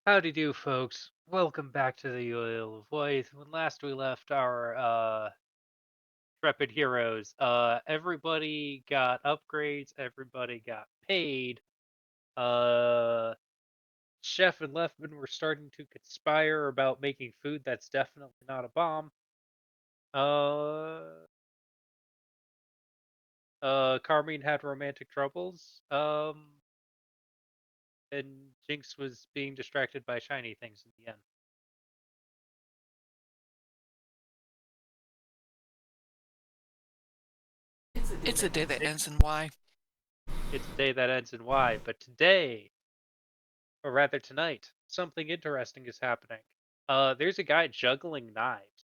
Howdy do, folks. Welcome back to the Oil of Whithe. When last we left our intrepid heroes, everybody got upgrades, everybody got paid. Uh, Chef and Lefman were starting to conspire about making food that's definitely not a bomb. Uh, Carmine had romantic troubles. And Jinx was being distracted by shiny things in the end. It's a day that ends in Y. It's a day that ends in Y, but today, or rather tonight, something interesting is happening. There's a guy juggling knives.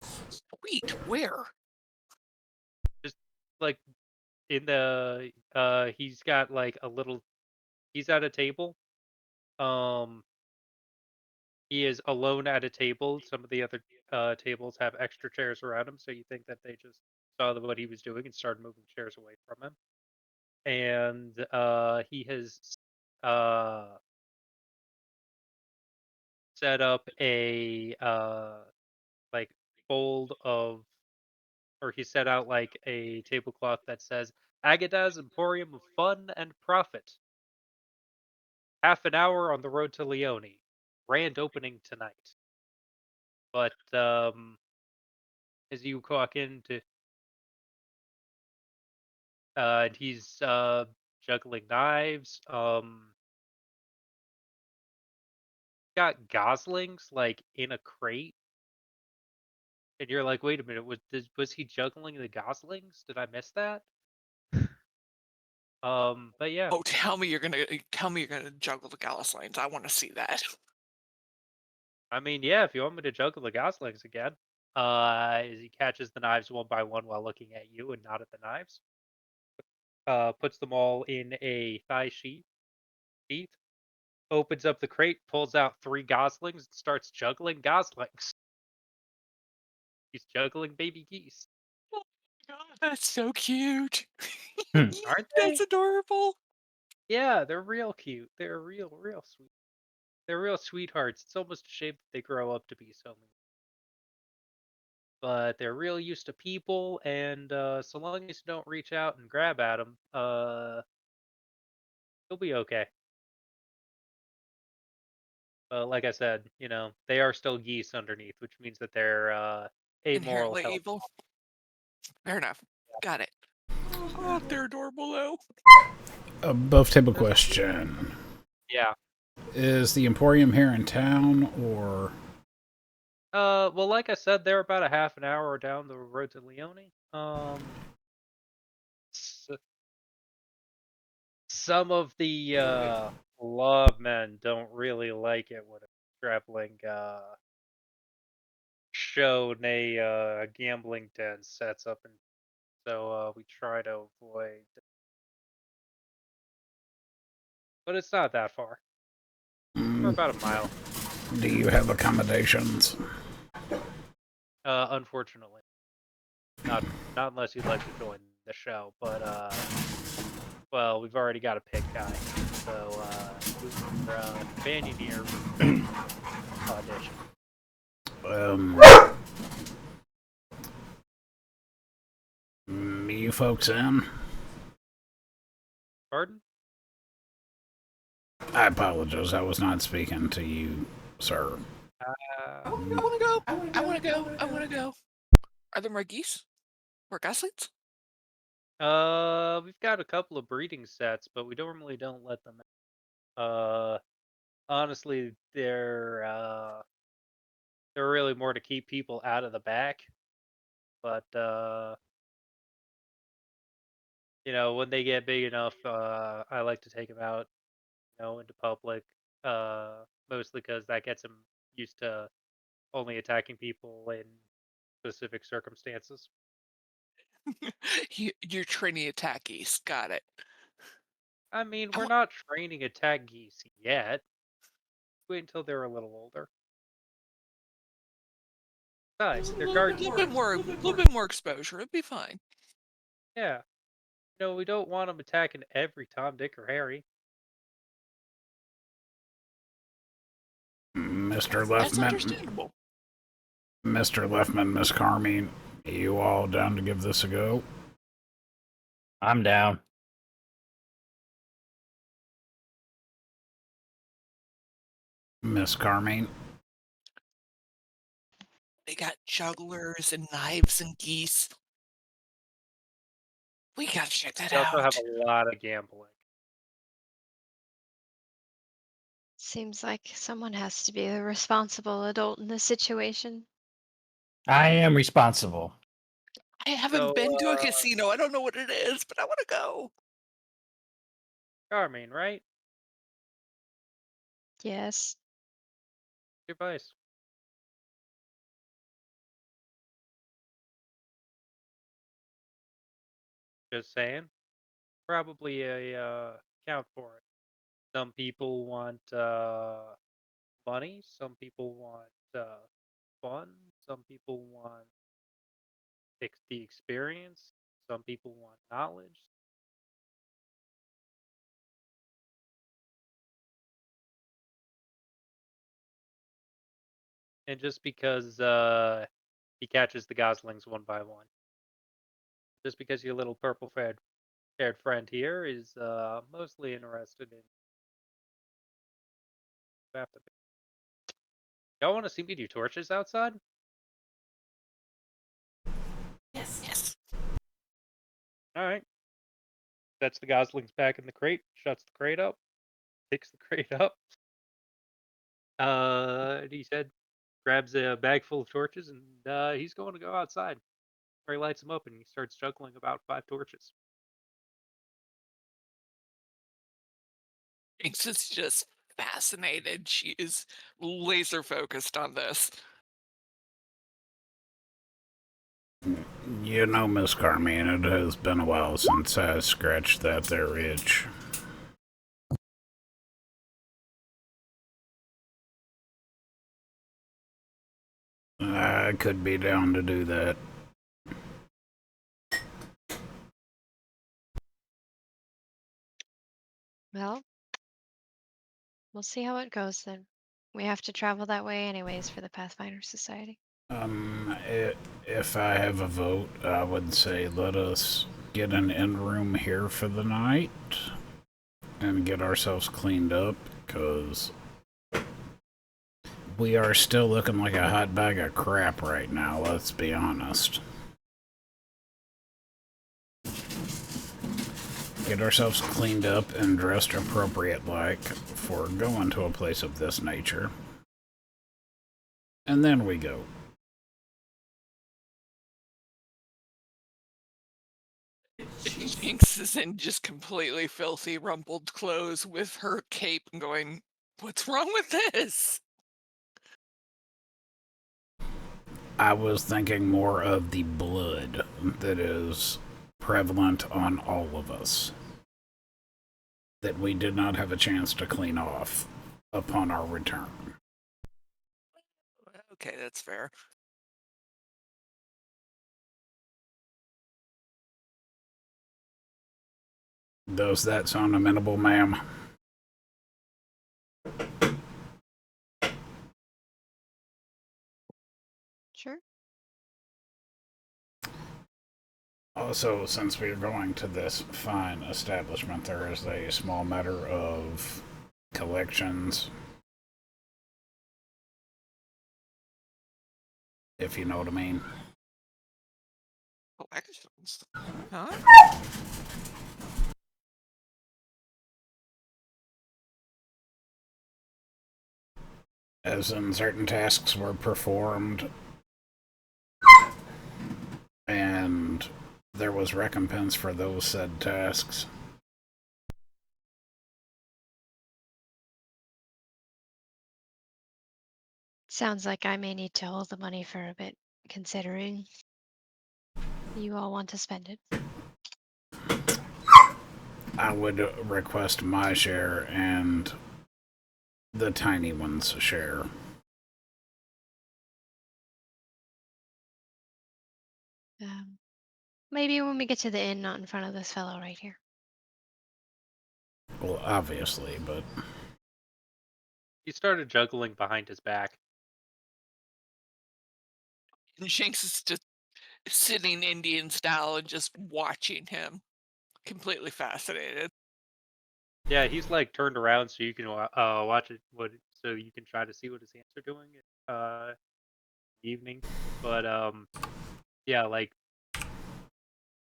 Sweet, where? Just like in the he's got like a little he's at a table. Um he is alone at a table. Some of the other tables have extra chairs around him, so you think that they just saw what he was doing and started moving chairs away from him. And he has uh set up a like fold of or he set out like a tablecloth that says Agada's Emporium of Fun and Profit. Half an hour on the road to Leone. Grand opening tonight. But as you walk into he's juggling knives. Got goslings like in a crate. And you're like, wait a minute, was he juggling the goslings? Did I miss that? But yeah. Oh, tell me you're gonna juggle the Gallus lanes. I want to see that. I mean, yeah, if you want me to juggle the goslings again. As he catches the knives one by one while looking at you and not at the knives. Puts them all in a thigh sheath. Opens up the crate, pulls out 3 goslings, and starts juggling goslings. He's juggling baby geese. Oh my god, that's so cute. Aren't That's they? adorable. Yeah, they're real cute. They're real sweet. They're real sweethearts. It's almost a shame that they grow up to be so mean. But they're real used to people, and so long as you don't reach out and grab at them, you'll be okay. But like I said, they are still geese underneath, which means that they're amoral Inherently health. evil. Fair enough. Got it. Oh, they're adorable though. Above table There's, question. yeah. Is the Emporium here in town or Well, like I said, they're about a half an hour down the road to Leone. S- some of the love men don't really like it when a traveling show nay gambling den sets up, and so we try to avoid. But it's not that far. We're about a mile. do you have accommodations? Unfortunately, not unless you'd like to join the show. But well, we've already got a pick guy, so we're companion here audition. Um, you folks in? Pardon? I apologize. I was not speaking to you, sir. I Uh, want to go. I want to go. I want to go. Are there more geese? More goslings? we've got a couple of breeding sets, but we normally don't let them. Uh, Honestly, they're really more to keep people out of the back. But when they get big enough, I like to take them out, into public. Mostly because that gets them used to only attacking people in specific circumstances. You're training attack geese. Got it. I mean, I we're want not training attack geese yet. Wait until they're a little older. Besides, a they're little guard bit, geese. little bit more exposure. It'd be fine. Yeah. No, we don't want them attacking every Tom, Dick, or Harry. Mr. That's Leftman, understandable. Mr. Leftman, Miss Carmine, you all down to give this a go? I'm down. Miss Carmine? They got jugglers and knives and geese. We gotta check that We also have out. a lot of gambling. Seems like someone has to be the responsible adult in this situation. I am responsible. I haven't So, been to a casino. I don't know what it is, but I want to go. Carmine, right? Yes. Your advice. Just saying. Probably a count for it. Some people want money. Some people want fun. Some people want the experience. Some people want knowledge. And just because he catches the goslings one by one, just because your little purple haired friend here is mostly interested in. Y'all want to see me do torches outside? Yes. All right. Sets the goslings back in the crate. Shuts the crate up. Picks the crate up. He said, grabs a bag full of torches, and he's going to go outside. He lights them up, and he starts juggling about 5 torches. Jinx is just fascinated. She is laser focused on this. You know, Miss Carmine, it has been a while since I scratched that there itch. I could be down to do that. Well, we'll see how it goes then. We have to travel that way anyways for the Pathfinder Society. If I have a vote, I would say let us get an in room here for the night and get ourselves cleaned up, because we are still looking like a hot bag of crap right now, let's be honest. Get ourselves cleaned up and dressed appropriate like for going to a place of this nature. And then we go. Jinx is in just completely filthy, rumpled clothes with her cape and going, "What's wrong with this?" I was thinking more of the blood that is prevalent on all of us, that we did not have a chance to clean off upon our return. Okay, that's fair. Does that sound amenable, ma'am? Sure. Also, since we are going to this fine establishment, there is a small matter of collections, if you know what I mean. Collections? Huh? As in, certain tasks were performed, and there was recompense for those said tasks. Sounds like I may need to hold the money for a bit, considering you all want to spend it. I would request my share and the tiny one's share. Um, Maybe when we get to the inn, not in front of this fellow right here. Well, obviously, but He started juggling behind his back. And Shanks is just sitting Indian style and just watching him, completely fascinated. Yeah, he's like turned around so you can watch it. So you can try to see what his hands are doing. Evening, but yeah, like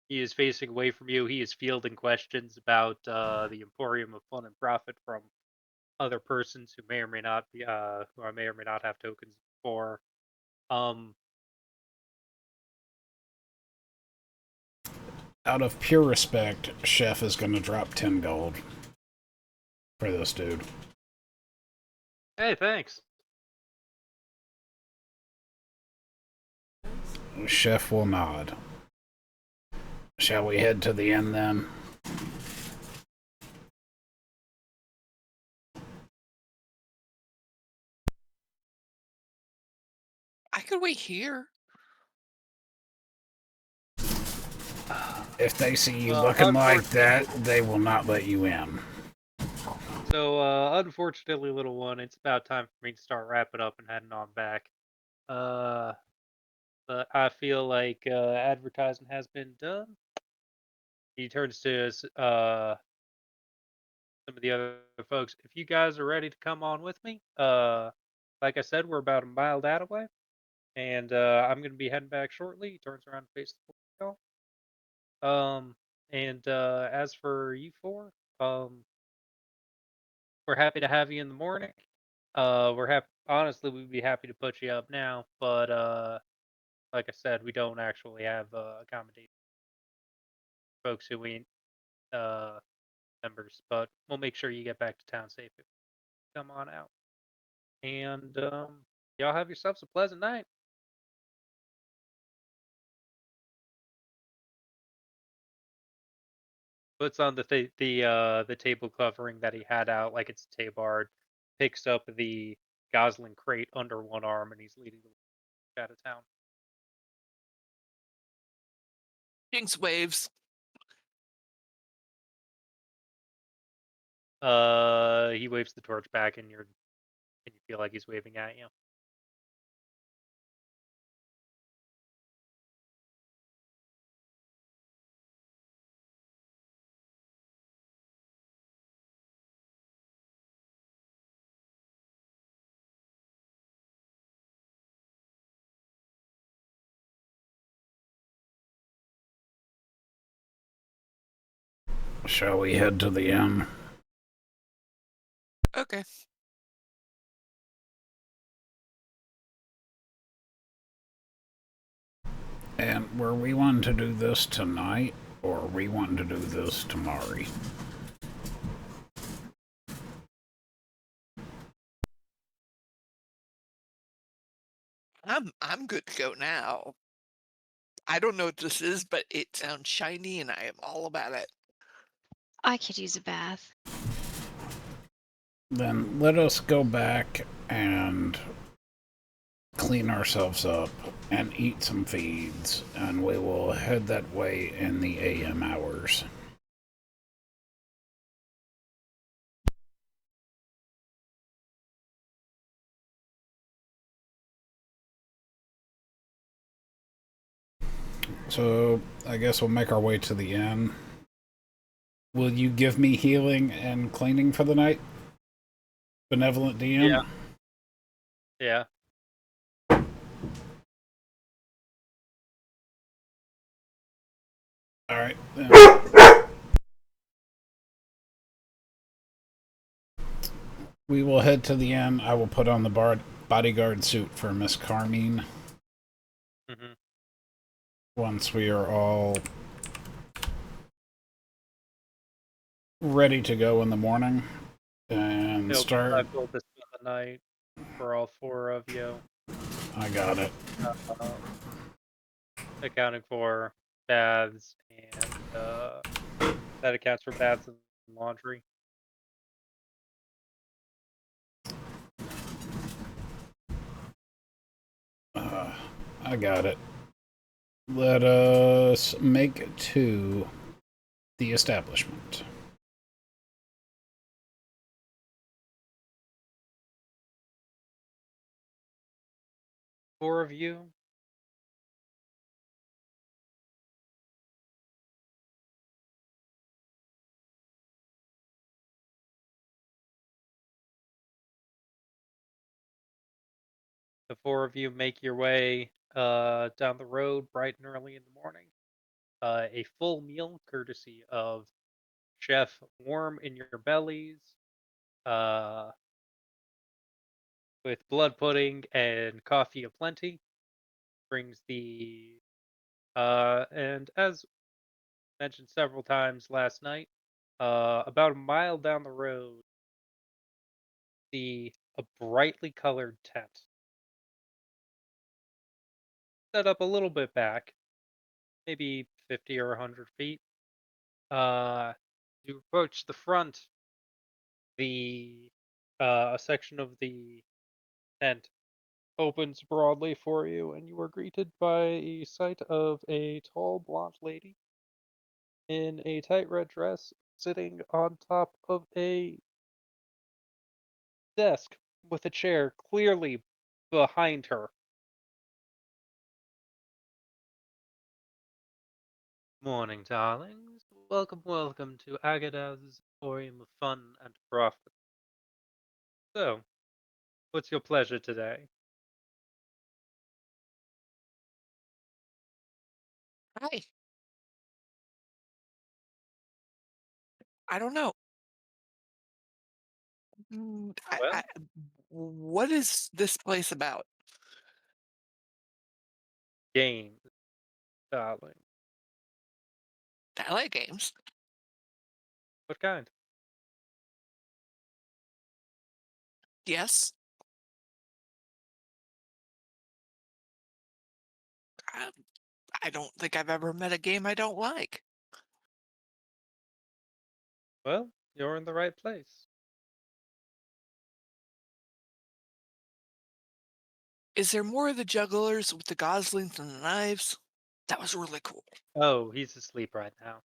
he is facing away from you. He is fielding questions about the Emporium of Fun and Profit from other persons who may or may not be who I may or may not have tokens for. Um, out of pure respect, Chef is going to drop 10 gold for this dude. hey, thanks. Chef will nod. Shall we head to the inn then? I could wait here. If they see you looking like that, they will not let you in. So, unfortunately, little one, it's about time for me to start wrapping up and heading on back. Uh, but I feel like advertising has been done. He turns to some of the other folks. If you guys are ready to come on with me, like I said, we're about a mile that away, and I'm going to be heading back shortly. He turns around and faces the hotel. And as for you four, we're happy to have you in the morning. We're happy. Honestly, we'd be happy to put you up now, but like I said, we don't actually have accommodation folks who ain't uh members. But we'll make sure you get back to town safe if you come on out. And y'all have yourselves a pleasant night. Puts on the table covering that he had out like it's a tabard. Picks up the Gosling crate under one arm, and he's leading the way out of town. Shanks waves. He waves the torch back, and you feel like he's waving at you. Shall we head to the inn? Okay. And were we wanting to do this tonight, or are we wanting to do this tomorrow? I'm good to go now. I don't know what this is, but it sounds shiny and I am all about it. I could use a bath. Then let us go back and clean ourselves up and eat some feeds, and we will head that way in the AM hours. So I guess we'll make our way to the inn. Will you give me healing and cleaning for the night, benevolent DM? Yeah. Yeah. All right. Then. We will head to the inn. I will put on the bodyguard suit for Miss Carmine. Mm-hmm. Once we are all ready to go in the morning and He'll start. gold to spend the night for all four of you. I got it. Accounting for baths and that accounts for baths and laundry. I got it. Let us make it to the establishment. Four of you. The four of you make your way down the road bright and early in the morning. A full meal courtesy of Chef Warm in your bellies, uh, with blood pudding and coffee aplenty, brings the and as mentioned several times last night, about a mile down the road, a brightly colored tent set up a little bit back, maybe 50 or 100 feet. You approach the front, a section of the tent opens broadly for you, and you are greeted by a sight of a tall blonde lady in a tight red dress sitting on top of a desk with a chair clearly behind her. Morning, darlings. Welcome, welcome to Agadaz's Emporium of Fun and Profit. So, what's your pleasure today? Hi. I don't know. Well, What is this place about? games, darling. I like games. What kind? Yes. I, I don't think I've ever met a game I don't like. Well, you're in the right place. Is there more of the jugglers with the goslings and the knives? That was really cool. Oh, he's asleep right now.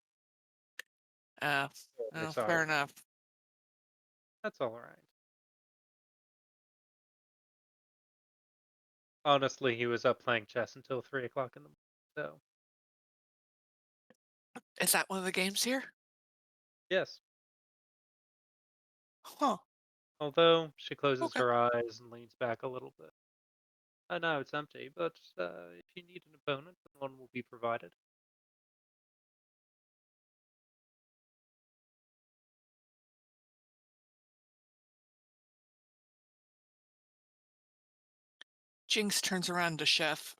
Uh, Terribly oh, sorry. fair enough. That's all right. Honestly, he was up playing chess until 3 o'clock in the morning. So, Is that one of the games here? yes. Huh. Although she closes Okay. her eyes and leans back a little bit. I know it's empty, but if you need an opponent, then one will be provided. Jinx turns around to Chef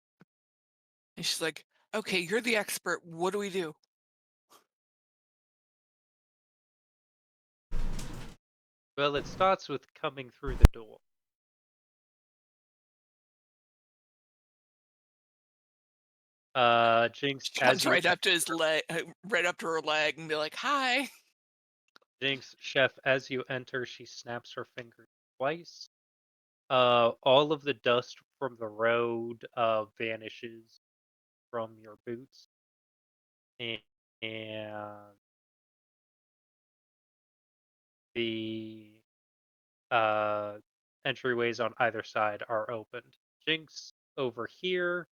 and she's like, okay, you're the expert. What do we do? Well, it starts with coming through the door. Jinx, She as comes you right up to his leg, right up to her leg, and be like, "Hi." Jinx, Chef, as you enter, she snaps her finger twice. All of the dust from the road vanishes from your boots, and, and the entryways on either side are opened. Jinx, over here,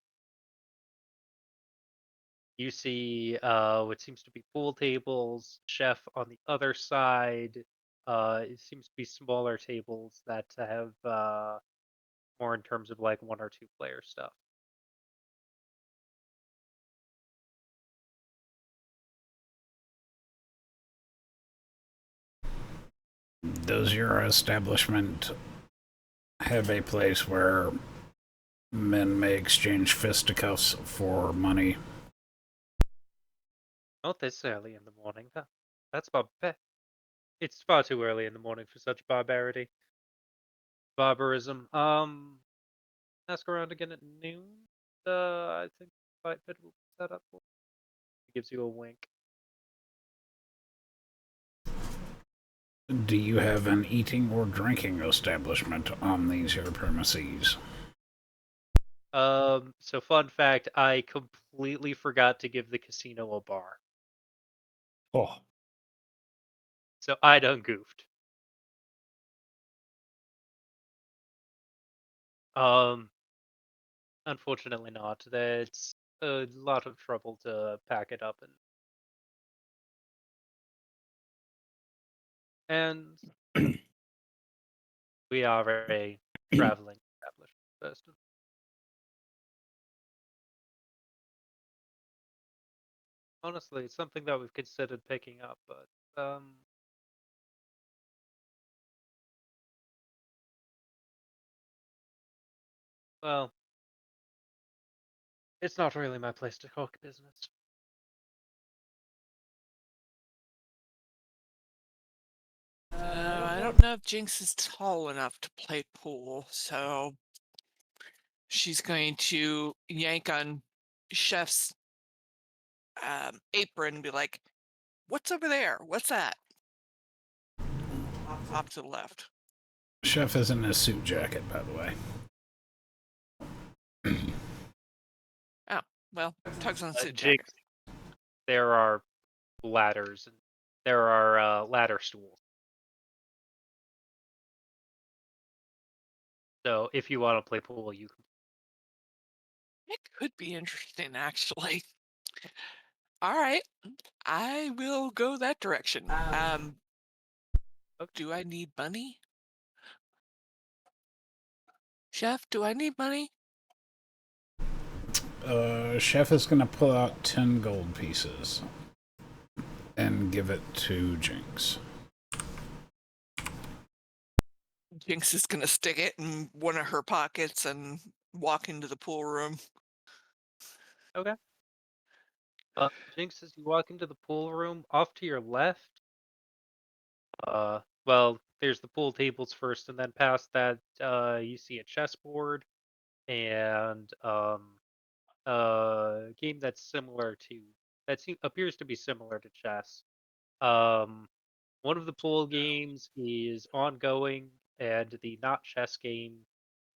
you see what seems to be pool tables. Chef on the other side, it seems to be smaller tables that have more in terms of like one or two player stuff. Does your establishment have a place where men may exchange fisticuffs for money? Not this early in the morning. That's it's far too early in the morning for such barbarism. Ask around again at noon. I think the fight pit will be set up for. He gives you a wink. Do you have an eating or drinking establishment on these here premises? So fun fact, I completely forgot to give the casino a bar. Oh, So I done goofed. Um, Unfortunately not. It's a lot of trouble to pack it up and we are a traveling establishment person. Honestly, it's something that we've considered picking up, but well, it's not really my place to talk business. I don't know if Jinx is tall enough to play pool, so she's going to yank on Chef's apron and be like, "What's over there? What's that?" Off to the left. Chef is in a suit jacket, by the way. Oh, well, tugs on the suit jacket. Jinx, there are ladders and there are ladder stools. So if you want to play pool, you can. It could be interesting, actually. All right, I will go that direction. Okay. Do I need money? Chef, do I need money? Chef is gonna pull out 10 gold pieces and give it to Jinx. Jinx is gonna stick it in one of her pockets and walk into the pool room. Okay. Jinx, as you walk into the pool room, off to your left, well, there's the pool tables first, and then past that, you see a chessboard and a game that's similar to appears to be similar to chess. Um, One of the pool games is ongoing, and the not chess game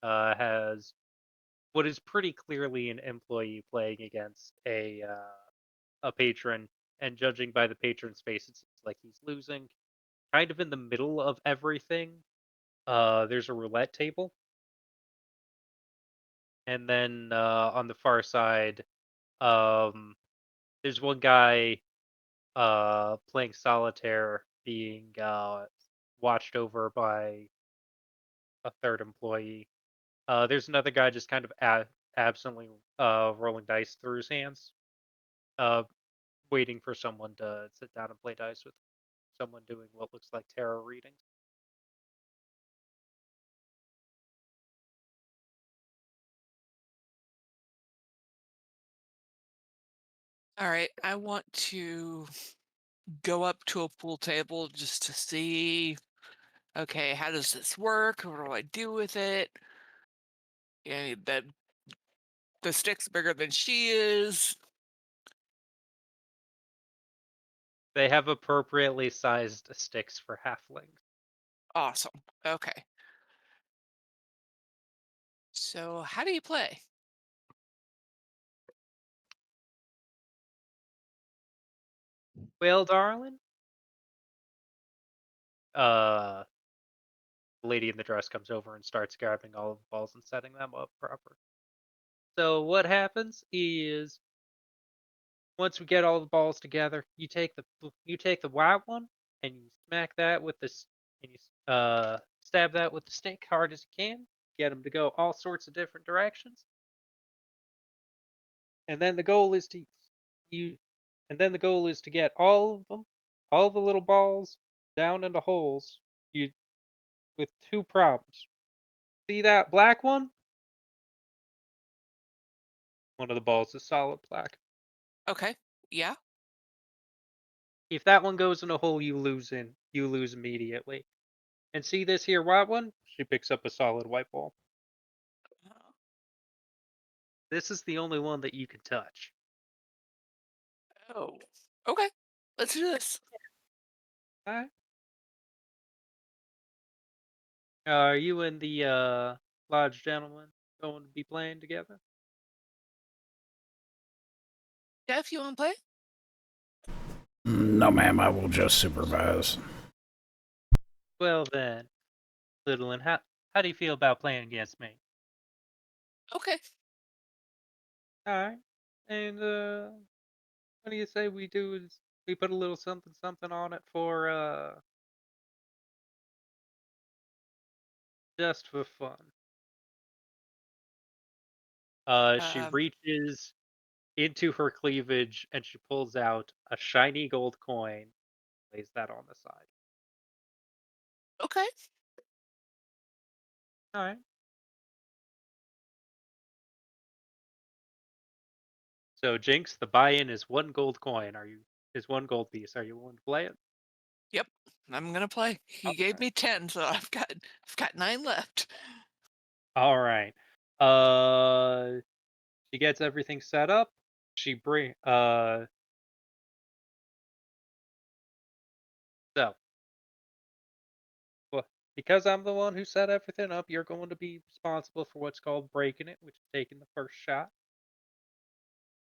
has what is pretty clearly an employee playing against a patron, and judging by the patron's face, it seems like he's losing. Kind of in the middle of everything, there's a roulette table, and then on the far side, um, there's one guy playing solitaire, being watched over by a third employee. There's another guy just kind of absently rolling dice through his hands, uh, waiting for someone to sit down and play dice with someone doing what looks like tarot readings. All right, I want to go up to a pool table just to see, okay, how does this work? What do I do with it? Yeah, that the stick's bigger than she is. They have appropriately sized sticks for halflings. Awesome. Okay. So how do you play? Well, darling, uh, the lady in the dress comes over and starts grabbing all of the balls and setting them up proper. So what happens is once we get all the balls together, you take the white one and you smack that with this and you stab that with the stick hard as you can. Get them to go all sorts of different directions, and then the goal is to you, and then the goal is to get all of them, all the little balls down into holes. You with two problems. See that black one? One of the balls is solid black. Okay. Yeah. If that one goes in a hole, you lose immediately. And see this here white one? She picks up a solid white ball. This is the only one that you can touch. Oh. Okay. Let's do this. Alright. Are you and the large gentleman going to be playing together? Yeah, if you want to play. No, ma'am, I will just supervise. Well then, Little, how do you feel about playing against me? Okay. All right. And what do you say we do is we put a little something something on it for just for fun. She Um, reaches into her cleavage and she pulls out a shiny gold coin, lays that on the side. okay. All right. So Jinx, the buy-in is one gold coin. Is one gold piece. Are you willing to play it? Yep. I'm gonna play. He gave me 10, so I've got 9 left. All right. Uh, she gets everything set up. She bring so well, because I'm the one who set everything up, you're going to be responsible for what's called breaking it, which is taking the first shot.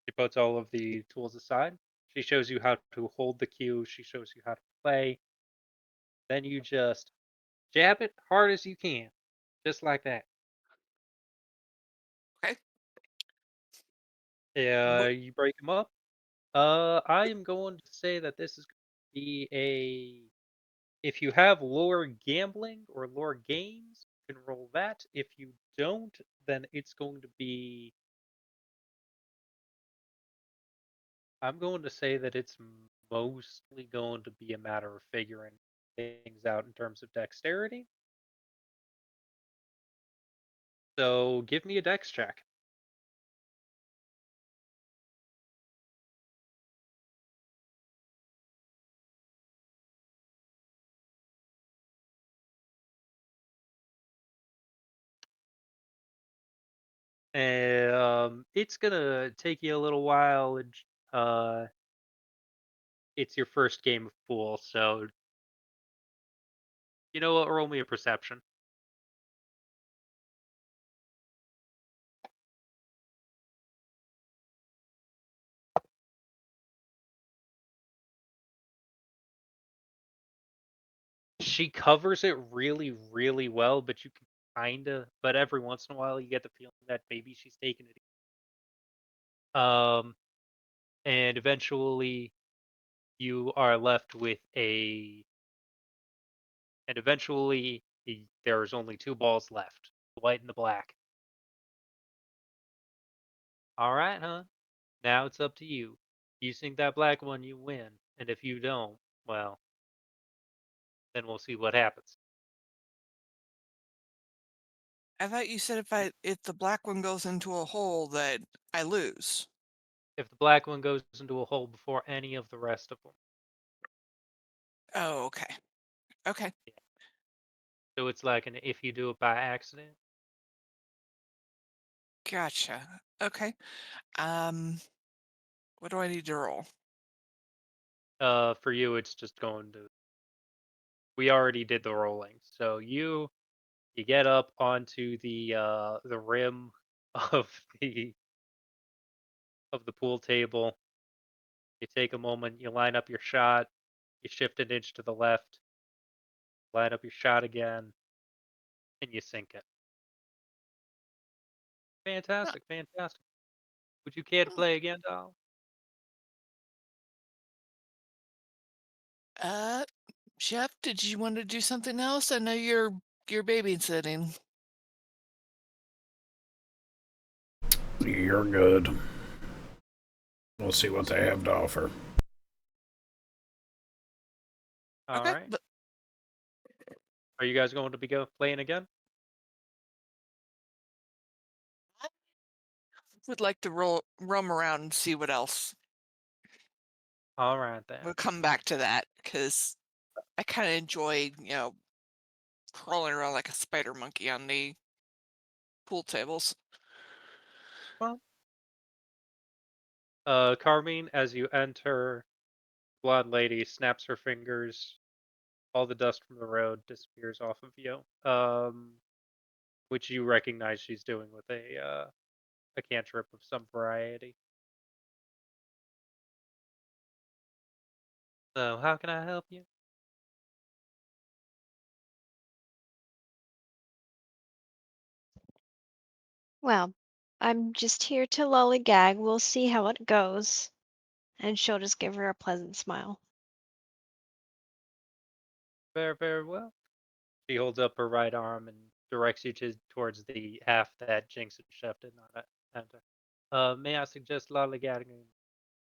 She puts all of the tools aside. She shows you how to hold the cue. She shows you how to play. Then you just jab it hard as you can, just like that. Okay. Yeah, What? you break them up. I am going to say that this is going to be a. If you have lore gambling or lore games, you can roll that. If you don't, then it's going to be. I'm going to say that it's mostly going to be a matter of figuring things out in terms of dexterity. So give me a dex check. And it's gonna take you a little while. And, it's your first game of pool, so you know what? Roll me a perception. She covers it really, really well, but you can but every once in a while you get the feeling that maybe she's taking it. Um, and eventually you are left with and eventually there's only two balls left, the white and the black. All right, huh? Now it's up to you. You sink that black one, you win, and if you don't, well, then we'll see what happens. I thought you said if the black one goes into a hole that I lose. If the black one goes into a hole before any of the rest of them, Oh, okay. Okay. yeah. So it's like an if you do it by accident. Gotcha. Okay. Um, what do I need to roll? For you, it's just going to. We already did the rolling, so you get up onto the rim of the of the pool table. You take a moment, you line up your shot, you shift an inch to the left, line up your shot again, and you sink it. Uh, Fantastic, fantastic. Would you care to play again, Doll? uh, Chef, did you want to do something else? I know you're babysitting. You're good. We'll see what they have to offer. All Okay. right. Are you guys going to be playing again? I would like to roam around and see what else. All right then. We'll come back to that because I kind of enjoy, crawling around like a spider monkey on the pool tables. Well, Carmine, as you enter, blonde lady snaps her fingers. All the dust from the road disappears off of you. which you recognize she's doing with a cantrip of some variety. So, how can I help you? Well, I'm just here to lollygag. We'll see how it goes. And she'll just give her a pleasant smile. Very, very well. She holds up her right arm and directs you towards the half that Jinx and Chef did not enter. May I suggest lollygagging in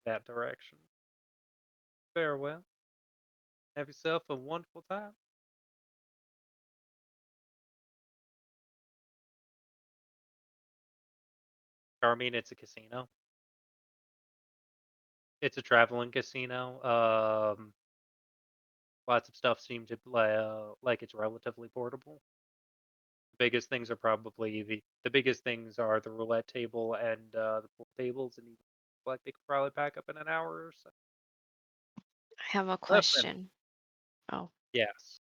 that direction? Very well. Have yourself a wonderful time. Charming, it's a casino. It's a traveling casino. Lots of stuff seems to like it's relatively portable. The biggest things are probably the biggest things are the roulette table and the pool tables, and like they could probably pack up in an hour or so. I have a Lefman, question. Oh. yes.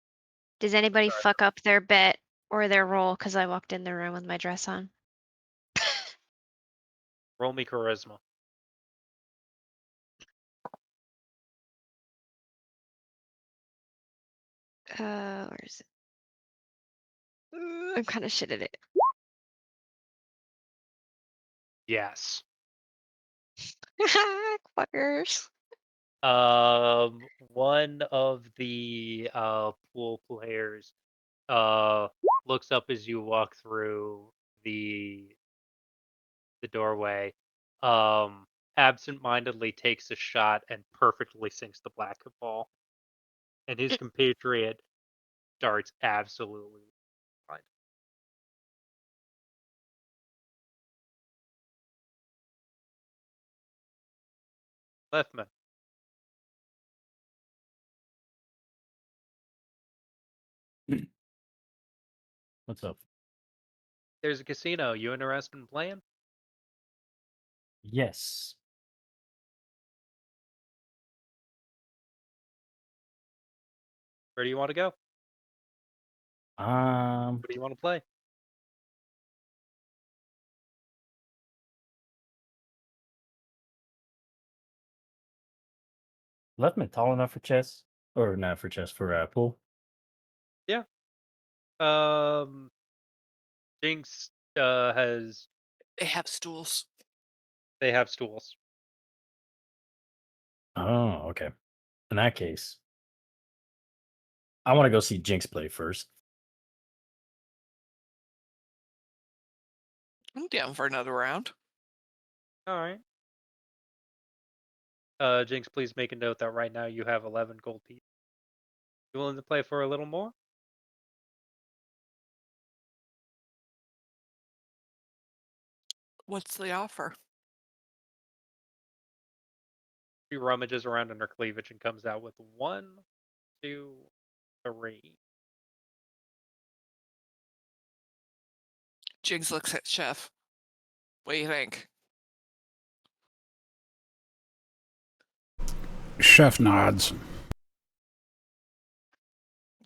Does anybody Sorry. fuck up their bet or their roll because I walked in the room with my dress on? Roll me charisma. Where is it? I'm kind of shit at it. Yes. Fuckers. One of the pool players uh looks up as you walk through the the doorway, absent-mindedly takes a shot and perfectly sinks the black ball, and his compatriot starts absolutely fine. Leftman, What's up? there's a casino. You interested in playing? Yes. Where do you want to go? Um, What do you want to play? left me tall enough for chess, or not for chess for pool. Yeah. Jinx has They have stools. they have stools. Oh, okay. In that case, I want to go see Jinx play first. I'm down for another round. All right. Jinx, please make a note that right now you have 11 gold pieces. You willing to play for a little more? What's the offer? She rummages around in her cleavage and comes out with 1, 2, 3. Jigs looks at Chef. What do you think? Chef nods.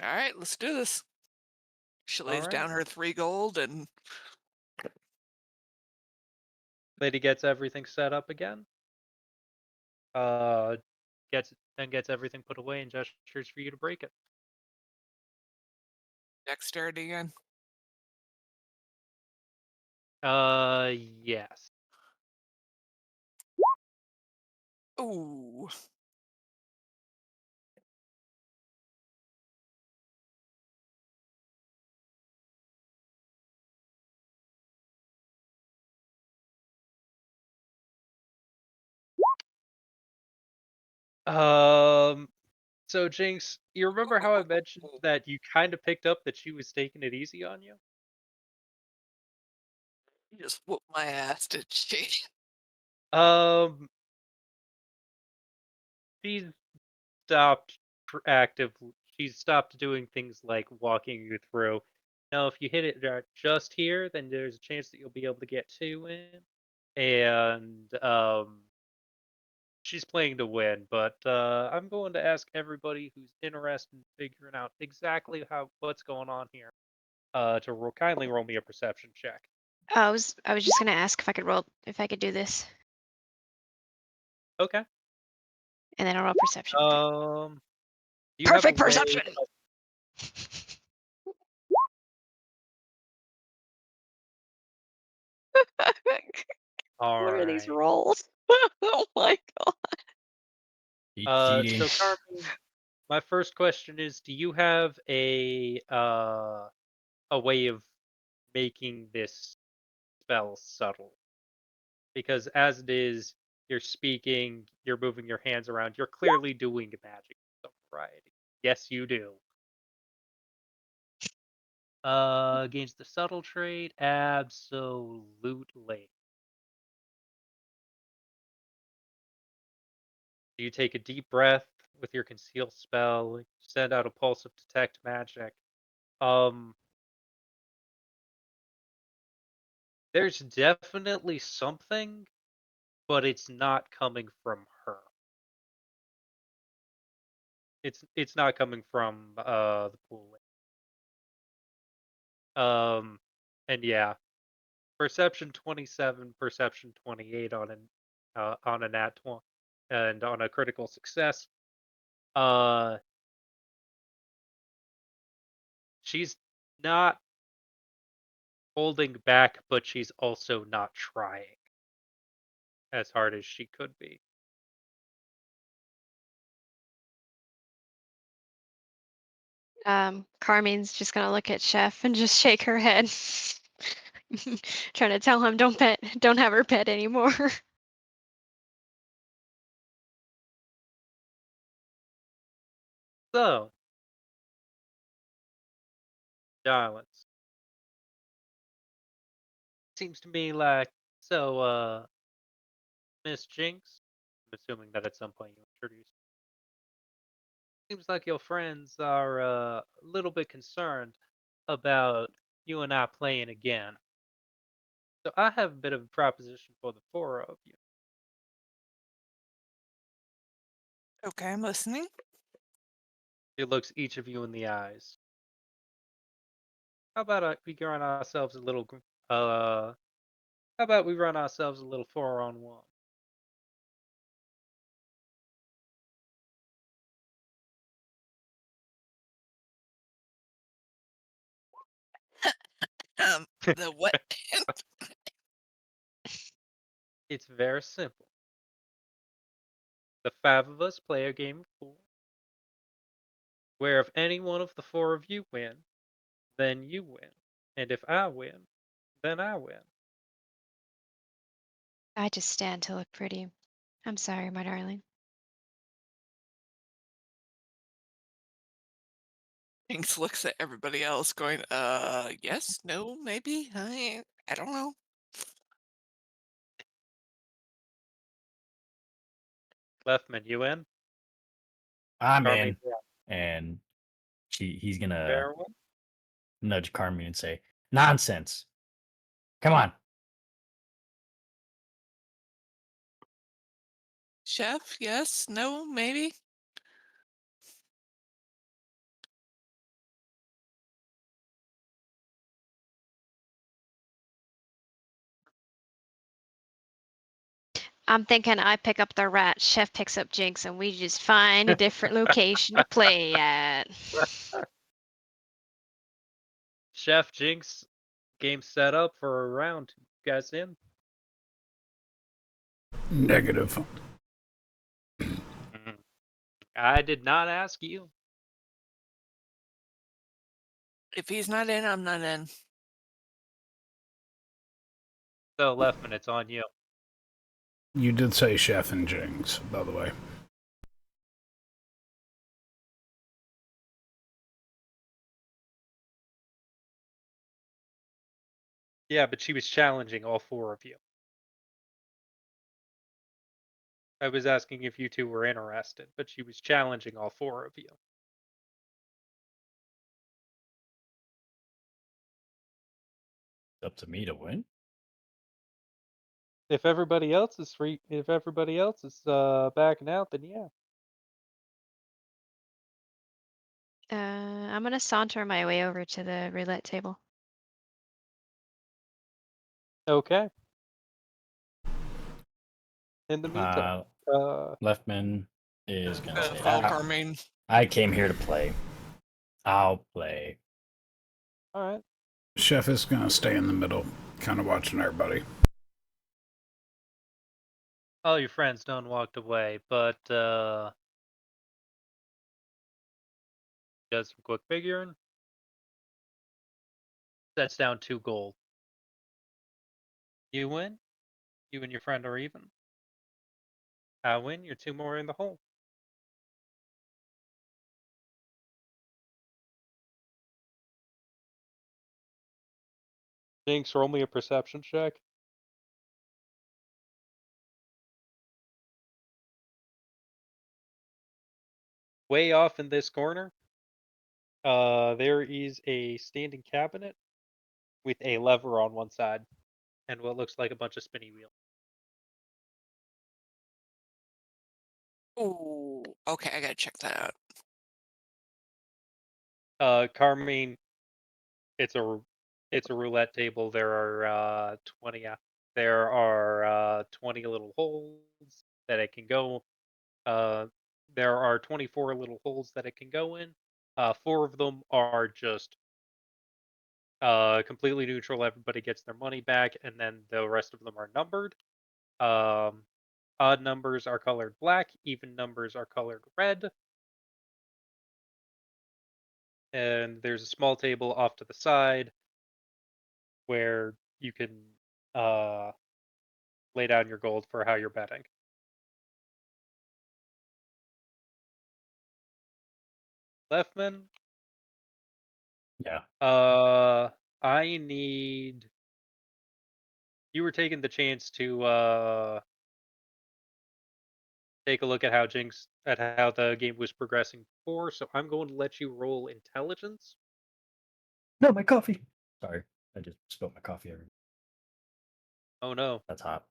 All right, let's do this. She All lays right. down her 3 gold and Lady gets everything set up again. Uh, gets everything put away and gestures for you to break it. dexterity again. Yes. Ooh. Um. So Jinx, you remember how I mentioned that you kind of picked up that she was taking it easy on you? You just whooped my ass, did she? Um, she's stopped active. She's stopped doing things like walking you through. Now, if you hit it just here, then there's a chance that you'll be able to get 2 in, and she's playing to win. But I'm going to ask everybody who's interested in figuring out exactly what's going on here. kindly roll me a perception check. I was just gonna ask if I could do this, Okay. and then I'll roll perception. Do you have a Perfect way? perception. All What are these right. rolls? Oh my god. Cheating. So Carmen, my first question is: do you have a way of making this spell subtle? Because as it is, you're speaking, you're moving your hands around, you're clearly doing magic of some variety. Yes, you do. Against the subtle trait, absolutely. You take a deep breath with your conceal spell, send out a pulse of detect magic. Um, there's definitely something, but it's not coming from her. It's not coming from the pool. Um, and yeah, perception 27, perception 28 on a nat 20 and on a critical success. Uh, she's not holding back, but she's also not trying as hard as she could be. Carmine's just gonna look at Chef and just shake her head, trying to tell him don't have her pet anymore. So, darlings, seems to me like Miss Jinx. I'm assuming that at some point you introduce. Seems like your friends are a little bit concerned about you and I playing again. So I have a bit of a proposition for the four of you. Okay, I'm listening. He looks each of you in the eyes. How about we run ourselves a little? How about we run ourselves a little 4-on-1? The what? It's very simple. The five of us play a game of pool, where if any one of the four of you win, then you win, and if I win, then I win. I just stand to look pretty. I'm sorry, my darling. Jinx looks at everybody else going, yes, no, maybe, I don't know. Leftman, you in? I'm Carmine, in. And he's gonna fair one. nudge Carmen and say, "Nonsense! Come on." Chef, yes, no, maybe? I'm thinking I pick up the rat, Chef picks up Jinx, and we just find a different location to play at. Chef Jinx, game set up for a round. You guys in? Negative. Mhm. I did not ask you. If he's not in, I'm not in. So Leftman, it's on you. You did say Chef and Jinx, by the way. Yeah, but she was challenging all four of you. I was asking if you two were interested, but she was challenging all four of you. It's up to me to win. If everybody else is backing out, then yeah. I'm gonna saunter my way over to the roulette table. Okay. In the meantime, Leftman is gonna say, Follow Carmine. I came here to play. I'll play. all right. Chef is gonna stay in the middle, kind of watching everybody. All your friends done walked away, but does some quick figuring. That's down 2 gold. You win. You and your friend are even. I win. You're 2 more in the hole. Jinx, roll me a perception check. Way off in this corner, there is a standing cabinet with a lever on one side and what looks like a bunch of spinny wheels. Ooh, okay, I gotta check that out. Carmine, it's a roulette table. There are 20 there are 20 little holes that it can go. There are 24 little holes that it can go in. 4 of them are just completely neutral. Everybody gets their money back, and then the rest of them are numbered. Um, odd numbers are colored black. Even numbers are colored red. And there's a small table off to the side where you can uh, lay down your gold for how you're betting. Leftman, Yeah. I need. You were taking the chance to take a look at how the game was progressing before, so I'm going to let you roll intelligence. No, my coffee. Sorry, I just spilled my coffee everywhere. Oh no. That's hot.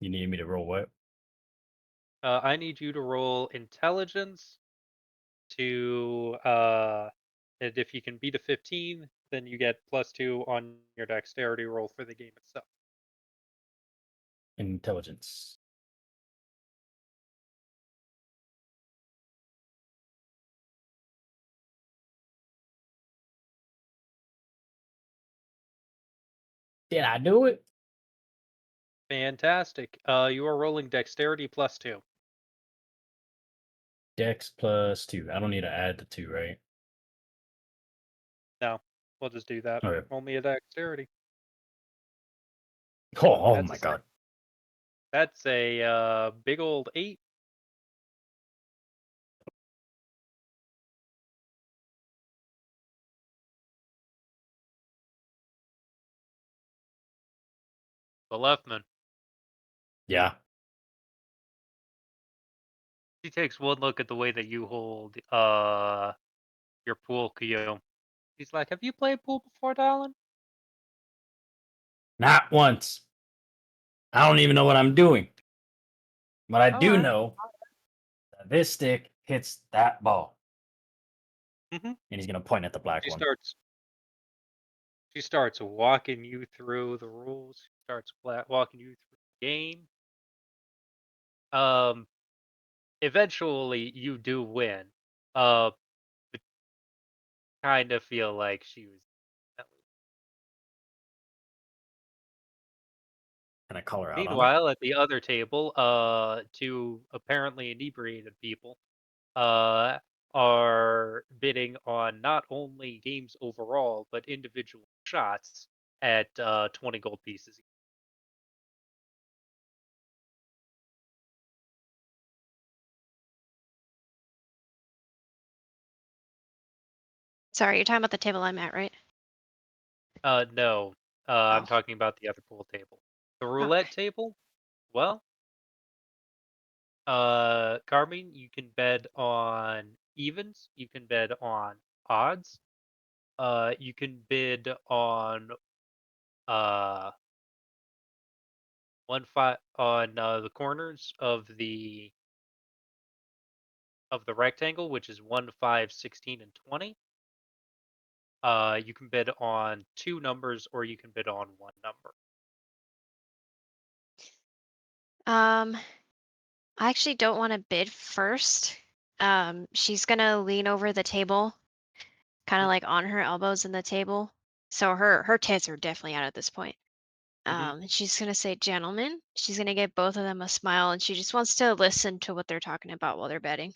You need me to roll what? I need you to roll intelligence to and if you can beat a 15, then you get +2 on your dexterity roll for the game itself. Intelligence. Did I do it? Fantastic. You are rolling dexterity +2. Dex +2. I don't need to add the 2, right? No, we'll just do that. Okay. Roll me a dexterity. Oh That's my a god. That's a big old 8. The Leftman. Yeah. He takes one look at the way that you hold your pool cue. He's like, "Have you played pool before, darling?" Not once. I don't even know what I'm doing. But I All do right. know that this stick hits that ball. Mm-hmm. And he's going to point at the black She one. starts. She starts walking you through the rules. She starts walking you through the game. Um, eventually you do win. Uh, but kind of feel like she was. Can I call her out on it? Meanwhile, at the other table, two apparently inebriated people, uh, are bidding on not only games overall but individual shots at 20 gold pieces. Sorry, you're talking about the table I'm at, right? No, Oh, I'm talking about the other pool table. The roulette okay. table, well, Carmine, you can bet on evens, you can bet on odds, you can bid on uh the corners of the of the rectangle, which is 1, 5, 16, and 20. You can bid on 2 numbers, or you can bid on 1 number. I actually don't want to bid first. She's gonna lean over the table, kind of Mhm. like on her elbows in the table. So her tits are definitely out at this point. Mhm. And she's gonna say, "Gentlemen," she's gonna give both of them a smile, and she just wants to listen to what they're talking about while they're betting.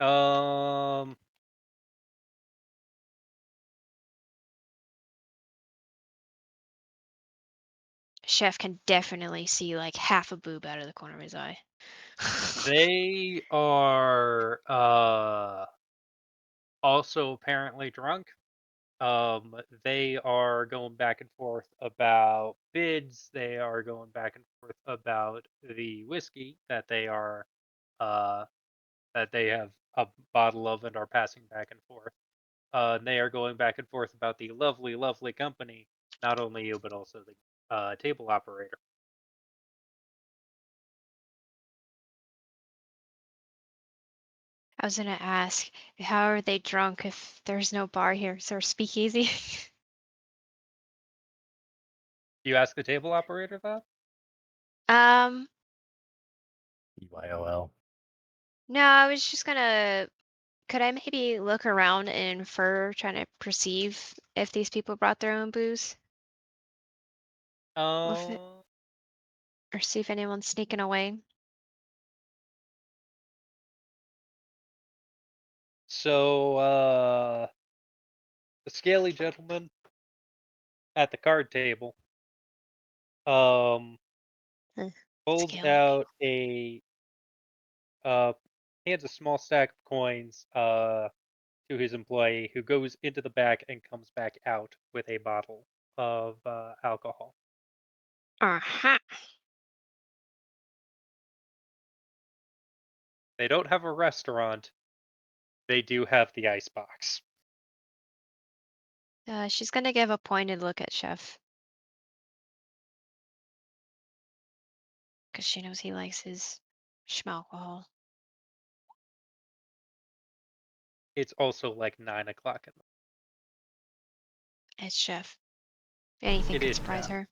Um, Chef can definitely see like half a boob out of the corner of his eye. they are also apparently drunk. They are going back and forth about bids. They are going back and forth about the whiskey uh that they have a bottle of and are passing back and forth. And they are going back and forth about the lovely, lovely company, not only you but also the table operator. I was gonna ask, how are they drunk if there's no bar here? Is there a speakeasy? You ask the table operator that? um, BYOL. no, I was just gonna. Could I maybe look around and infer, trying to perceive if these people brought their own booze, or, Um, or see if anyone's sneaking away? so the scaly gentleman at the card table um Huh, pulls scaly out people. uh hands a small stack of coins to his employee, who goes into the back and comes back out with a bottle of alcohol. Uh-huh. They don't have a restaurant. They do have the icebox. She's gonna give a pointed look at Chef, because she knows he likes his schmalcohol. It's also like 9 o'clock in It's Chef. Anything It could is surprise her.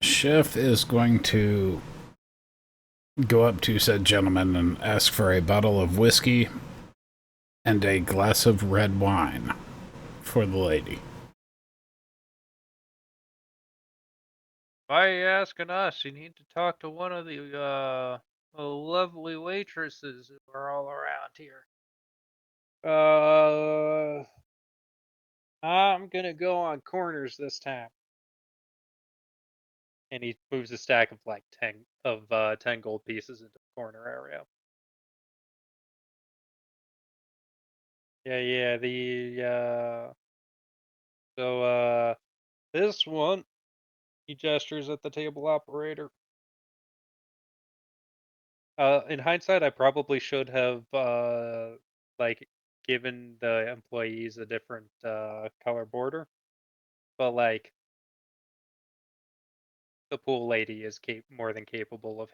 Chef is going to go up to said gentleman and ask for a bottle of whiskey and a glass of red wine for the lady. Why are you asking us? You need to talk to one of the lovely waitresses who are all around here. I'm gonna go on corners this time. And he moves a stack of like 10 gold pieces into the corner area. Yeah. So this one, he gestures at the table operator. In hindsight, I probably should have like given the employees a different color border, but like the pool lady is more than capable of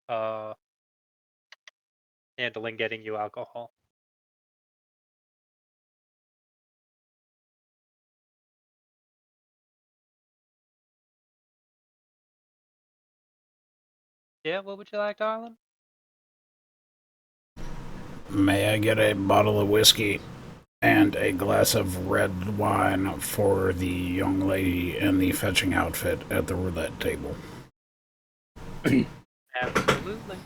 uh handling getting you alcohol. Yeah, what would you like, darling? May I get a bottle of whiskey and a glass of red wine for the young lady in the fetching outfit at the roulette table? Absolutely.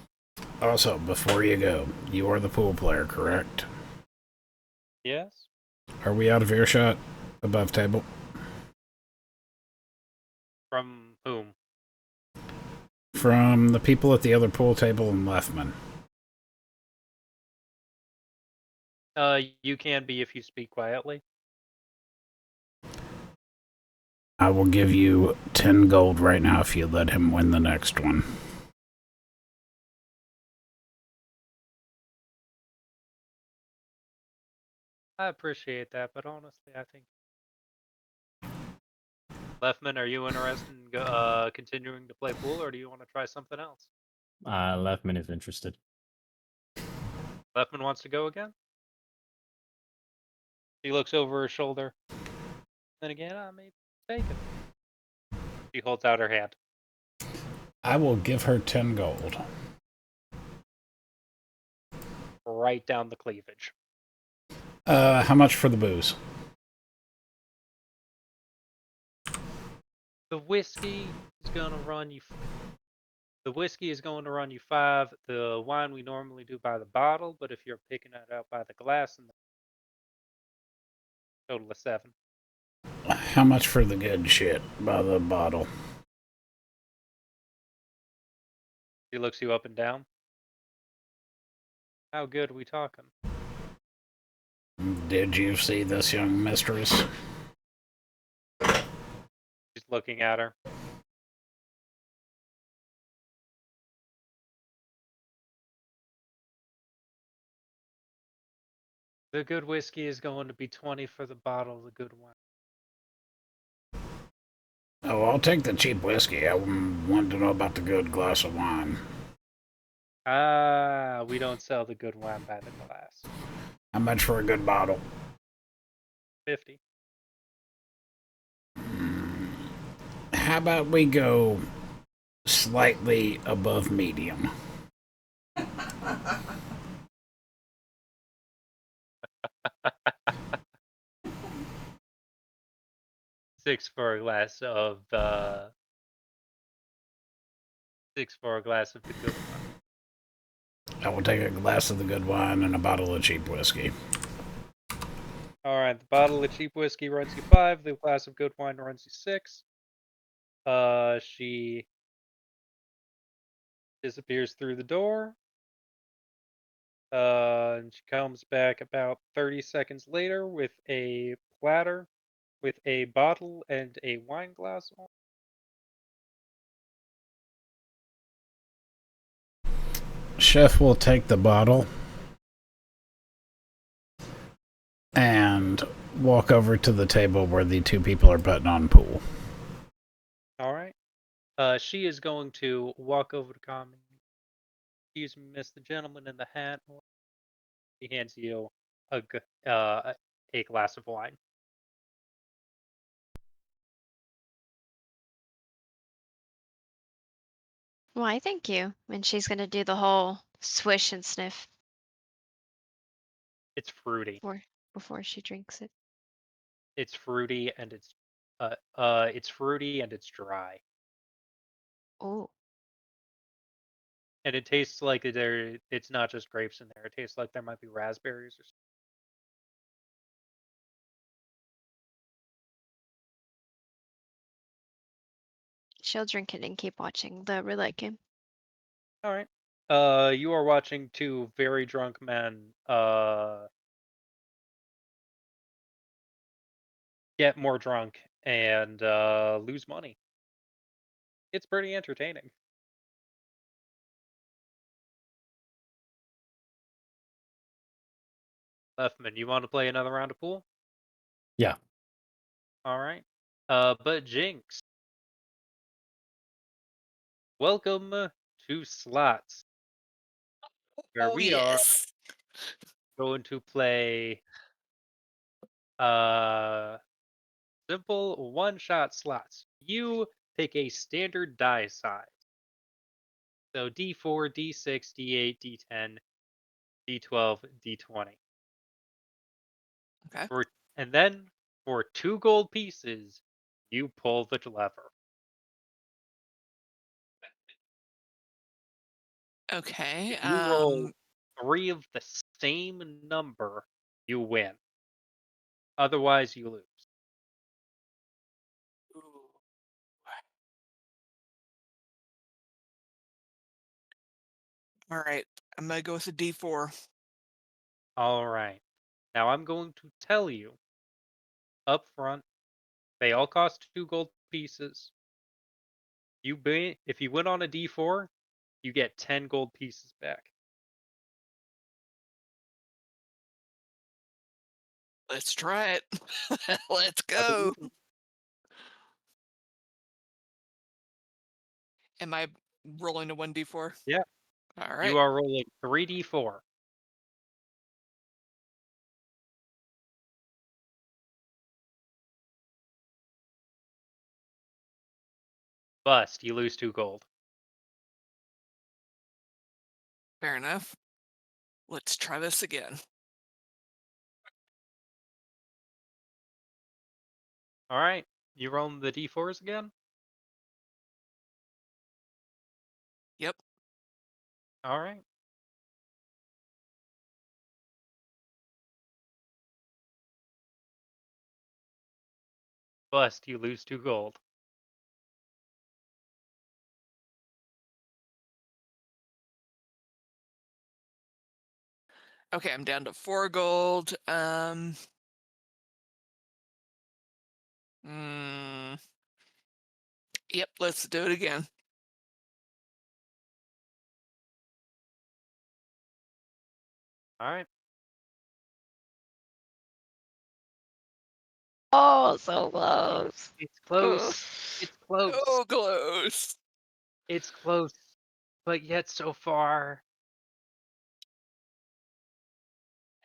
Also, before you go, you are the pool player, correct? Yes. Are we out of earshot above table? From whom? From the people at the other pool table in Leffman. You can be if you speak quietly. I will give you 10 gold right now if you let him win the next one. I appreciate that, but honestly, I think Leftman, are you interested in continuing to play pool, or do you want to try something else? Leftman is interested. Leftman wants to go again? She looks over her shoulder. Then again, I may be mistaken. She holds out her hand. I will give her 10 gold. Right down the cleavage. How much for the booze? The whiskey is gonna run you. The whiskey is going to run you 5. The wine we normally do by the bottle, but if you're picking it out by the glass, and the total of 7. How much for the good shit by the bottle? She looks you up and down. How good are we talking? Did you see this young mistress? She's looking at her. The good whiskey is going to be 20 for the bottle of the good wine. Oh, I'll take the cheap whiskey. I wanted to know about the good glass of wine. Ah, we don't sell the good wine by the glass. How much for a good bottle? 50. How about we go slightly above medium? Six for a glass of the good wine. I will take a glass of the good wine and a bottle of cheap whiskey. All right, the bottle of cheap whiskey runs you 5. The glass of good wine runs you 6. She disappears through the door. And she comes back about 30 seconds later with a platter with a bottle and a wine glass on. Chef will take the bottle and walk over to the table where the two people are putting on pool. All right. She is going to walk over to Carmen. Excuse me, miss, the gentleman in the hat. He hands you a glass of wine. Why, thank you. And she's gonna do the whole swish and sniff It's fruity. before she drinks it. It's fruity and it's dry. Oh, And it tastes like it's not just grapes in there. It tastes like there might be raspberries or something. she'll drink it and keep watching the roulette game. All right. You are watching two very drunk men get more drunk and lose money. It's pretty entertaining. Leftman, you want to play another round of pool? Yeah. All right. But Jinx, welcome to slots, where Oh, we are yes. going to play uh simple one-shot slots. You pick a standard die size. So D4, D6, D8, D10, D12, D20. Okay. And then for 2 gold pieces, you pull the lever. Okay. If you roll 3 of the same number, you win. Otherwise, you lose. Ooh. All right. I'm gonna go with a D4. All right. Now I'm going to tell you up front, they all cost 2 gold pieces. If you win on a D4, you get 10 gold pieces back. Let's try it. Let's Have a go. good Am I rolling a 1d4? Yeah. All right. You are rolling 3d4. Bust. You lose 2 gold. Fair enough. Let's try this again. All right. You rolling the d4s again? Yep. All right. Bust. You lose 2 gold. Okay, I'm down to 4 gold. Yep, let's do it again. All right. Oh, so close. It's close. Oof. It's close. Oh, close. It's close, but yet so far.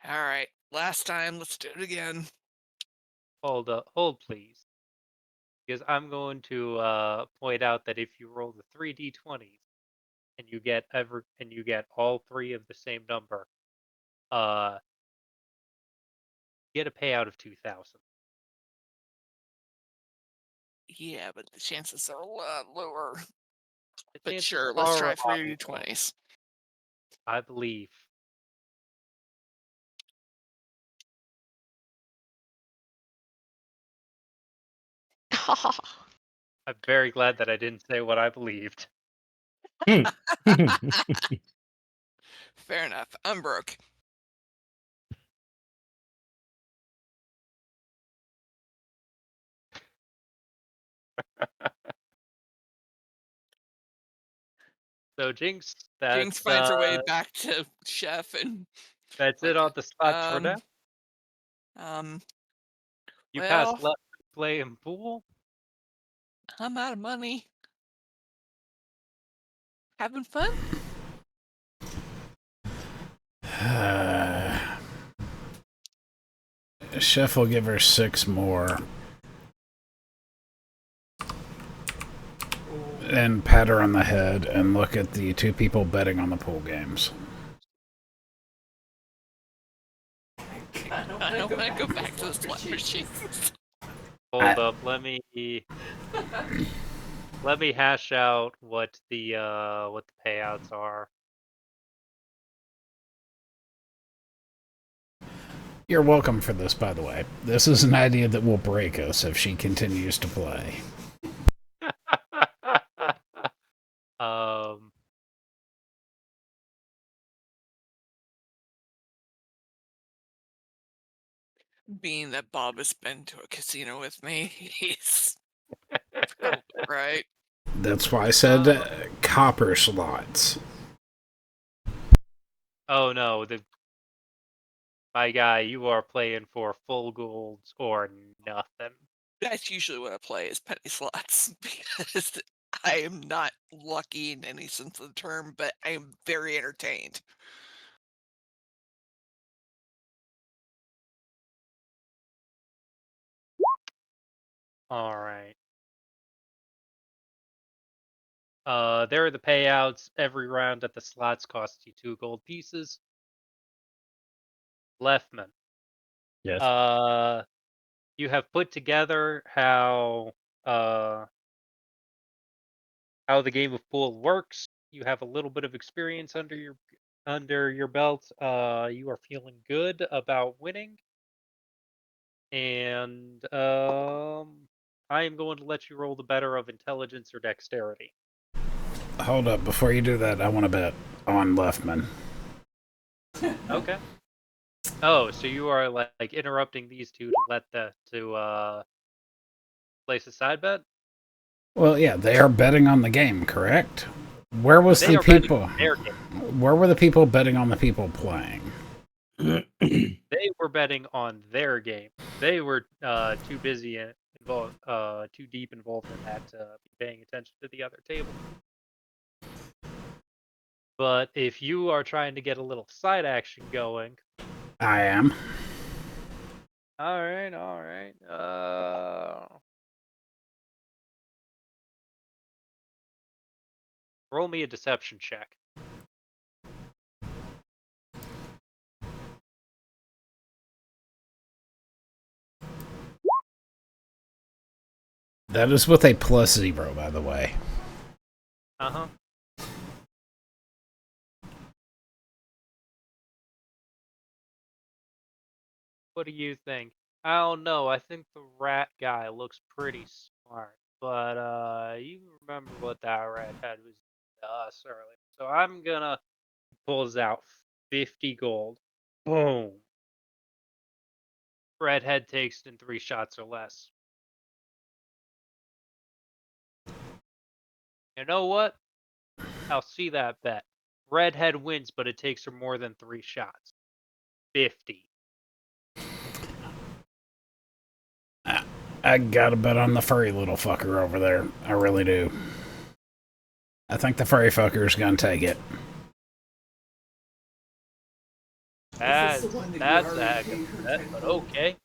All right, last time. Let's do it again. Hold up. Hold, please. Because I'm going to point out that if you roll the 3d20s and you get all 3 of the same number, uh, you get a payout of 2,000. Yeah, but the chances are a lot lower. The But chances sure, let's are try a lot lower, 3d20s. I believe. I'm very glad that I didn't say what I believed. Hmm. Fair enough. I'm broke. So Jinx, Jinx finds her way back to Chef and that's it like, on the slots for now. um, You passed well, left playing pool. I'm out of money. Having fun? Chef will give her 6 more. And pat her on the head and look at the 2 people betting on the pool games. I don't want to go back to the slot machine. Hold up, let me hash out what the payouts are. You're welcome for this, by the way. This is an idea that will break us if she continues to play. um Being that Bob has been to a casino with me, he's probably right. That's why I said copper slots. Oh no, my guy, you are playing for full golds or nothing. That's usually what I play is penny slots because I am not lucky in any sense of the term, but I am very entertained. All right. There are the payouts. Every round at the slots costs you 2 gold pieces. Leftman. Yes. You have put together how the game of pool works. You have a little bit of experience under your belt. You are feeling good about winning, and I am going to let you roll the better of intelligence or dexterity. Hold up, before you do that, I want to bet on Leftman. Okay. Oh, so you are like interrupting these two to place a side bet? Well, yeah, they are betting on the game, correct? Where was They the are betting people? on their game. Where were the people betting on the people playing? They were betting on their game. They were too busy and too deep involved in that to be paying attention to the other table. But if you are trying to get a little side action going, I am. all right, all right. Roll me a deception check. That is with a +0, by the way. Uh-huh. What do you think? I don't know. I think the rat guy looks pretty smart, but you remember what that redhead was to us earlier. So I'm gonna pulls out 50 gold. Boom. Redhead takes in 3 shots or less. You know what? I'll see that bet. Redhead wins, but it takes her more than 3 shots. 50. I gotta bet on the furry little fucker over there. I really do. I think the furry fucker's gonna take it. That's a heck of a bet, but okay.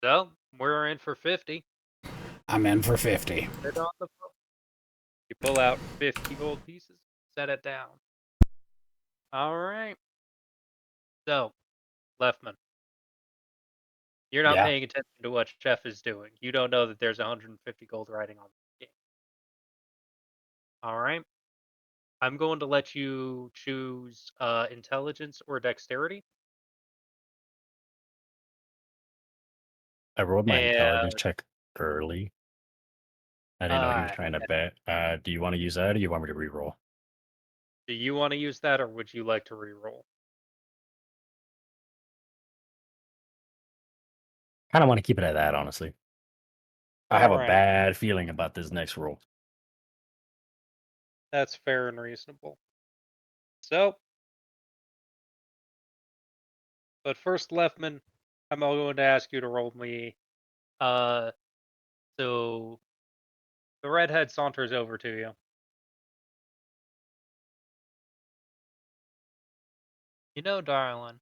So we're in for 50. I'm in for 50. Put on the phone. You pull out 50 gold pieces, set it down. All right. So, Leftman, you're not Yeah. paying attention to what Chef is doing. You don't know that there's 150 gold riding on the game. All right. I'm going to let you choose intelligence or dexterity. I rolled my intelligence And check early. I didn't know he was trying to bet. Do you want to use that, or do you want me to reroll? do you want to use that, or would you like to reroll? Kind of want to keep it at that, honestly. I have All a right. bad feeling about this next roll. That's fair and reasonable. So, but first, Leftman, I'm going to ask you to roll me. Uh, so the redhead saunters over to you. You know, darling,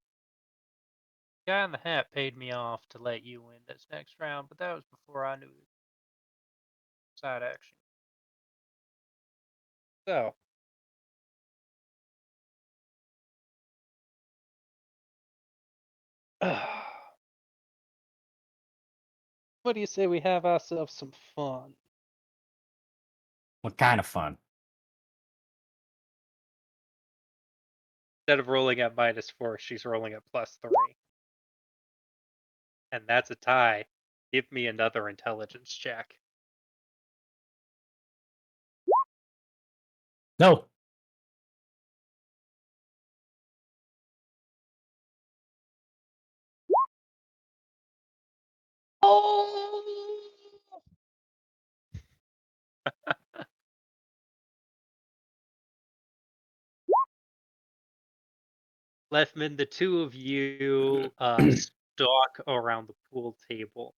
the guy in the hat paid me off to let you win this next round, but that was before I knew side action. So, what do you say we have ourselves some fun? What kind of fun? Instead of rolling at -4, she's rolling at +3. And that's a tie. Give me another intelligence check. No. Oh! Leftman, the two of you stalk around the pool table,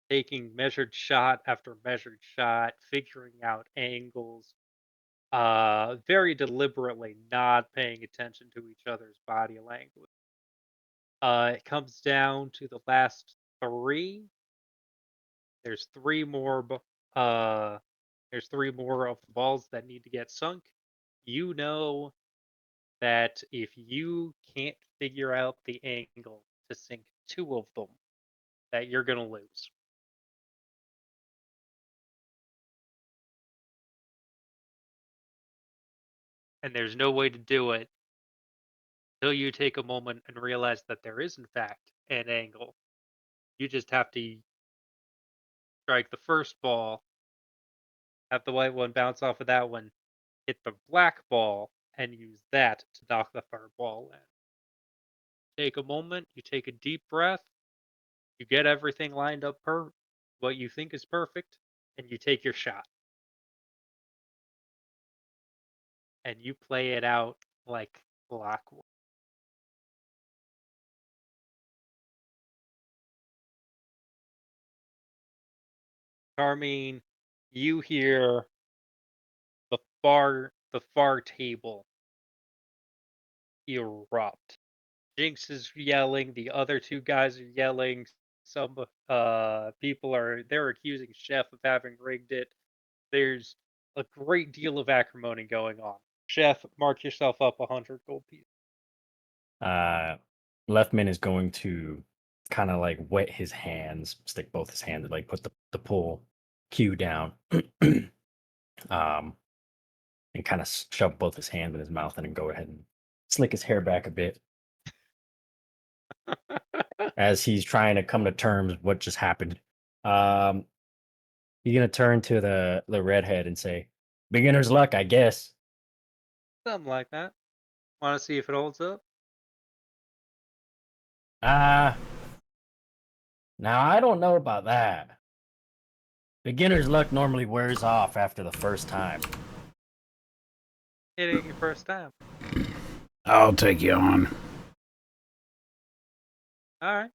taking measured shot after measured shot, figuring out angles, very deliberately not paying attention to each other's body language. It comes down to the last 3. There's 3 more. There's 3 more of the balls that need to get sunk. You know that if you can't figure out the angle to sink 2 of them, that you're gonna lose. And there's no way to do it until you take a moment and realize that there is in fact an angle. You just have to strike the first ball, have the white one bounce off of that one, hit the black ball, and use that to knock the third ball in. Take a moment, you take a deep breath, you get everything lined up per what you think is perfect, and you take your shot. And you play it out like clockwork. Carmine, you hear the far table erupt. Jinx is yelling, the other two guys are yelling. Some people they're accusing Chef of having rigged it. There's a great deal of acrimony going on. Chef, mark yourself up 100 gold pieces. Leftman is going to kind of like wet his hands, stick both his hands, like put the pull cue down, and kind of shove both his hands in his mouth, and then go ahead and slick his hair back a bit as he's trying to come to terms with what just happened. He's gonna turn to the redhead and say, "Beginner's luck, I guess." Something like that. Want to see if it holds up? Now I don't know about that. Beginner's luck normally wears off after the first time. It ain't your first time. I'll take you on. All right.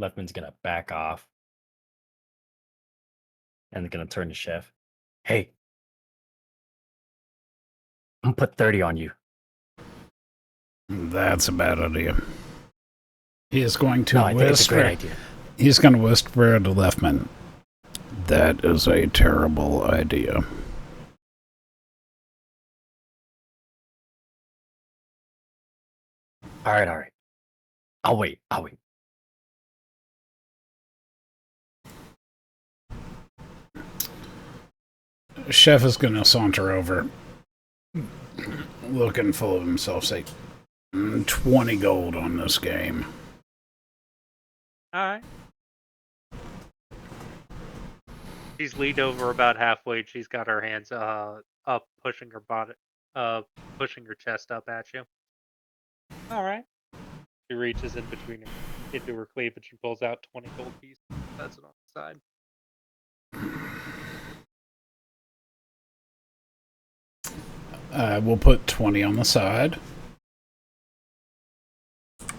Leftman's gonna back off and gonna turn to Chef. Hey, I'm gonna put 30 on you. That's a bad idea. He is going to No, I think it's a whisper. great idea. He's going to whisper to Leftman. That is a terrible idea. All right. I'll wait. Chef is going to saunter over, looking full of himself, say, 20 gold on this game. All right. She's leaned over about halfway. And she's got her hands up, pushing her body, pushing her chest up at you. All right. She reaches in between her, into her cleavage and pulls out 20 gold pieces. That's it on the side. We'll put 20 on the side.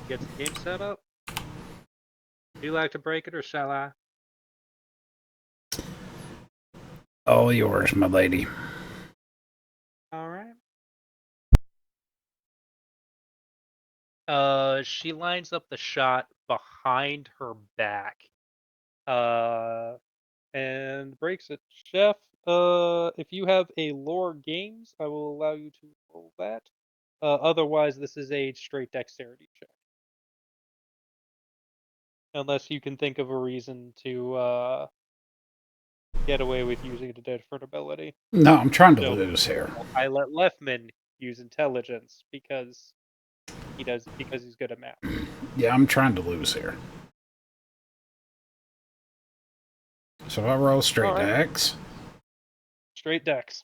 Get the game set up. Do you like to break it, or shall I? All yours, my lady. All right. She lines up the shot behind her back. And breaks it. Chef, if you have a lore games, I will allow you to roll that. Otherwise, this is a straight dexterity check. Unless you can think of a reason to get away with using a different ability. No, I'm trying to So, lose here. I let Leftman use intelligence because he's good at math. Yeah, I'm trying to lose here. So I roll straight dex. Straight dex.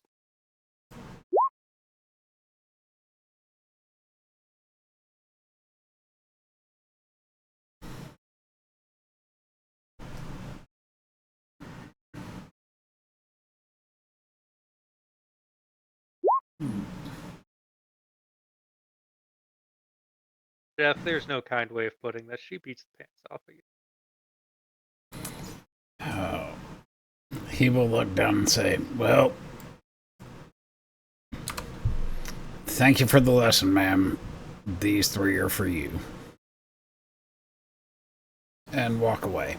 Jeff, there's no kind way of putting this. She beats the pants off of you. Oh. He will look down and say, well, thank you for the lesson, ma'am. These 3 are for you. And walk away.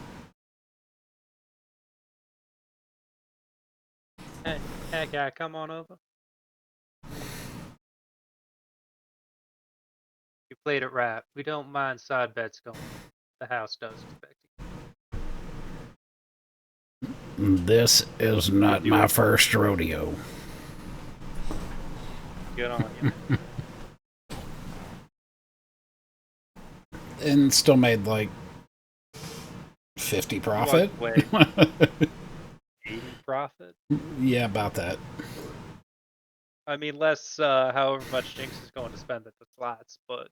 Hey, guy, come on over. You played it right. We don't mind side bets going. The house does expect you. This is not my first rodeo. Good on you. And still made like 50 profit. 80 profit? Yeah, about that. I mean, less however much Jinx is going to spend at the slots, but...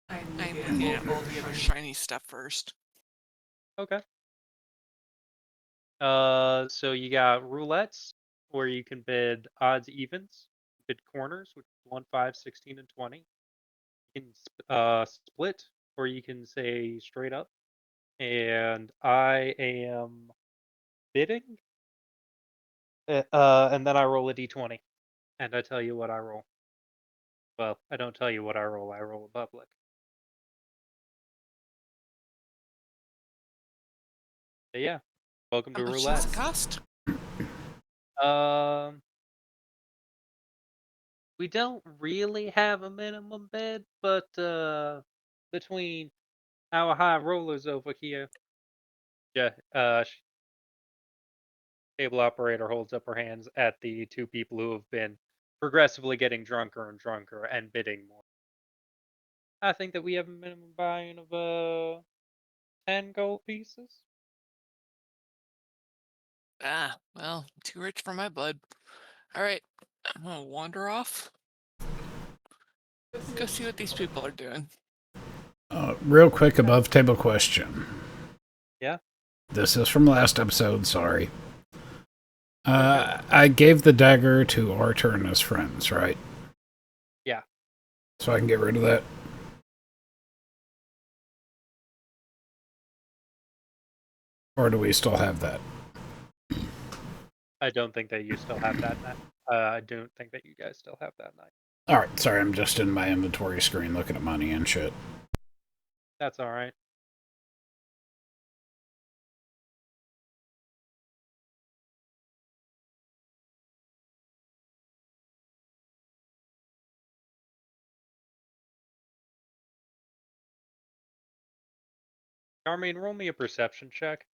I'm looking at all the other shiny stuff first. Okay. So you got roulettes where you can bid odds, evens, bid corners, which is 1, 5, 16, and 20. You can split, or you can say straight up. And I am bidding, and then I roll a d20, and I tell you what I roll. Well, I don't tell you what I roll. I roll in public. But yeah, welcome How to much roulette. does it cost? Um, we don't really have a minimum bid, but between our high rollers over here, yeah, table operator holds up her hands at the two people who have been progressively getting drunker and drunker and bidding more. I think that we have a minimum buy-in of 10 gold pieces. Ah, well, too rich for my blood. All right, I'm gonna wander off. Go see what these people are doing. Real quick, above table question. Yeah. This is from last episode, sorry. Okay. I gave the dagger to Arthur and his friends, right? Yeah. So I can get rid of that. Or do we still have that? I don't think that you still have that. I don't think that you guys still have that night. Alright, sorry, I'm just in my inventory screen looking at money and shit. That's all right. Carmine, roll me a perception check.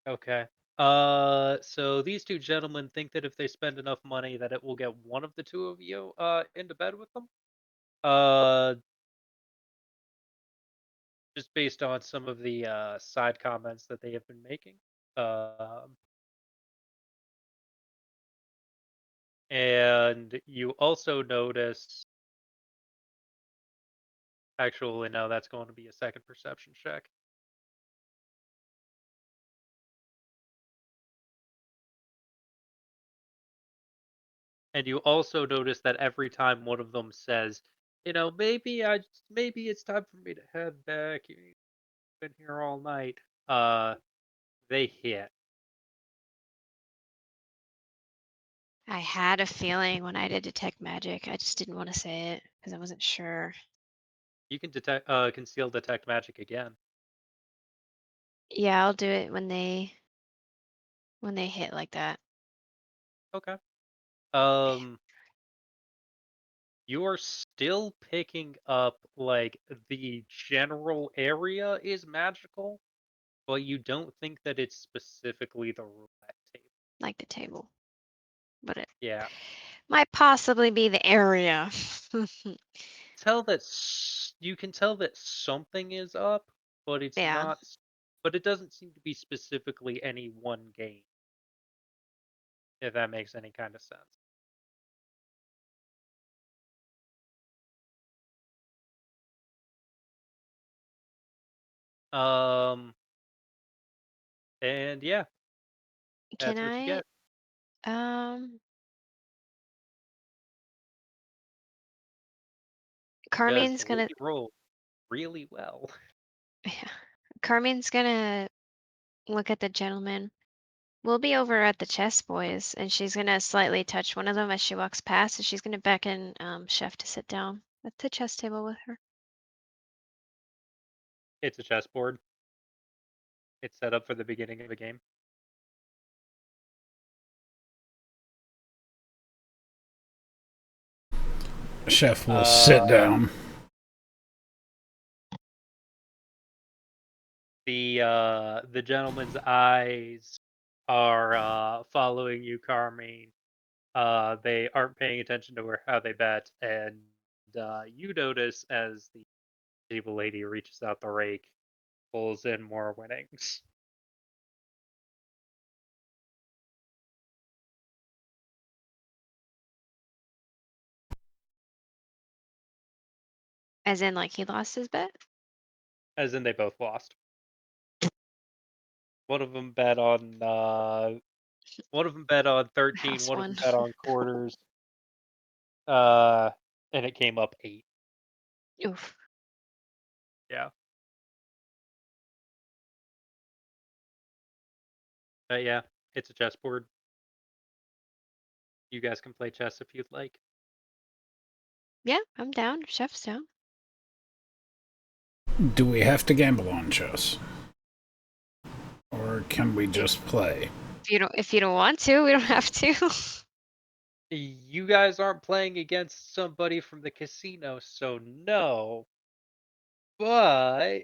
Okay. So these two gentlemen think that if they spend enough money, that it will get one of the two of you into bed with them. Uh, just based on some of the side comments that they have been making. And you also notice. Actually, no, that's going to be a second perception check. And you also notice that every time one of them says, maybe it's time for me to head back. You've been here all night. They hit. I had a feeling when I did detect magic. I just didn't want to say it because I wasn't sure. You can conceal detect magic again. Yeah, I'll do it when they hit like that. Okay. Um, you are still picking up like the general area is magical, but you don't think that it's specifically the roulette table. Like the table. But it Yeah. might possibly be the area. You can tell that something is up, but it's Yeah. not. But it doesn't seem to be specifically any one game. If that makes any kind of sense. Um, and yeah, Can that's what you I get. Because Carmine's the gonna lady rolled really well. yeah. Carmine's gonna look at the gentleman. We'll be over at the chess boys, and she's gonna slightly touch one of them as she walks past, and she's gonna beckon Chef to sit down at the chess table with her. It's a chessboard. It's set up for the beginning of the game. Chef will sit down. The gentleman's eyes are following you, Carmine. They aren't paying attention to how they bet, and you notice as the table lady reaches out the rake, pulls in more winnings. As in, like, he lost his bet? As in, they both lost. One of them bet on 13. House One of one. them bet on quarters. And it came up 8. Oof. Yeah. But yeah, it's a chessboard. You guys can play chess if you'd like. Yeah, I'm down. Chef's down. Do we have to gamble on chess? Or can we just play? If you don't want to, we don't have to. You guys aren't playing against somebody from the casino, so no. But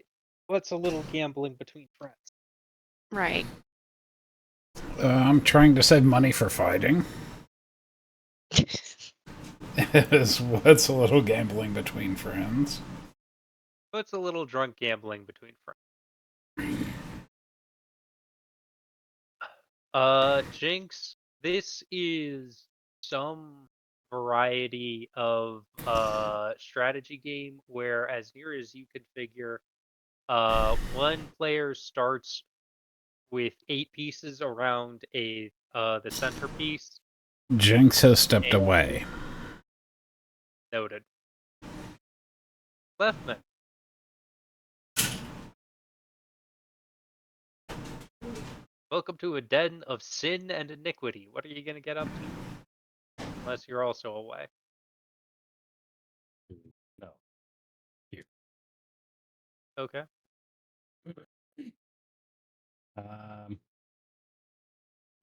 what's a little gambling between friends? Right. I'm trying to save money for fighting. Is what's a little gambling between friends? What's a little drunk gambling between friends? Jinx, this is some variety of strategy game where, as near as you can figure, one player starts with 8 pieces around the centerpiece. Jinx has stepped And away. noted. Leftman. Welcome to a den of sin and iniquity. What are you gonna get up to? Unless you're also away. No. Here. Okay.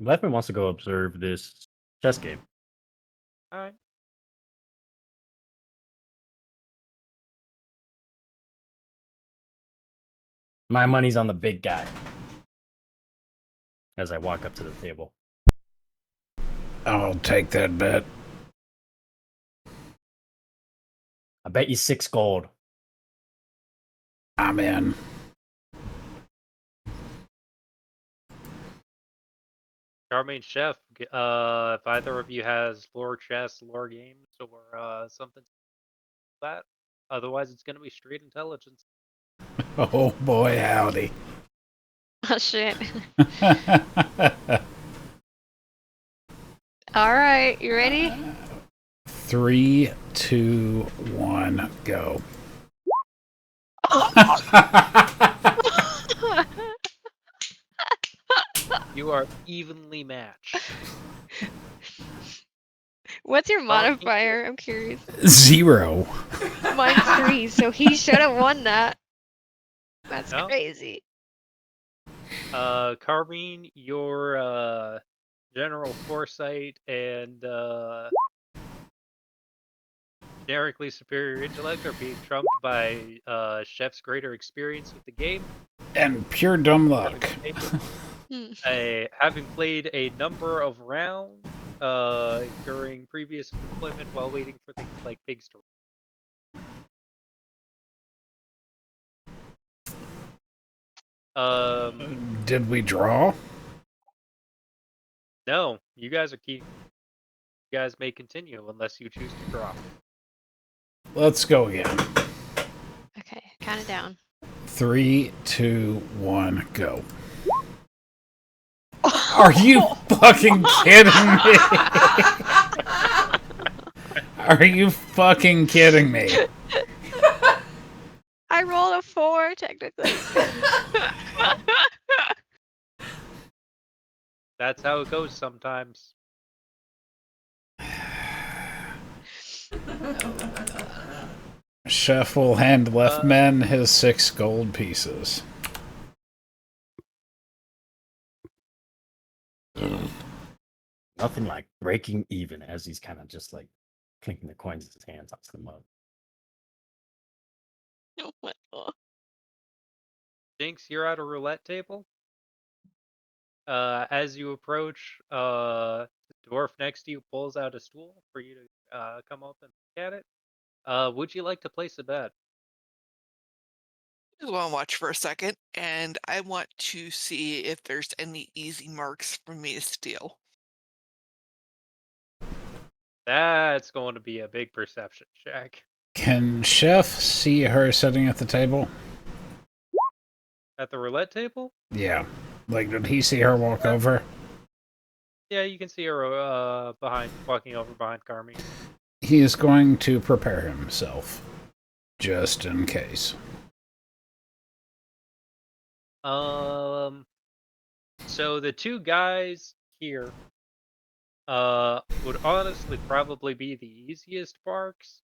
Leftman wants to go observe this chess game. Alright. My money's on the big guy. As I walk up to the table. I'll take that bet. I bet you 6 gold. I'm in. Charmaine Chef, if either of you has lore chess, lore games, or something like that. Otherwise, it's gonna be street intelligence. Oh boy, howdy. Oh shit. All right, you ready? 3, 2, 1, go. You are evenly matched. What's your Charmaine- modifier? I'm curious. 0. Mine's 3, so he should have won that. That's No? crazy. Carmine, your general foresight and generically superior intellect are being trumped by Chef's greater experience with the game. And pure dumb luck. Having played a number of rounds during previous deployment while waiting for things like pigs to. Did we draw? No, you guys are key. You guys may continue unless you choose to draw. Let's go again. Okay, count it down. 3, 2, 1, go. Are you fucking kidding me? Are you fucking kidding me? I rolled a 4, technically. That's how it goes sometimes. Chef will hand Leftman his 6 gold pieces. Nothing like breaking even as he's kind of just like clinking the coins in his hands onto the mug. Oh my God. Jinx, you're at a roulette table. As you approach, the dwarf next to you pulls out a stool for you to come up and look at it. Would you like to place a bet? Just want to watch for a second, and I want to see if there's any easy marks for me to steal. That's going to be a big perception check. Can Chef see her sitting at the table? At the roulette table? Yeah. Like, did he see her walk over? Yeah, you can see her walking over behind Carmine. He is going to prepare himself, just in case. So the two guys here would honestly probably be the easiest barks.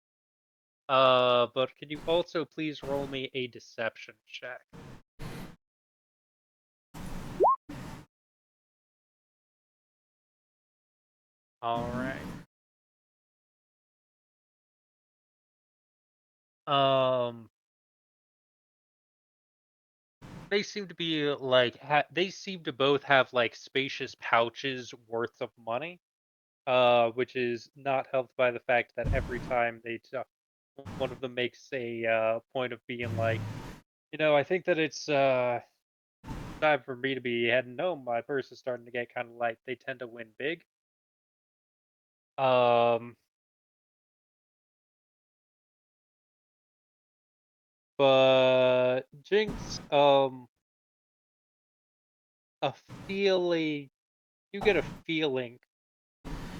But can you also please roll me a deception check? All right. They seem to be like they seem to both have like spacious pouches worth of money. Which is not helped by the fact that every time one of them makes a point of being like, I think that it's time for me to be heading home. My purse is starting to get kind of light. They tend to win big. Um, but Jinx, a feeling, you get a feeling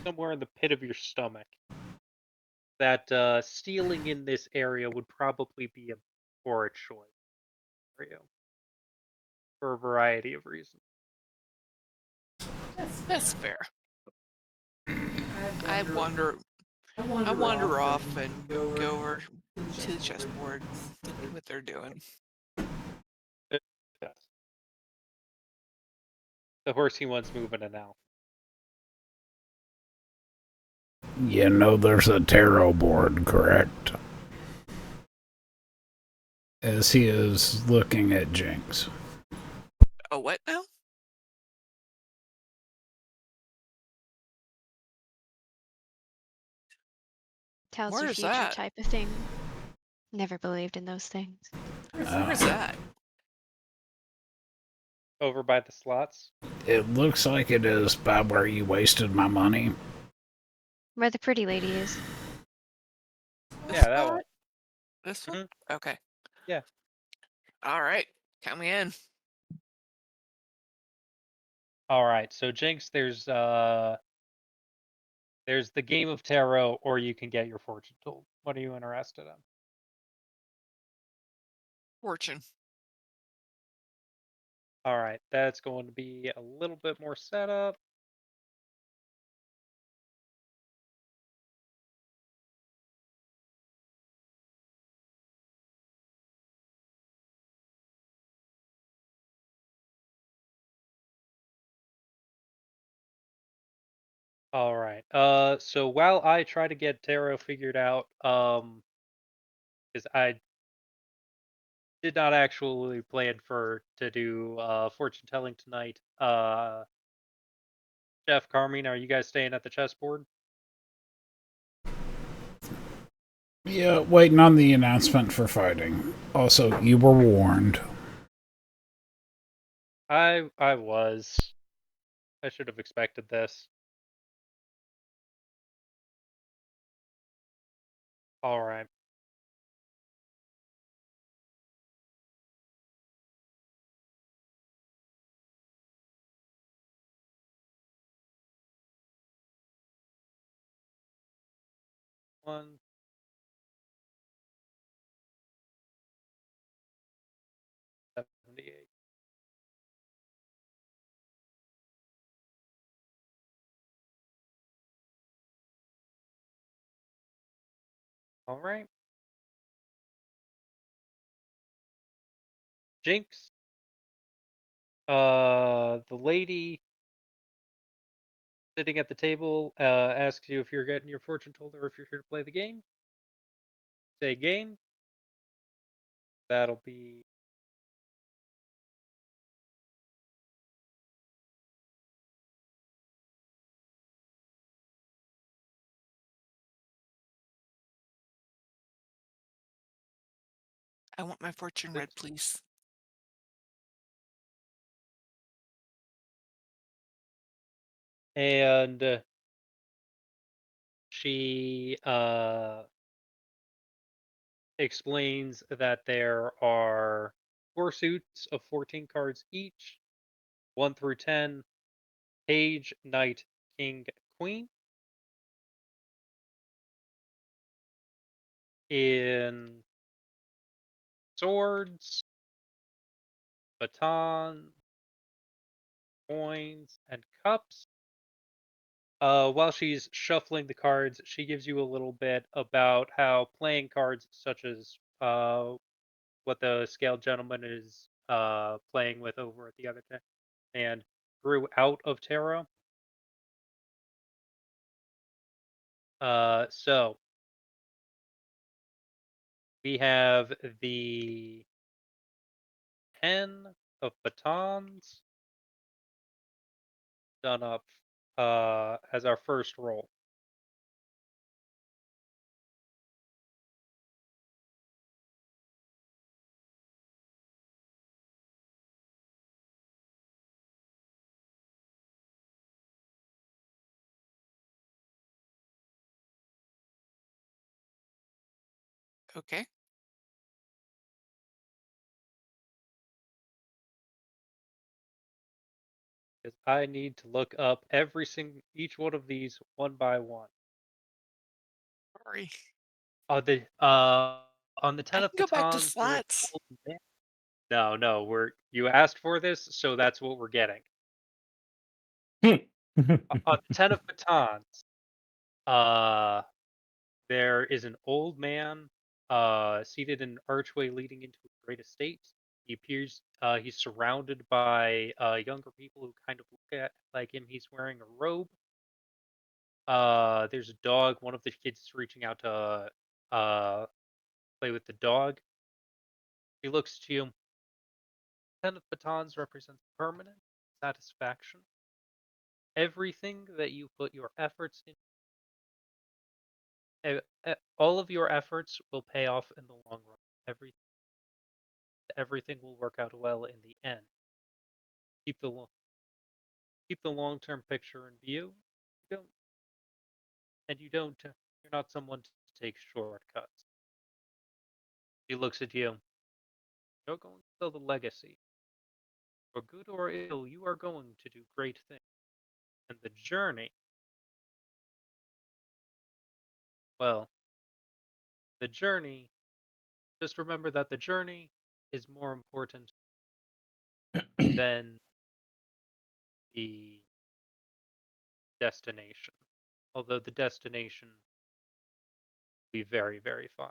somewhere in the pit of your stomach that stealing in this area would probably be a poor choice for you for a variety of reasons. That's fair. I wander off and go over to the chessboard and see what they're doing. Yes. The horsey one's moving it now. You know there's a tarot board, correct? As he is looking at Jinx. Oh, what now? Tells you Where is future that? type of thing. Never believed in those things. Where's that? Over by the slots. It looks like it is by where you wasted my money. Where the pretty lady is. This Yeah, that spot? one. This one? Mhm. Okay. Yeah. All right. Count me in. All right. So Jinx, there's the game of tarot, or you can get your fortune told. What are you interested in? Fortune. All right, that's going to be a little bit more setup. All right. So while I try to get tarot figured out, because I did not actually plan to do fortune telling tonight. Jeff, Carmine, are you guys staying at the chessboard? Yeah, waiting on the announcement for fighting. Also, you were warned. I was. I should have expected this. All right. One 78. All right. Jinx. The lady sitting at the table asks you if you're getting your fortune told or if you're here to play the game. Say game. That'll be I want my fortune read, six. please. And she explains that there are 4 suits of 14 cards each, 1 through 10, Page, Knight, King, Queen. In swords, baton, coins, and cups. While she's shuffling the cards, she gives you a little bit about how playing cards such as what the scaled gentleman is playing with over at the other and grew out of tarot. So we have the 10 of batons done up as our first roll. Okay. Because I need to look up each one of these one by one. Sorry. On the I 10 can of go back to batons, there's an slots. old man. No, you asked for this, so that's what we're getting. On the 10 of batons, uh, there is an old man seated in an archway leading into a great estate. He's surrounded by younger people who kind of look at like him. He's wearing a robe. There's a dog. One of the kids is reaching out to uh, play with the dog. He looks to you. 10 of batons represents permanent satisfaction. Everything that you put your efforts in, all of your efforts will pay off in the long run. Everything will work out well in the end. Keep the keep the long-term picture in view. You don't, and you don't. You're not someone to take shortcuts. He looks at you. You're going to build a legacy. For good or ill, you are going to do great things. And the journey, well, the journey, just remember that the journey is more important than the destination. Although the destination will be very, very fine.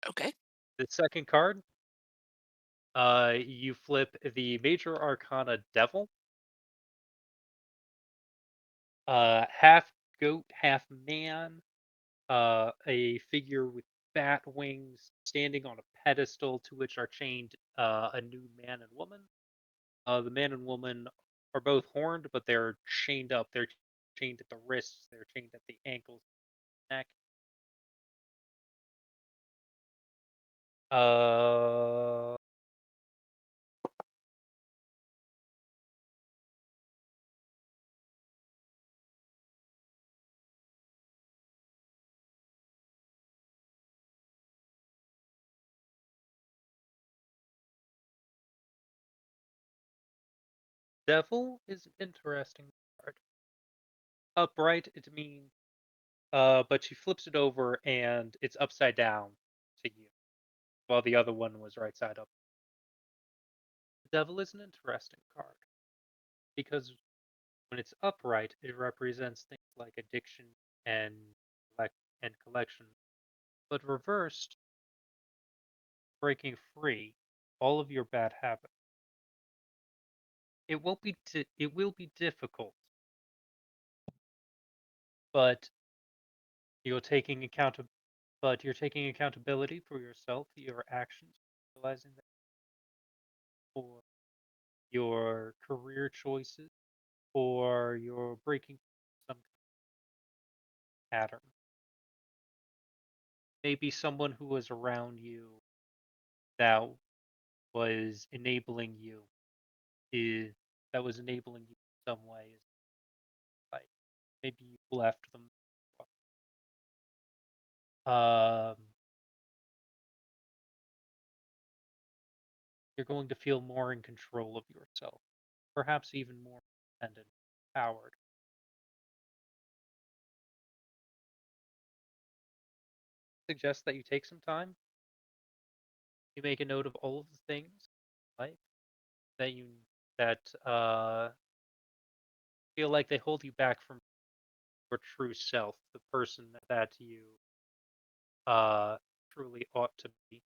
Okay. The second card, you flip the Major Arcana Devil. Half goat, half man. A figure with bat wings standing on a pedestal to which are chained a nude man and woman. The man and woman are both horned, but they're chained up. They're chained at the wrists. They're chained at the ankles, neck. Uh, Devil is an interesting card. Upright, it means, but she flips it over and it's upside down to you, while the other one was right side up. The Devil is an interesting card because when it's upright, it represents things like addiction and collection. But reversed, breaking free, all of your bad habits. It will be difficult, but you're taking account but you're taking accountability for yourself, your actions, realizing that for your career choices, or you're breaking some pattern. Maybe someone who was around you that was enabling you is that was enabling you in some way is right. Maybe you left them. Um, you're going to feel more in control of yourself, perhaps even more independent, empowered. Suggest that you take some time. You make a note of all of the things, right? That you that feel like they hold you back from your true self, the person that you uh truly ought to be.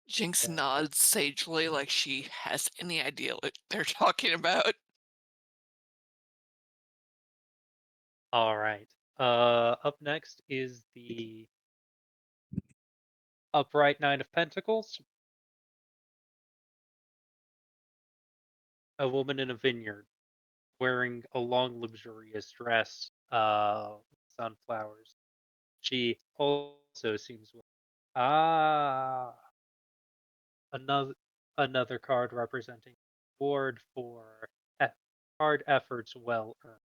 Jinx Yeah. nods sagely like she has any idea what they're talking about. All right. Up next is the upright Nine of Pentacles, a woman in a vineyard wearing a long, luxurious dress, with sunflowers. She also seems ah another another card representing reward for e- hard efforts well earned,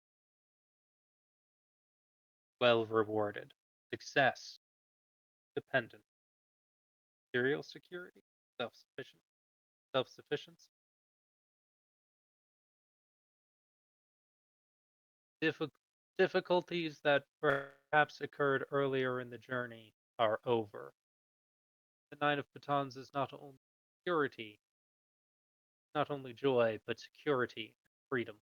well rewarded, success, dependent, material security, self-sufficient, self-sufficiency. Diffi- Difficulties that perhaps occurred earlier in the journey are over. The Nine of Batons is not only security, not only joy, but security, freedom.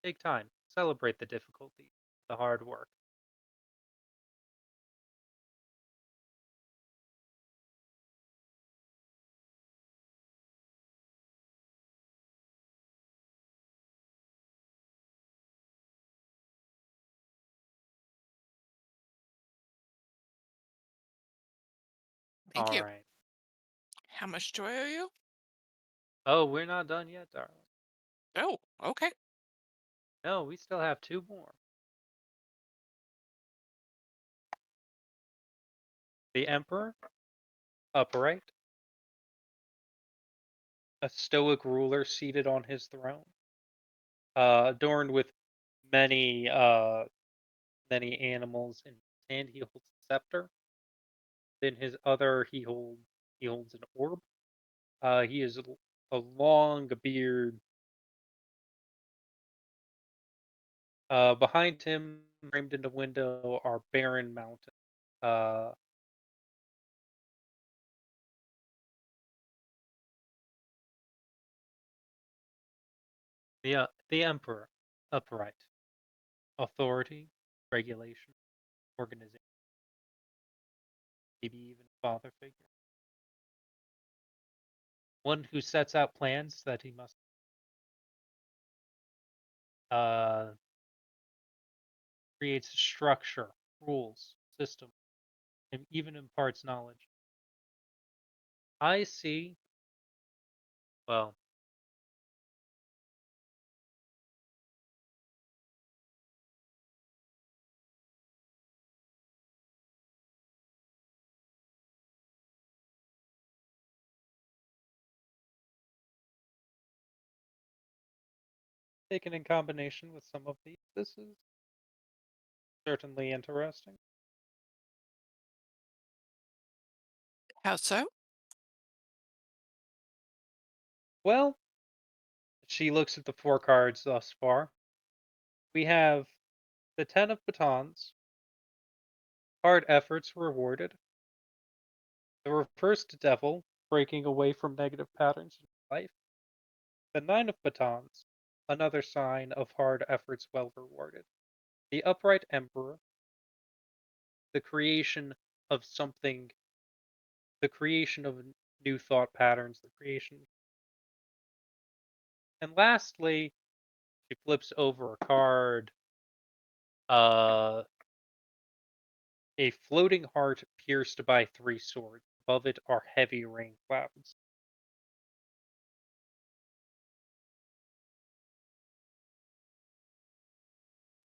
Take time, celebrate the difficulty, the hard work. Thank All you. right. How much joy are you? Oh, we're not done yet, darling. Oh, okay. No, we still have two more. The Emperor, upright, a stoic ruler seated on his throne, adorned with many many animals. In his hand, he holds a scepter. In his other, he holds an orb. He is a long beard. Behind him, framed in the window, are barren mountains. Uh, the Emperor, upright, authority, regulation, organization, maybe even father figure. One who sets out plans that he must uh, creates structure, rules, system, and even imparts knowledge. I see. Well, taken in combination with some of these, this is certainly interesting. How so? Well, she looks at the four cards thus far. We have the Ten of Batons, hard efforts rewarded, the reversed devil, breaking away from negative patterns in life, the Nine of Batons, another sign of hard efforts well rewarded, the upright emperor, the creation of something, the creation of new thought patterns, the creation. And lastly, she flips over a card, uh, a floating heart pierced by three swords. Above it are heavy rain clouds.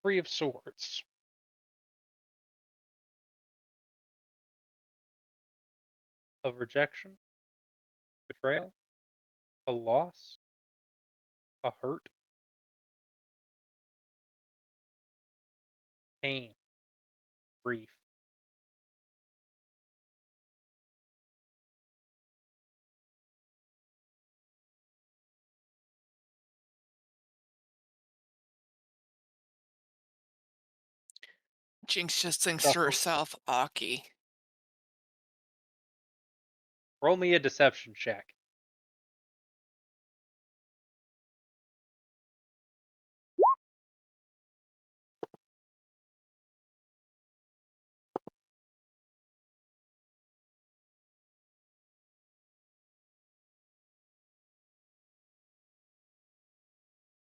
Three of Swords. Of rejection, betrayal, a loss, a hurt, pain, grief. Jinx just thinks to Shuffle. herself, Aki. Roll me a deception check.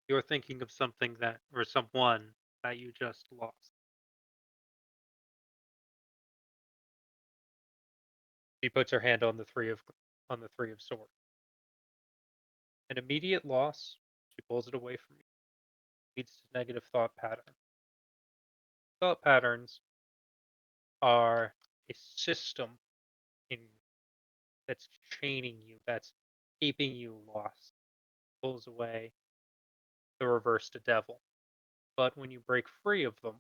You're thinking of something that, or someone that you just lost. She puts her hand on the three of swords. An immediate loss. She pulls it away from you. Leads to negative thought pattern. Thought patterns are a system in that's chaining you, that's keeping you lost. Pulls away the reverse to devil. But when you break free of them,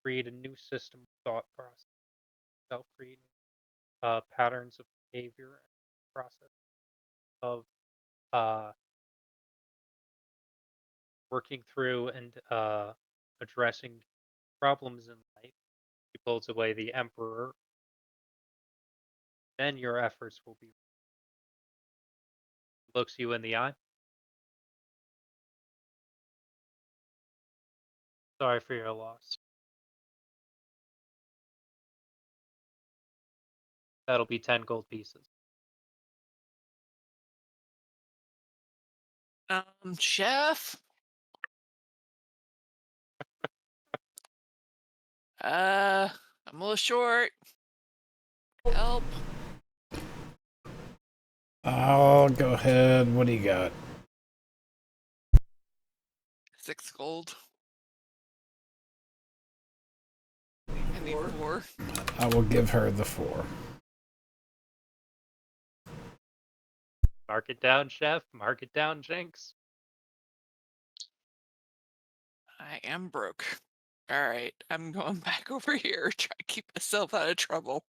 create a new system of thought process, self-creating patterns of behavior and process of working through and addressing problems in life. He pulls away the emperor. Then your efforts will be. Looks you in the eye. Sorry for your loss. That'll be 10 gold pieces. Chef? I'm a little short. Help. I'll go ahead. What do you got? 6 gold. I need 4. I will give her the 4. Mark it down, Chef. Mark it down, Jinx. I am broke. Alright, I'm going back over here, try to keep myself out of trouble.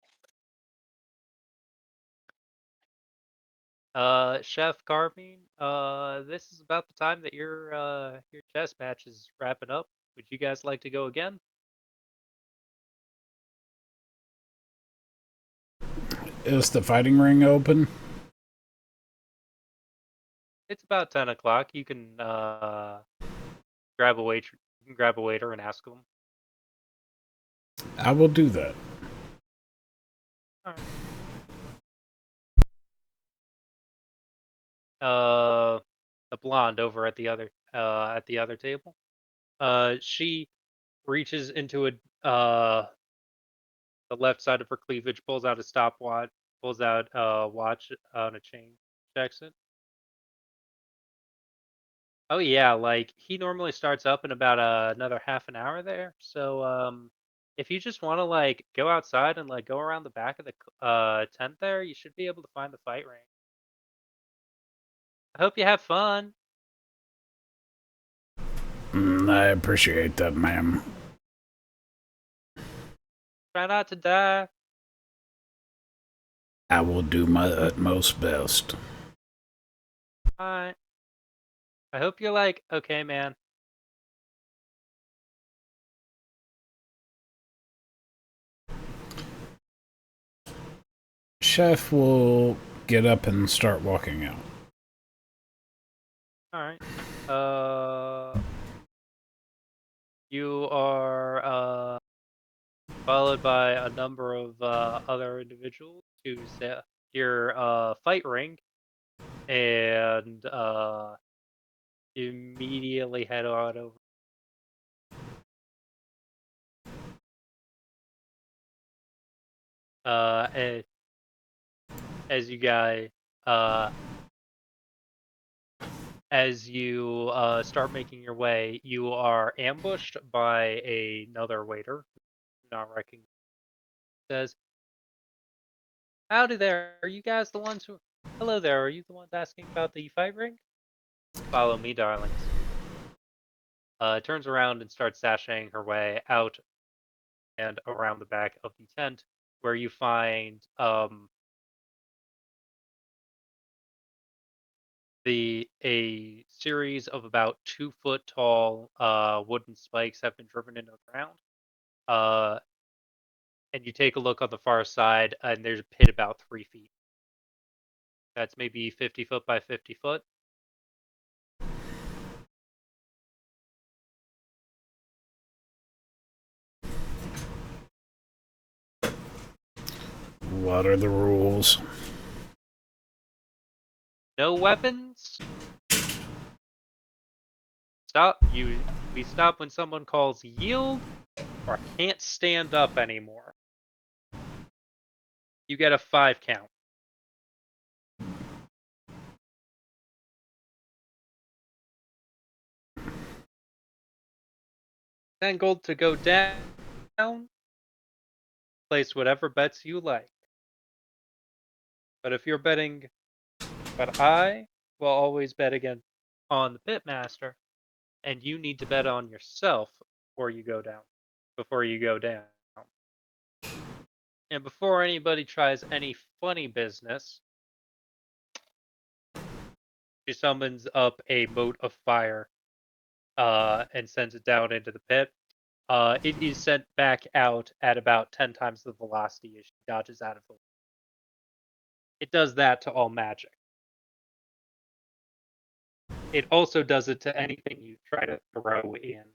Chef Carmine, this is about the time that your chess match is wrapping up. Would you guys like to go again? Is the fighting ring open? It's about 10 o'clock. You can grab a waiter. You can grab a waiter and ask them. I will do that. All right. The blonde over at the other table. She reaches into the left side of her cleavage, pulls out a stopwatch, pulls out a watch on a chain, checks it. Oh yeah, like he normally starts up in about another half an hour there. So if you just want to like go outside and like go around the back of the tent there, you should be able to find the fight ring. I hope you have fun. I appreciate that, ma'am. Try not to die. I will do my utmost best. Alright. I hope you're like, okay, man. Chef will get up and start walking out. Alright. You are followed by a number of other individuals to your fight ring and immediately head on over. As, as you guys as you start making your way, you are ambushed by another waiter. Not recognized. Says, "Howdy there. Are you guys the ones who? Hello there. Are you the ones asking about the fight ring? Follow me, darlings." Turns around and starts sashaying her way out and around the back of the tent, where you find a series of about 2 foot tall wooden spikes have been driven into the ground. Uh, and you take a look on the far side, and there's a pit about 3 feet. That's maybe 50 foot by 50 foot. What are the rules? No weapons. We stop when someone calls yield or can't stand up anymore. You get a 5 count. $10 to go down. Place whatever bets you like. But I will always bet again on the pitmaster, and you need to bet on yourself before you go down. And before anybody tries any funny business, she summons up a mote of fire and sends it down into the pit. It is sent back out at about 10 times the velocity as she dodges out of it. It does that to all magic. It also does it to anything you try to throw in.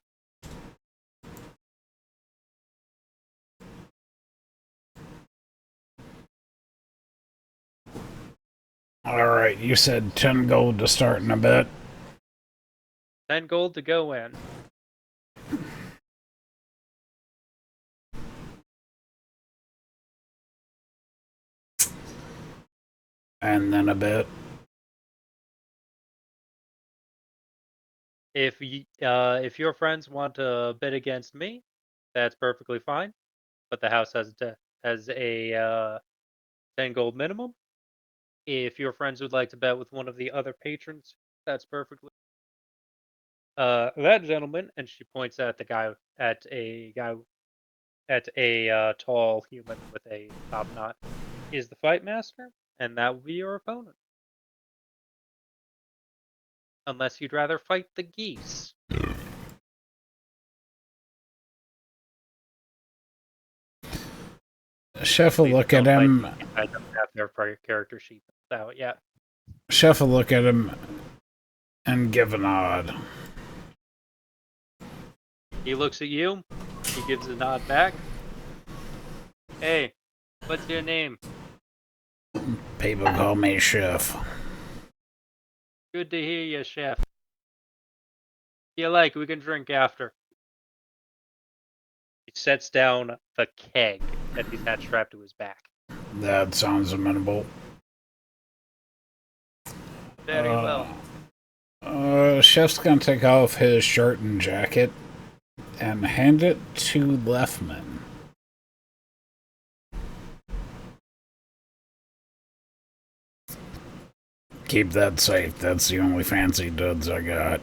Alright, you said 10 gold to start in a bet. $10 to go in. And then a bet. If your friends want to bid against me, that's perfectly fine. But the house has a 10 gold minimum. If your friends would like to bet with one of the other patrons, that's perfectly. That gentleman, and she points at a tall human with a top knot, is the fight master, and that will be your opponent. Unless you'd rather fight the geese. Chef will Please look at don't fight him. the geese. I don't have their character sheet out yet. Chef will look at him and give a nod. He looks at you. He gives a nod back. Hey, what's your name? People call me Chef. Good to hear you, chef. If you like, we can drink after. He sets down the keg that he's had strapped to his back. That sounds amenable. Very well. Chef's gonna take off his shirt and jacket and hand it to Lefman. Keep that safe. That's the only fancy duds I got.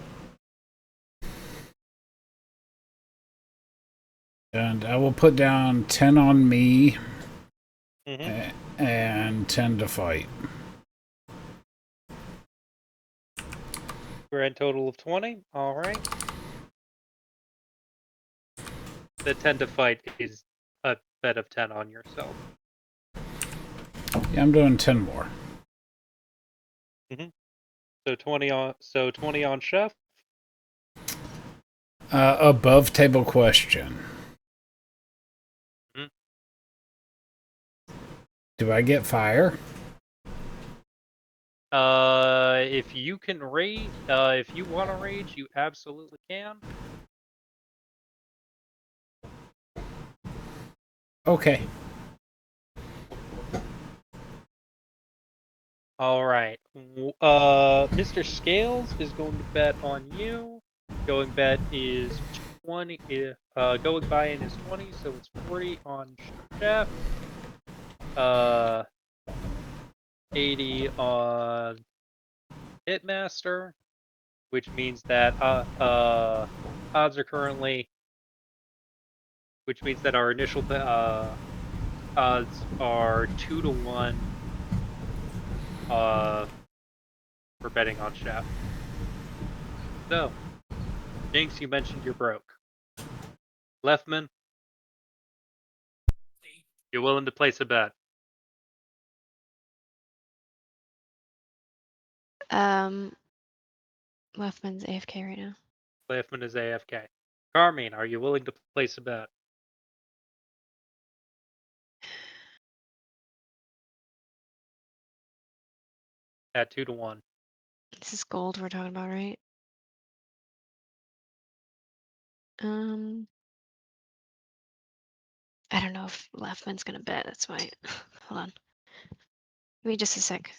And I will put down 10 on me and 10 to fight. Grand total of 20. All right. The 10 to fight is a bet of 10 on yourself. Yeah, I'm doing 10 more. So 20 on chef. Above table question. Do I get fire? If you can rage, if you want to rage, you absolutely can. Okay. All right. Mr. Scales is going to bet on you. Going bet is 20. Going buy-in is 20, so it's 40 on Chef. 80 on Hitmaster, which means that odds are currently, which means that our initial odds are 2-1 for betting on Chef. So, Jinx, you mentioned you're broke. Leftman, you're willing to place a bet. Lefman's AFK right now. Leftman is AFK. Carmine, are you willing to place a bet? At 2-1. This is gold we're talking about, right? I don't know if Leftman's gonna bet. That's why. Hold on. Give me just a sec.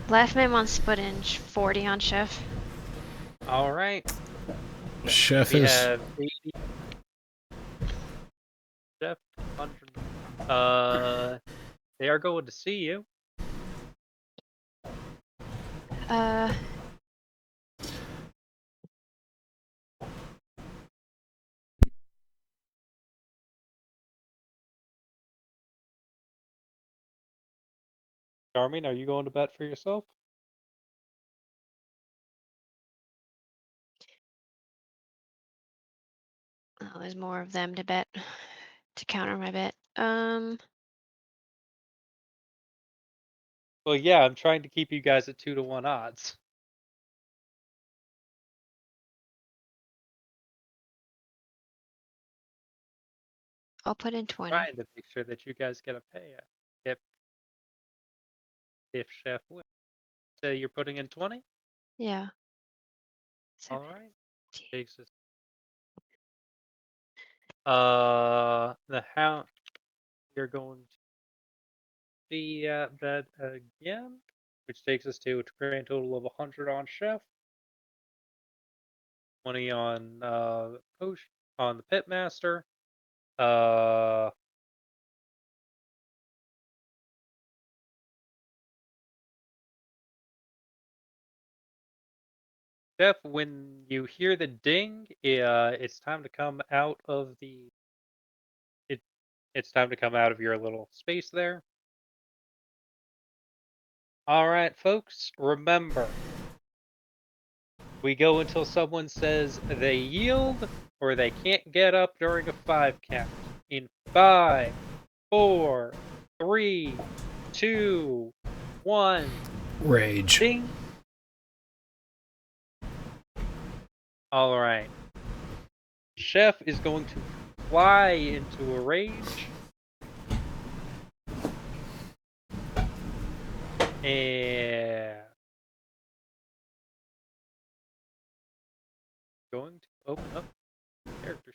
Leftman wants to put in 40 on Chef. All right. Chef We is. have 80. Chef, 100. They are going to see you. Uh, Carmine, are you going to bet for yourself? oh, there's more of them to bet to counter my bet. Well, yeah, I'm trying to keep you guys at 2-1 odds. I'll put in 20. Trying to make sure that you guys get a payout. If Chef wins. Say you're putting in 20? Yeah. All right. 17. Takes us. The how you're going to see that again, which takes us to a grand total of 100 on Chef, 20 on Potion, on the Pitmaster. Chef, when you hear the ding, it's time to come out of the. It's time to come out of your little space there. All right, folks. Remember, we go until someone says they yield or they can't get up during a 5 count. In 5, 4, 3, 2, 1. Rage. Ding. All right. Chef is going to fly into a rage. And going to open up character.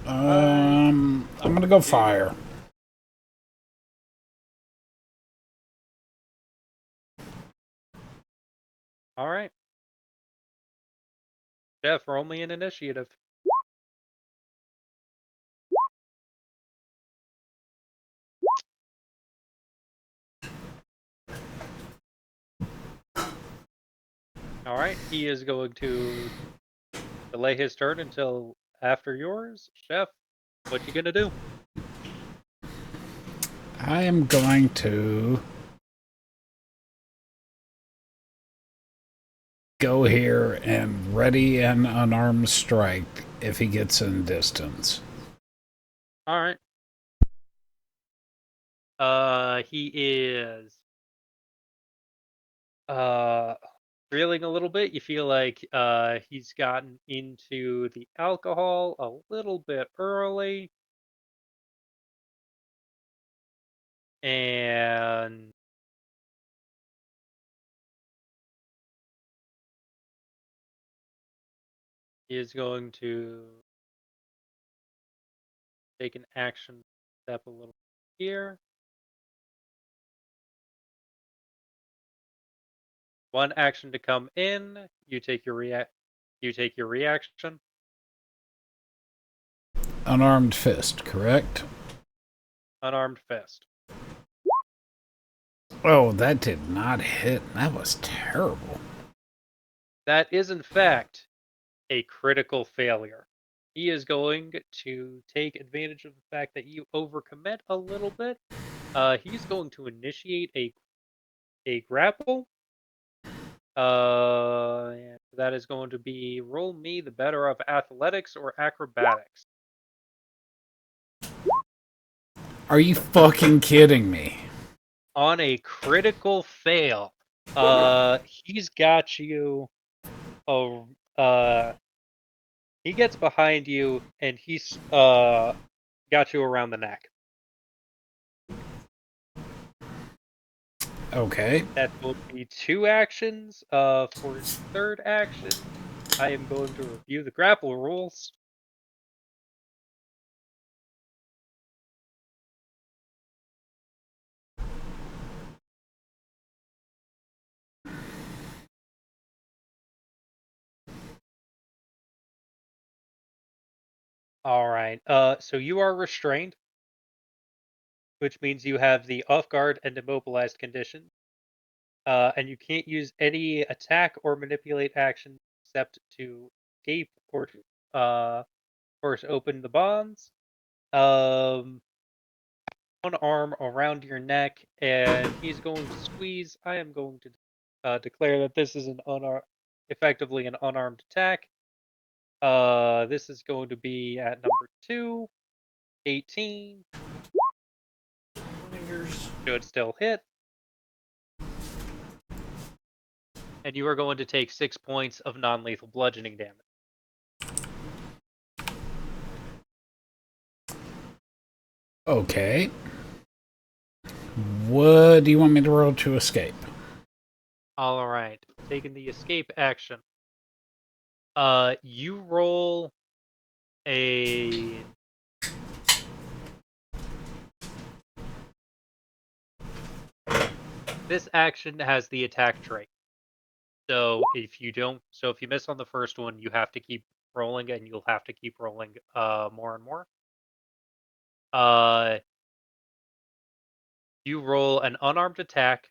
I'm gonna go fire. All right. Chef, roll me an initiative. All right. He is going to delay his turn until after yours. Chef, what you gonna do? I am going to go here and ready an unarmed strike if he gets in distance. All right. He is. reeling a little bit. You feel like he's gotten into the alcohol a little bit early. And he is going to take an action step a little here. One action to come in. You take your reaction. Unarmed fist, correct? Unarmed fist. Oh, that did not hit. That was terrible. That is in fact a critical failure. He is going to take advantage of the fact that you overcommit a little bit. He's going to initiate a grapple. And that is going to be roll me the better of athletics or acrobatics. Are you fucking kidding me? On a critical fail, he's got you. He gets behind you and he's got you around the neck. Okay. That will be 2 actions. For his third action, I am going to review the grapple rules. All right. So you are restrained, which means you have the off guard and immobilized condition. And you can't use any attack or manipulate action except to escape or to open the bonds. One arm around your neck, and he's going to squeeze. I am going to declare that this is effectively an unarmed attack. This is going to be at number 2, 18. Should still hit. And you are going to take 6 points of non-lethal bludgeoning damage. Okay. What do you want me to roll to escape? All right, taking the escape action. You roll a this action has the attack trait. So if you miss on the first one, you have to keep rolling, and you'll have to keep rolling more and more. You roll an unarmed attack.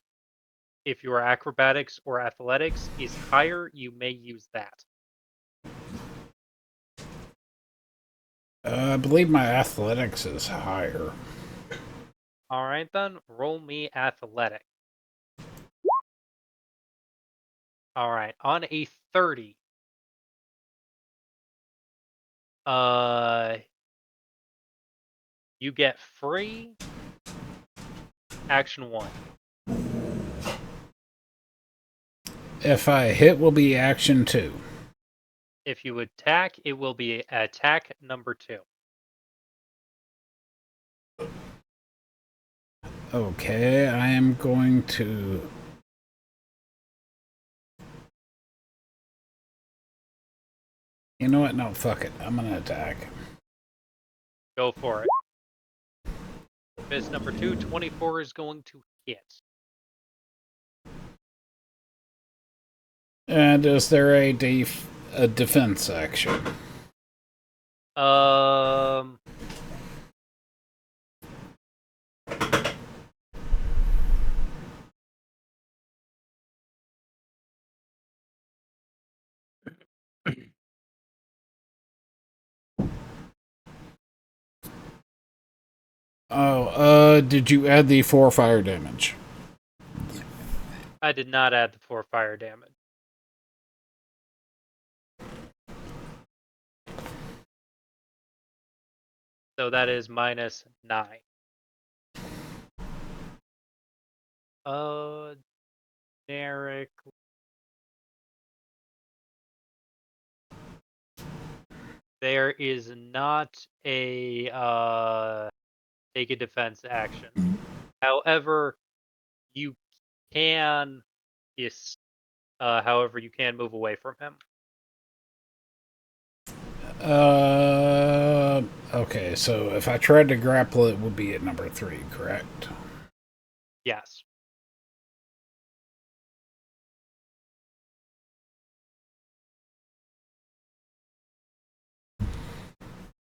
If your acrobatics or athletics is higher, you may use that. I believe my athletics is higher. All right, then roll me athletic. All right, on a 30. You get free action 1. If I hit, will be action 2. If you attack, it will be attack number 2. Okay, I am going to... You know what? No, fuck it. I'm gonna attack. Go for it. Miss number 2, 24 is going to hit. And is there a defense action? Oh, did you add the 4 fire damage? I did not add the 4 fire damage. So that is minus 9. Generic There is not a take a defense action. However, you can however you can move away from him. Okay, so if I tried to grapple, it would be at number 3, correct? Yes.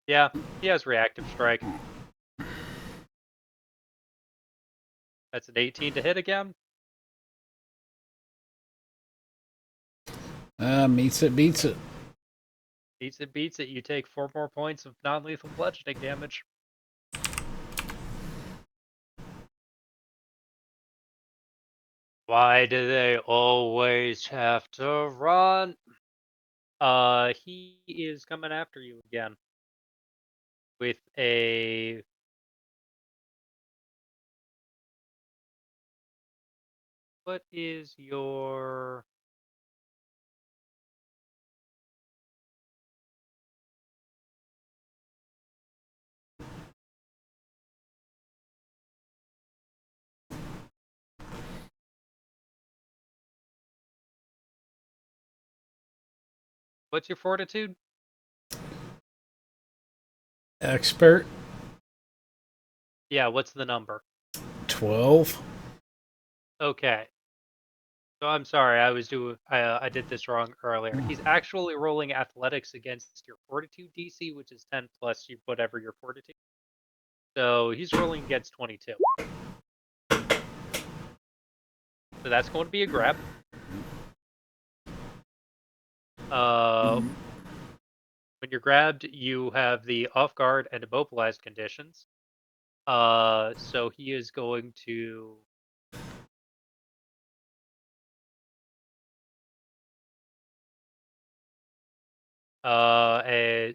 Yeah, he has reactive strike. That's an 18 to hit again. Meets it, beats it. Beats it. You take 4 more points of non-lethal bludgeoning damage. Why do they always have to run? He is coming after you again with a what is your what's your fortitude? Expert, Yeah, what's the number? 12. Okay. So I'm sorry, I did this wrong earlier. He's actually rolling athletics against your fortitude DC, which is 10 plus you whatever your fortitude. So he's rolling against 22. So that's going to be a grab. When you're grabbed, you have the off guard and immobilized conditions. So he is going to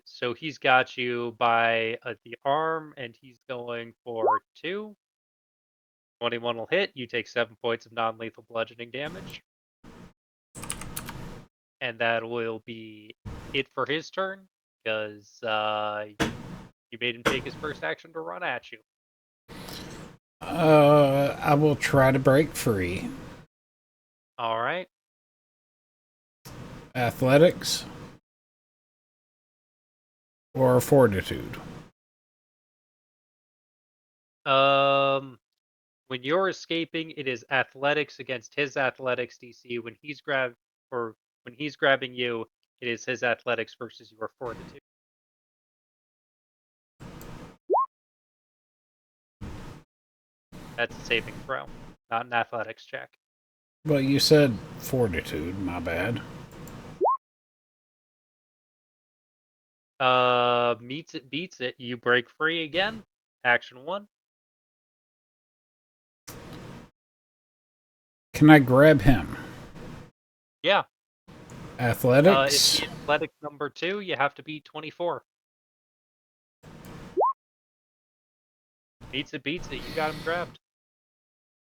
so he's got you by the arm, and he's going for 2. 21 will hit. You take 7 points of non-lethal bludgeoning damage, and that will be it for his turn because you made him take his first action to run at you. I will try to break free. All right. Athletics or fortitude? When you're escaping, it is athletics against his athletics DC. When he's grabbing you, it is his athletics versus your fortitude. That's a saving throw, not an athletics check. Well, you said fortitude, my bad. Meets it, beats it. You break free again. Action 1. Can I grab him? Yeah. Athletics? If the athletics number 2, you have to beat 24. Beats it, beats it. You got him grabbed.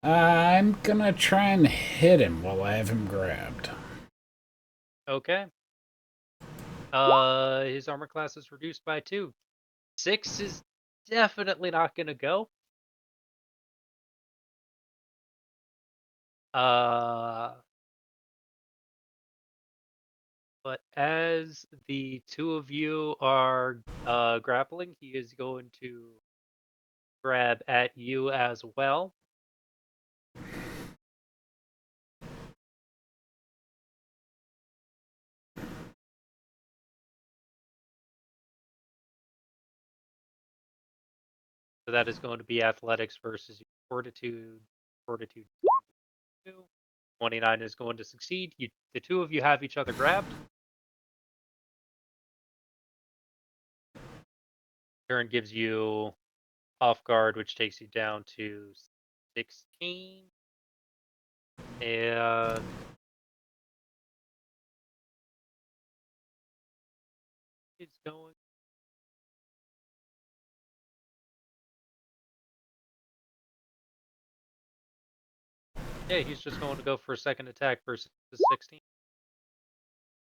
I'm gonna try and hit him while I have him grabbed. Okay. His armor class is reduced by 2. 6 is definitely not gonna go. But as the two of you are grappling, he is going to grab at you as well. So that is going to be athletics versus fortitude. Fortitude 22. 29 is going to succeed. The two of you have each other grabbed. Turn gives you off guard, which takes you down to 16. And it's going. Yeah, he's just going to go for a second attack versus 16.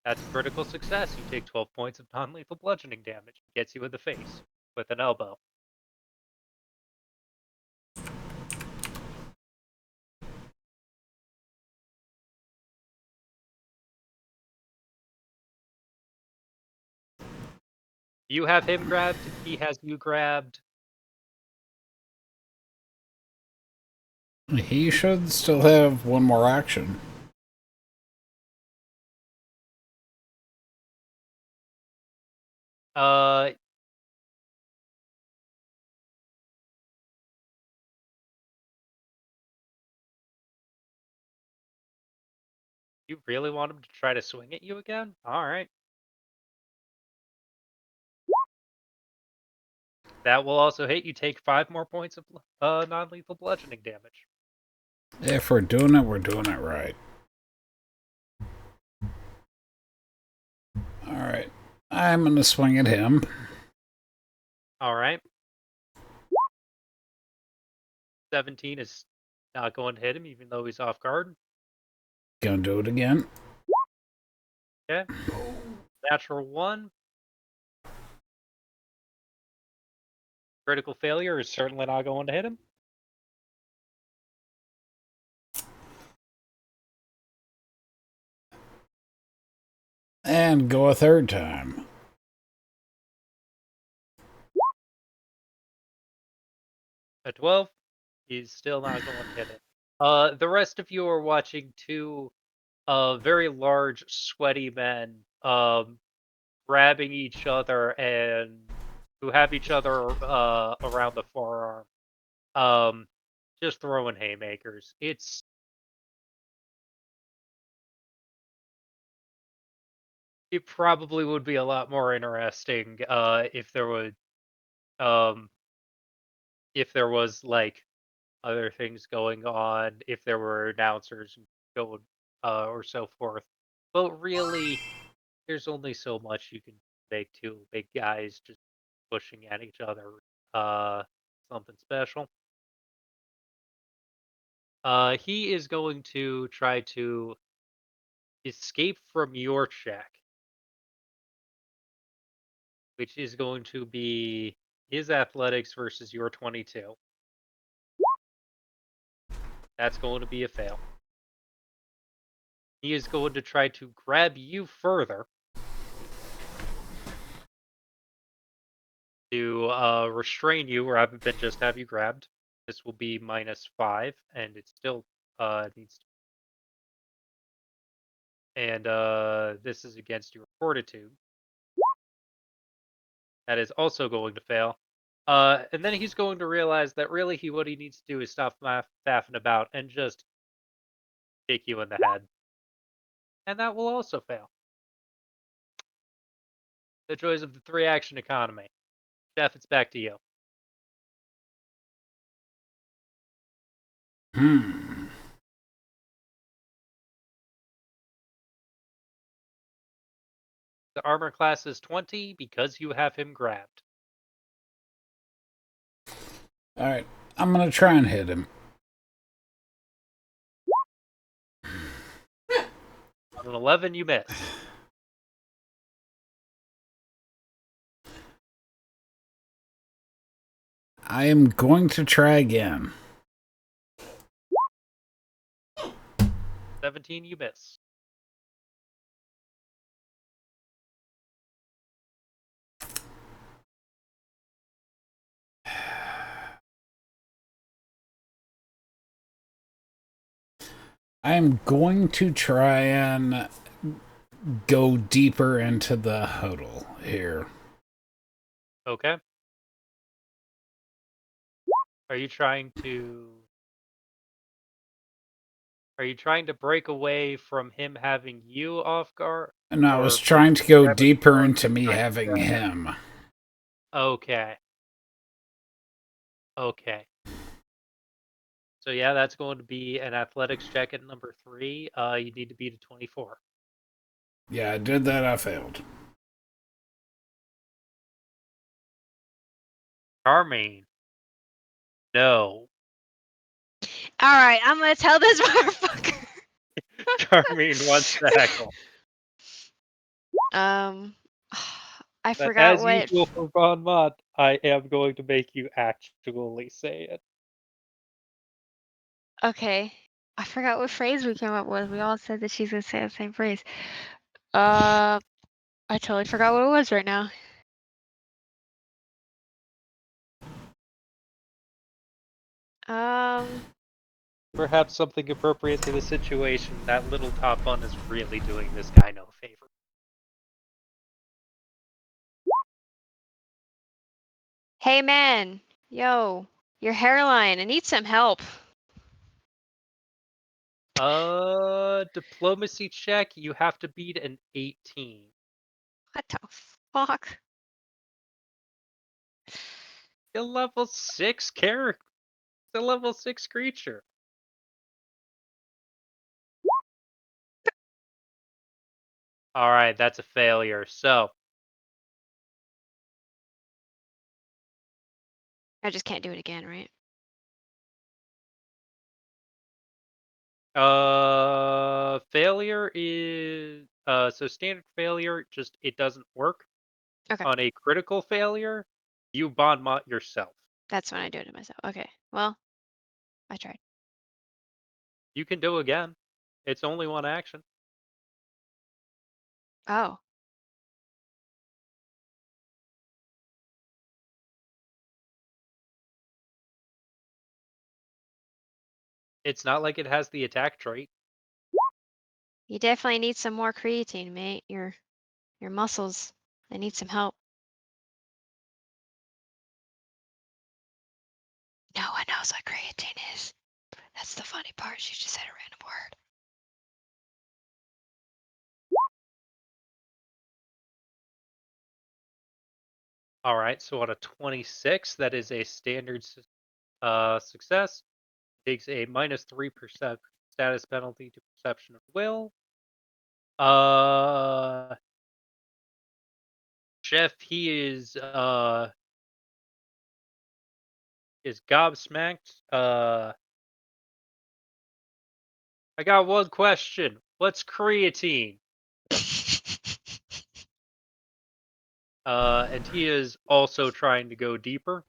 That's critical success. You take 12 points of non-lethal bludgeoning damage. Gets you in the face with an elbow. You have him grabbed. He has you grabbed. He should still have one more action. You really want him to try to swing at you again? All right. That will also hit. You take 5 more points of non-lethal bludgeoning damage. If we're doing it, we're doing it right. Alright. I'm gonna swing at him. All right. 17 is not going to hit him, even though he's off guard. Gonna do it again. Okay. Natural 1. Critical failure is certainly not going to hit him. And go a third time. A 12. He's still not going to hit it. The rest of you are watching two very large, sweaty men grabbing each other and who have each other around the forearm. Just throwing haymakers. It probably would be a lot more interesting if there was like other things going on, if there were announcers going or so forth. But really, there's only so much you can make two big guys just pushing at each other. Something special. He is going to try to escape from your check, which is going to be his athletics versus your 22. That's going to be a fail. He is going to try to grab you further to restrain you rather than just have you grabbed. This will be -5, and it still needs to. And this is against your fortitude. That is also going to fail. And then he's going to realize that really what he needs to do is stop faffing about and just kick you in the head. And that will also fail. The joys of the 3-action economy. Jeff, it's back to you. The armor class is 20 because you have him grabbed. Alright. I'm gonna try and hit him. On an 11, you miss. I am going to try again. 17, you miss. I am going to try and go deeper into the huddle here. Okay. Are you trying to break away from him having you off guard? And I was Or from trying to go grabbing deeper you, or into you me trying to having grab- him. Okay. Okay. So yeah, that's going to be an athletics check at number 3. You need to beat a 24. Yeah, I did that. I failed. Carmine. No. All right, I'm gonna tell this motherfucker. Carmine wants to heckle. I But forgot as what. usual for Bon Mott, I am going to make you actually say it. Okay. I forgot what phrase we came up with. We all said that she's gonna say the same phrase. I totally forgot what it was right now. Perhaps something appropriate to the situation. That little top bun is really doing this guy no favor. Hey man, yo, your hairline, I need some help. Diplomacy check. You have to beat an 18. What the fuck? A level 6 character. It's a level 6 creature. Alright, that's a failure. So, I just can't do it again, right? failure is so standard failure, just it doesn't work. Okay, On a critical failure, you Bon Mott yourself. that's when I do it to myself. Okay, well, I tried. You can do again. It's only one action. Oh, It's not like it has the attack trait. you definitely need some more creatine, mate. Your muscles, they need some help. No one knows what creatine is. That's the funny part. She just said a random word. All right, so on a 26, that is a standard success. Takes a -3% status penalty to perception of will. Uh, Chef, he is gobsmacked. I got one question. What's creatine? And he is also trying to go deeper.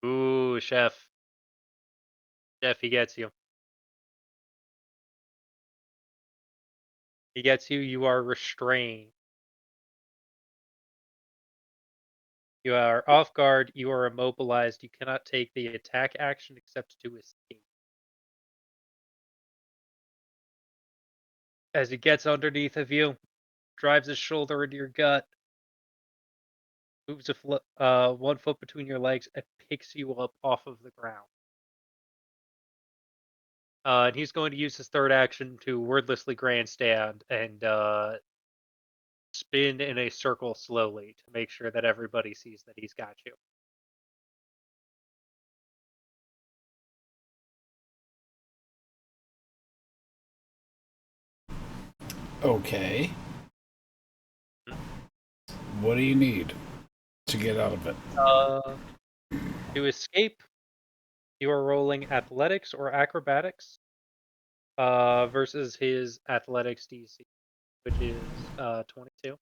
Ooh, Chef. Chef, he gets you. He gets you. You are restrained. You are off guard. You are immobilized. You cannot take the attack action except to escape. As he gets underneath of you, drives his shoulder into your gut, moves 1 foot between your legs, and picks you up off of the ground. And he's going to use his third action to wordlessly grandstand and spin in a circle slowly to make sure that everybody sees that he's got you. Okay. What do you need to get out of it? To escape, you are rolling athletics or acrobatics versus his athletics DC, which is 22.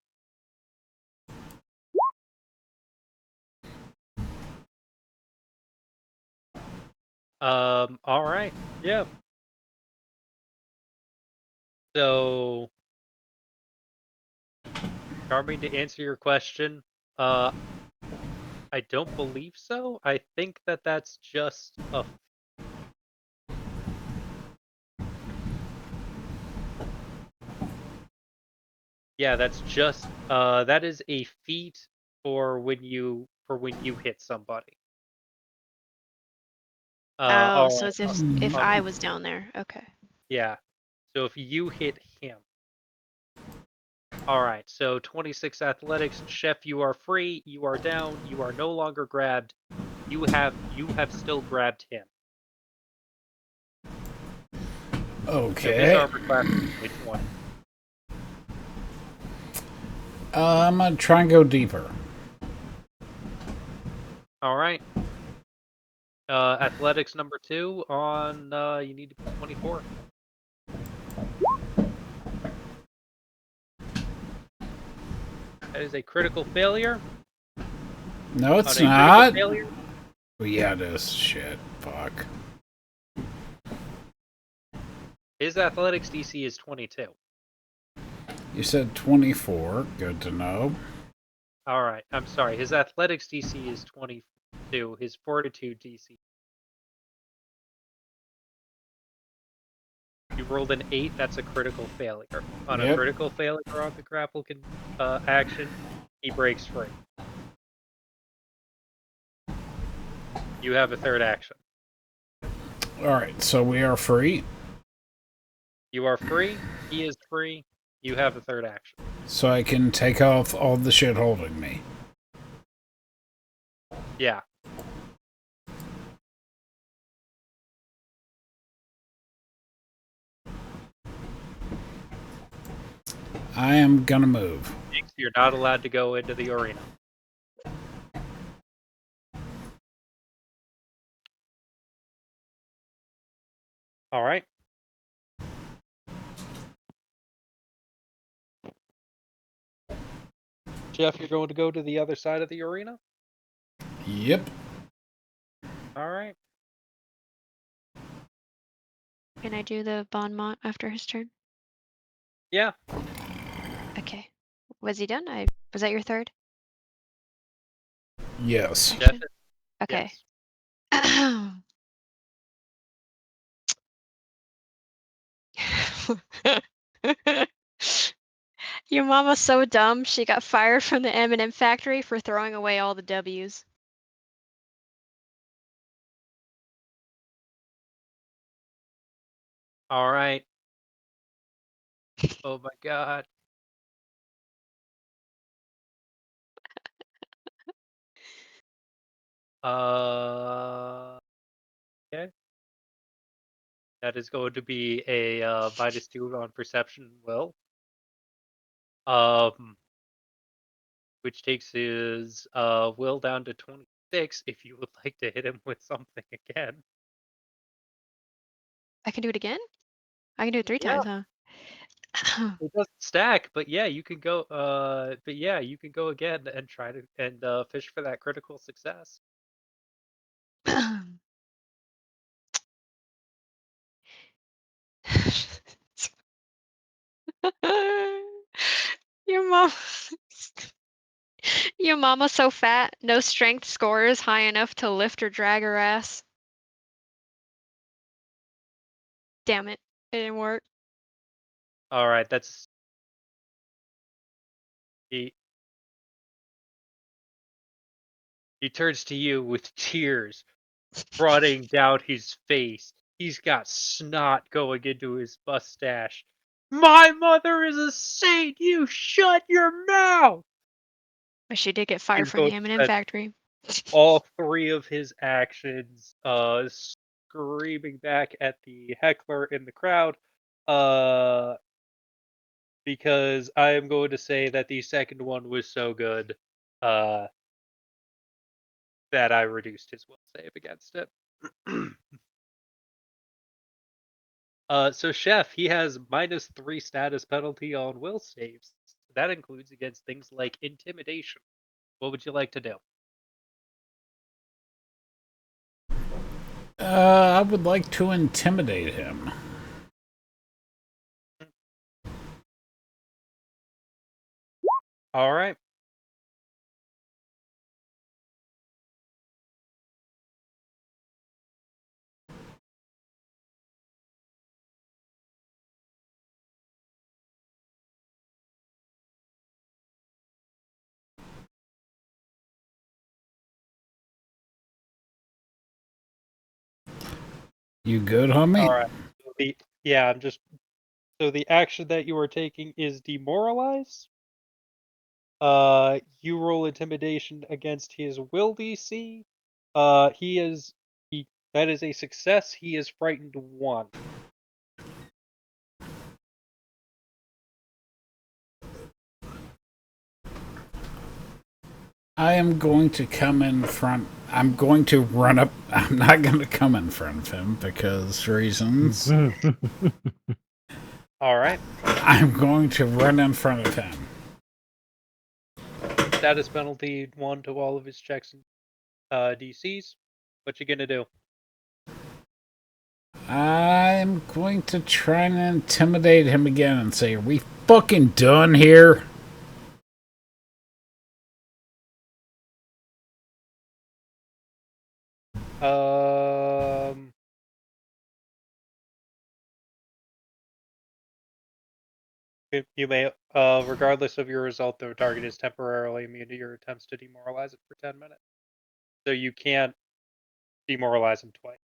All right. Yeah. So, Charming, to answer your question, I don't believe so. I think that that's just a. Yeah, that's just that is a feat for when you hit somebody. Oh, so Or it's if on I was down there. Okay. yeah. So if you hit him. All right. So 26 athletics, Chef, you are free. You are down. You are no longer grabbed. You have still grabbed him. So his Okay. armor class is only 20. I'm gonna try and go deeper. All right. Athletics number 2 on, you need to be 24. That is a critical failure. No, it's On a critical not. failure, Well, yeah, it is. Shit. Fuck. his athletics DC is 22. You said 24. Good to know. Alright, I'm sorry. His athletics DC is 22. His fortitude DC. You rolled an 8, that's a critical failure. On a Yep. critical failure on the grapple action, he breaks free. You have a third action. Alright, so we are free. You are free, he is free, you have a third action. So I can take off all the shit holding me. Yeah. I am gonna move. You're not allowed to go into the arena. Alright. Jeff, you're going to go to the other side of the arena? Yep. Alright. Can I do the bon mot after his turn? Yeah. Okay. Was he done? Was that your third Yes. action? Jeff, Okay. yes. Your mama's so dumb, she got fired from the M&M factory for throwing away all the W's. Alright. Oh my god. Okay. That is going to be a -2 on perception will. Which takes his will down to 26 if you would like to hit him with something again. I can do it again? I can do it 3 Yeah. times, huh? It doesn't stack, but yeah, you can go you can go again and try to fish for that critical success. Your mom Your mama's so fat, no strength score is high enough to lift or drag her ass. Damn it. It didn't work. Alright, that's he he turns to you with tears running down his face. He's got snot going into his mustache. My mother is a saint! You shut your mouth! But she did get fired He's from going the to M&M spend factory. all 3 of his actions screaming back at the heckler in the crowd. Uh because I am going to say that the second one was so good uh that I reduced his will save against it. So Chef, he has -3 status penalty on will saves. That includes against things like intimidation. What would you like to do? I would like to intimidate him. All right. You good, homie? All right. Yeah, I'm just so the action that you are taking is demoralize. You roll intimidation against his will DC. He that is a success. He is frightened 1. I am going to come in front. I'm going to run up. I'm not going to come in front of him because reasons. All right. I'm going to run in front of him. Status penalty 1 to all of his checks and DCs. What you gonna do? I'm going to try and intimidate him again and say, "Are we fucking done here?" You may, regardless of your result, the target is temporarily immune to your attempts to demoralize it for 10 minutes. So you can't demoralize him twice.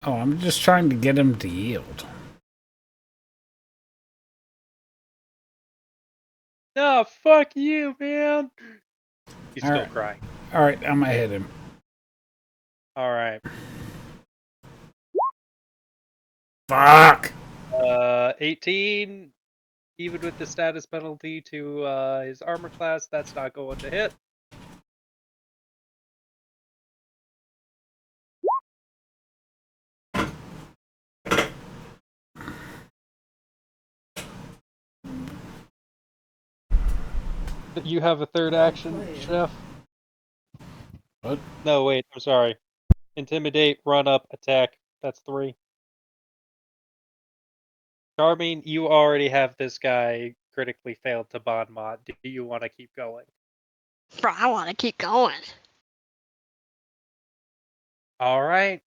Oh, I'm just trying to get him to yield. No, fuck you, man. He's still Alright. crying. Alright, I'm gonna hit him. All right. Fuck! 18, even with the status penalty to his armor class, that's not going to hit. You have a third action, Chef? What? No, wait, I'm sorry. Intimidate, run up, attack. That's 3. Charming, you already have this guy critically failed to bond mod. Do you want to keep going? Bro, I want to keep going. All right.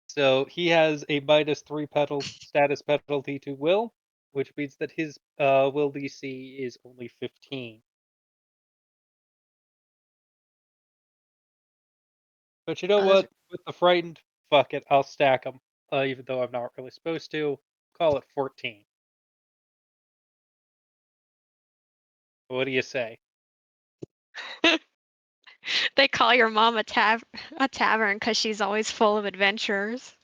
So he has a -3 status penalty to will, which means that his will DC is only 15. But you know Oh, those what? With the frightened, fuck it, I'll stack them. Even though I'm not really supposed to. Call it 14. What do you say? They call your mom a tavern because she's always full of adventurers.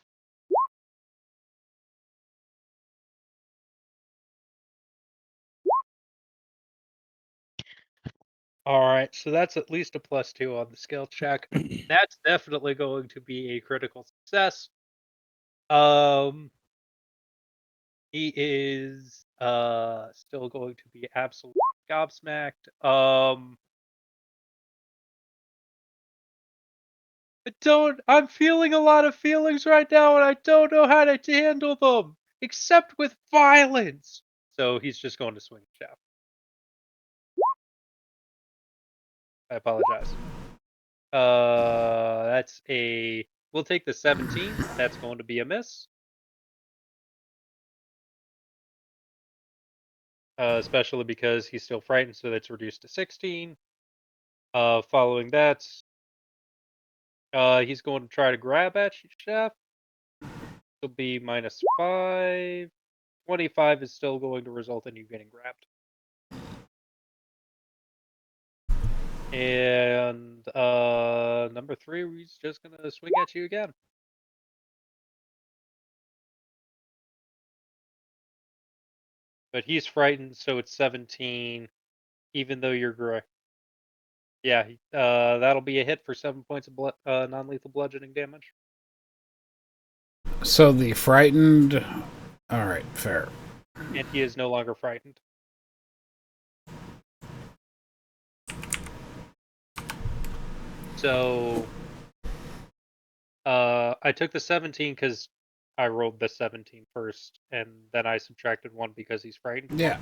All right, so that's at least a +2 on the skill check. That's definitely going to be a critical success. Um, he is still going to be absolutely gobsmacked. I'm feeling a lot of feelings right now, and I don't know how to handle them, except with violence. So he's just going to swing the shaft. I apologize. We'll take the 17. That's going to be a miss. Especially because he's still frightened, so that's reduced to 16. Following that, he's going to try to grab at you, Chef. It'll be -5. 25 is still going to result in you getting grabbed. And number 3, he's just gonna swing at you again. But he's frightened, so it's 17, even though you're gray. Yeah, that'll be a hit for 7 points of non-lethal bludgeoning damage. So the frightened. Alright, fair. And he is no longer frightened. So, I took the 17 because I rolled the 17 first, and then I subtracted 1 because he's frightened. Yeah,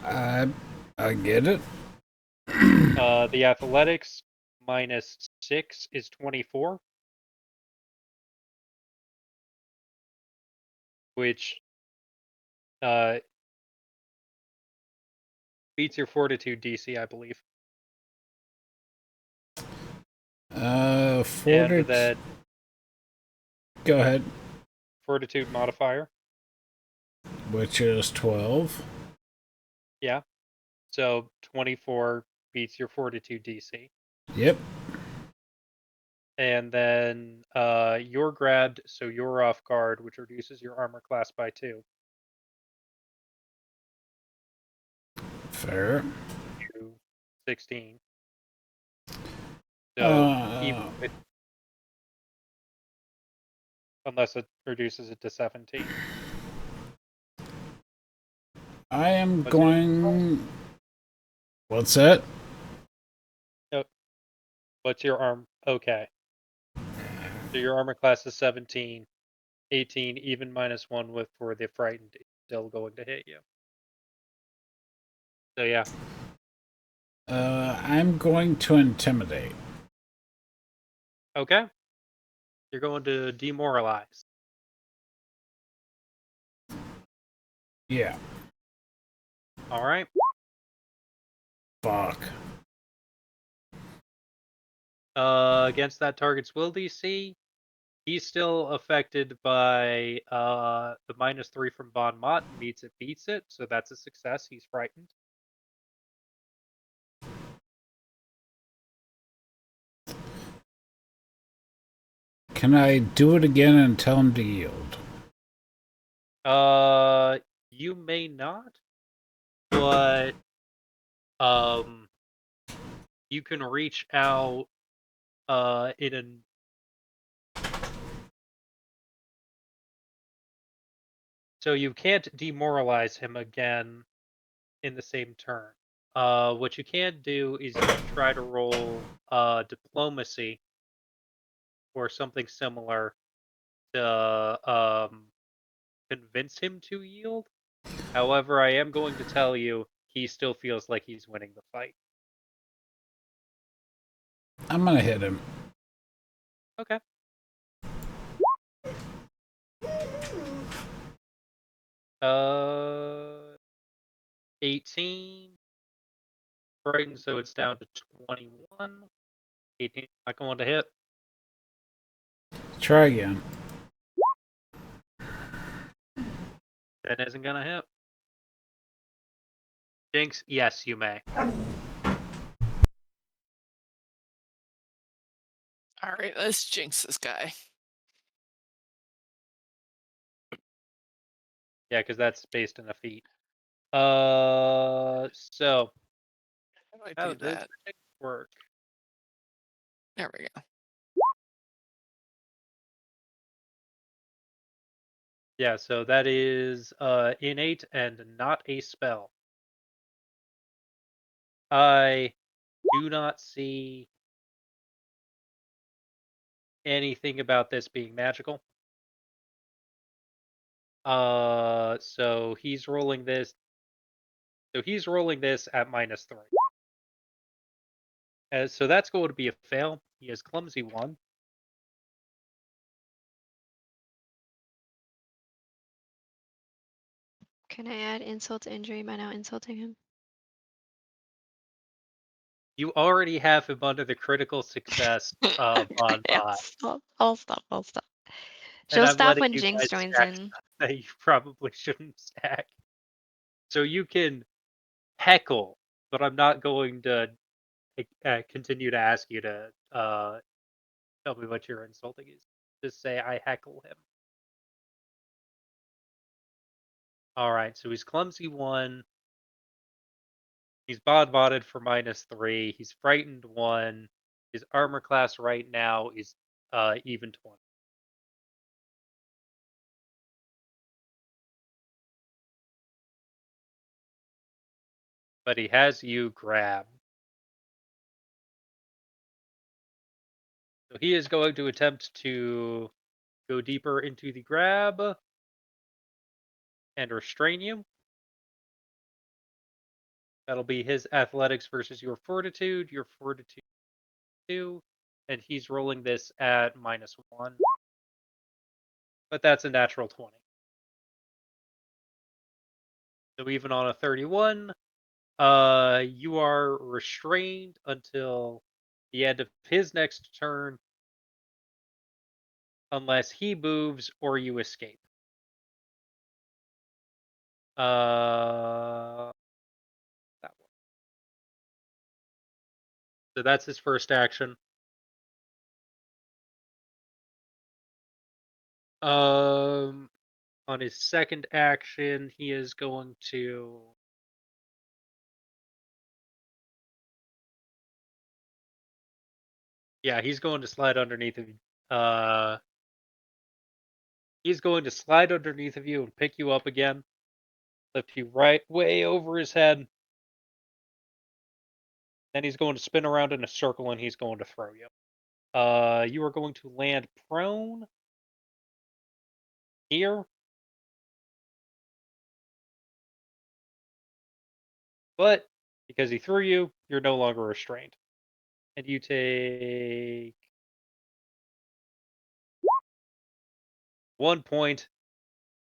I get it. The athletics -6 is 24, which beats your fortitude DC, I believe. And then Go ahead. fortitude modifier. Which is 12. Yeah. So 24 beats your fortitude DC. Yep. And then you're grabbed, so you're off guard, which reduces your armor class by 2. Fair. 16. So even Uh, with, unless it reduces it to 17. I am What's your going. What's that? no, what's your arm? Okay. So your armor class is 17, 18, even -1 with for the frightened is still going to hit you. So yeah. I'm going to intimidate. Okay. You're going to demoralize. Yeah. All right. Fuck. Against that target's will DC, he's still affected by the -3 from Bon Mott. Meets it, beats it. So that's a success. He's frightened. Can I do it again and tell him to yield? You may not, but um, you can reach out in an so you can't demoralize him again in the same turn. What you can do is you can try to roll diplomacy or something similar to convince him to yield. However, I am going to tell you he still feels like he's winning the fight. I'm gonna hit him. Okay. Uh, 18. Frightened, so it's down to 21. 18 not going to hit. Try again. That isn't gonna hit. Jinx, yes, you may. All right, let's jinx this guy. Yeah, because that's based on a feat. So How do I how do does that? it work? There we go. Yeah, so that is innate and not a spell. I do not see anything about this being magical. So he's rolling this. So he's rolling this at -3. So that's going to be a fail. He has clumsy 1. Can I add insult to injury by now insulting him? You already have him under the critical success on I'll bot, stop. I'll stop. I'll stop. and She'll I'm stop letting when you Jinx guys joins stack in. stuff that you probably shouldn't stack. So you can heckle, but I'm not going to continue to ask you to tell me what your insulting is. Just say I heckle him. All right, so he's clumsy 1. He's bod-botted for -3. He's frightened 1. His armor class right now is even 20. But he has you grabbed. So he is going to attempt to go deeper into the grab and restrain you. That'll be his athletics versus your fortitude. Your fortitude 2, and he's rolling this at -1. But that's a natural 20. So even on a 31, you are restrained until the end of his next turn, unless he moves or you escape. That one. So that's his first action. On his second action, he is going to Yeah, he's going to slide underneath of you. He's going to slide underneath of you and pick you up again, lift you right way over his head. Then he's going to spin around in a circle and he's going to throw you. You are going to land prone here. But because he threw you, you're no longer restrained. And you take 1 point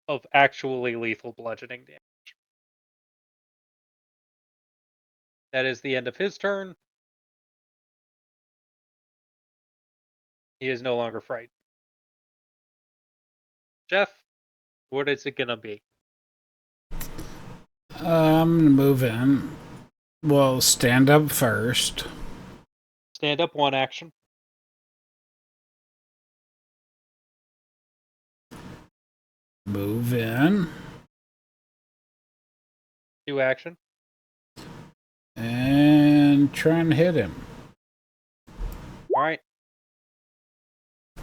of actually lethal bludgeoning damage. That is the end of his turn. He is no longer frightened. Jeff, what is it going to be? I'm gonna move in. Well, stand up first. Stand up 1 action. Move in. 2 action. And try and hit him. All right.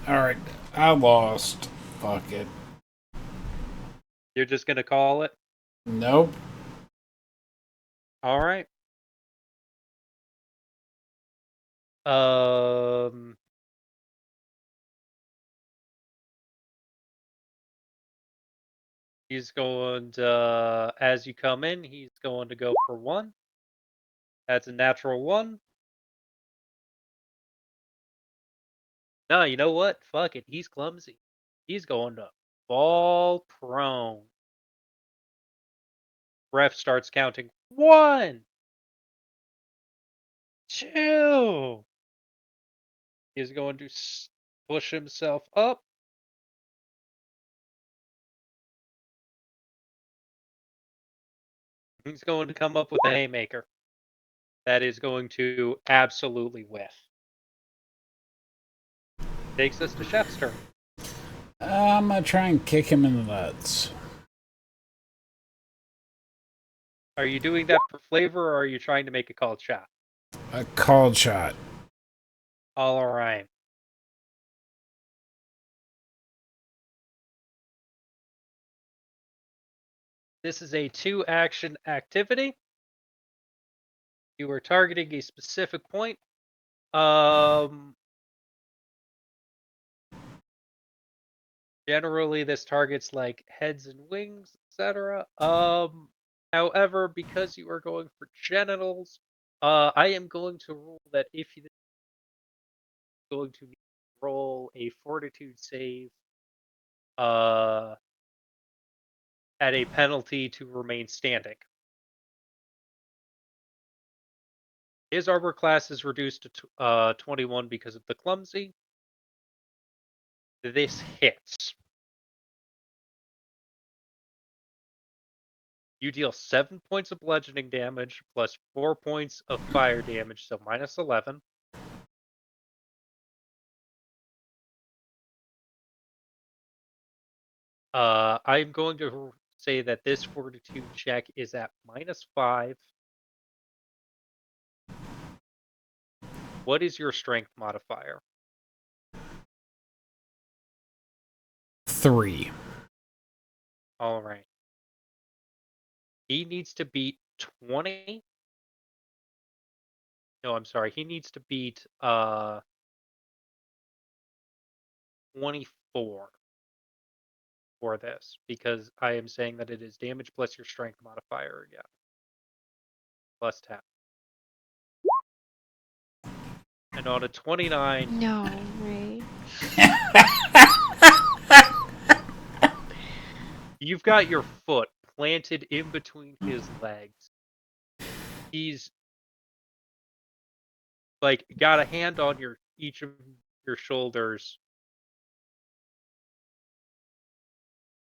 Alright, I lost. Fuck it. You're just going to call it? Nope. All right. He's going to, as you come in, he's going to go for 1. That's a natural 1. No, you know what? Fuck it. He's clumsy. He's going to fall prone. Ref starts counting. 1, 2. He's going to push himself up. He's going to come up with a haymaker. That is going to absolutely whiff. Takes us to Chef's turn. I'm gonna try and kick him in the nuts. Are you doing that for flavor, or are you trying to make a called shot? A called shot. All right. This is a 2-action activity. You are targeting a specific point. Generally, this targets like heads and wings, etc. However, because you are going for genitals, I am going to rule that if you're going to roll a fortitude save, at a penalty to remain standing. His armor class is reduced to 21 because of the clumsy. This hits. You deal 7 points of bludgeoning damage plus 4 points of fire damage, so minus 11. I'm going to say that this fortitude check is at minus 5. What is your strength modifier? 3. All right. He needs to beat 20. No, I'm sorry. He needs to beat 24 for this, because I am saying that it is damage plus your strength modifier again. Plus 10. And on a 29, No, Ray. you've got your foot planted in between his legs. He's like got a hand on each of your shoulders,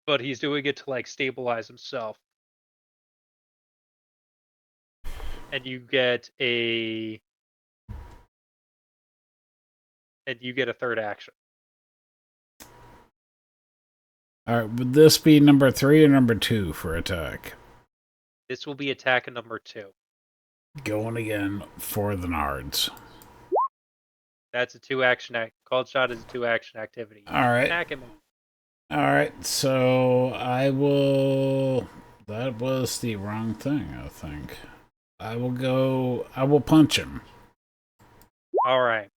but he's doing it to like stabilize himself. And you get a 3rd action. Alright, would this be number 3 or number 2 for attack? This will be attack number 2. Going again for the nards. That's a 2-action act. Called shot is a 2-action activity. All right. Attack him. All right. So I will. That was the wrong thing, I think. I will punch him. All right.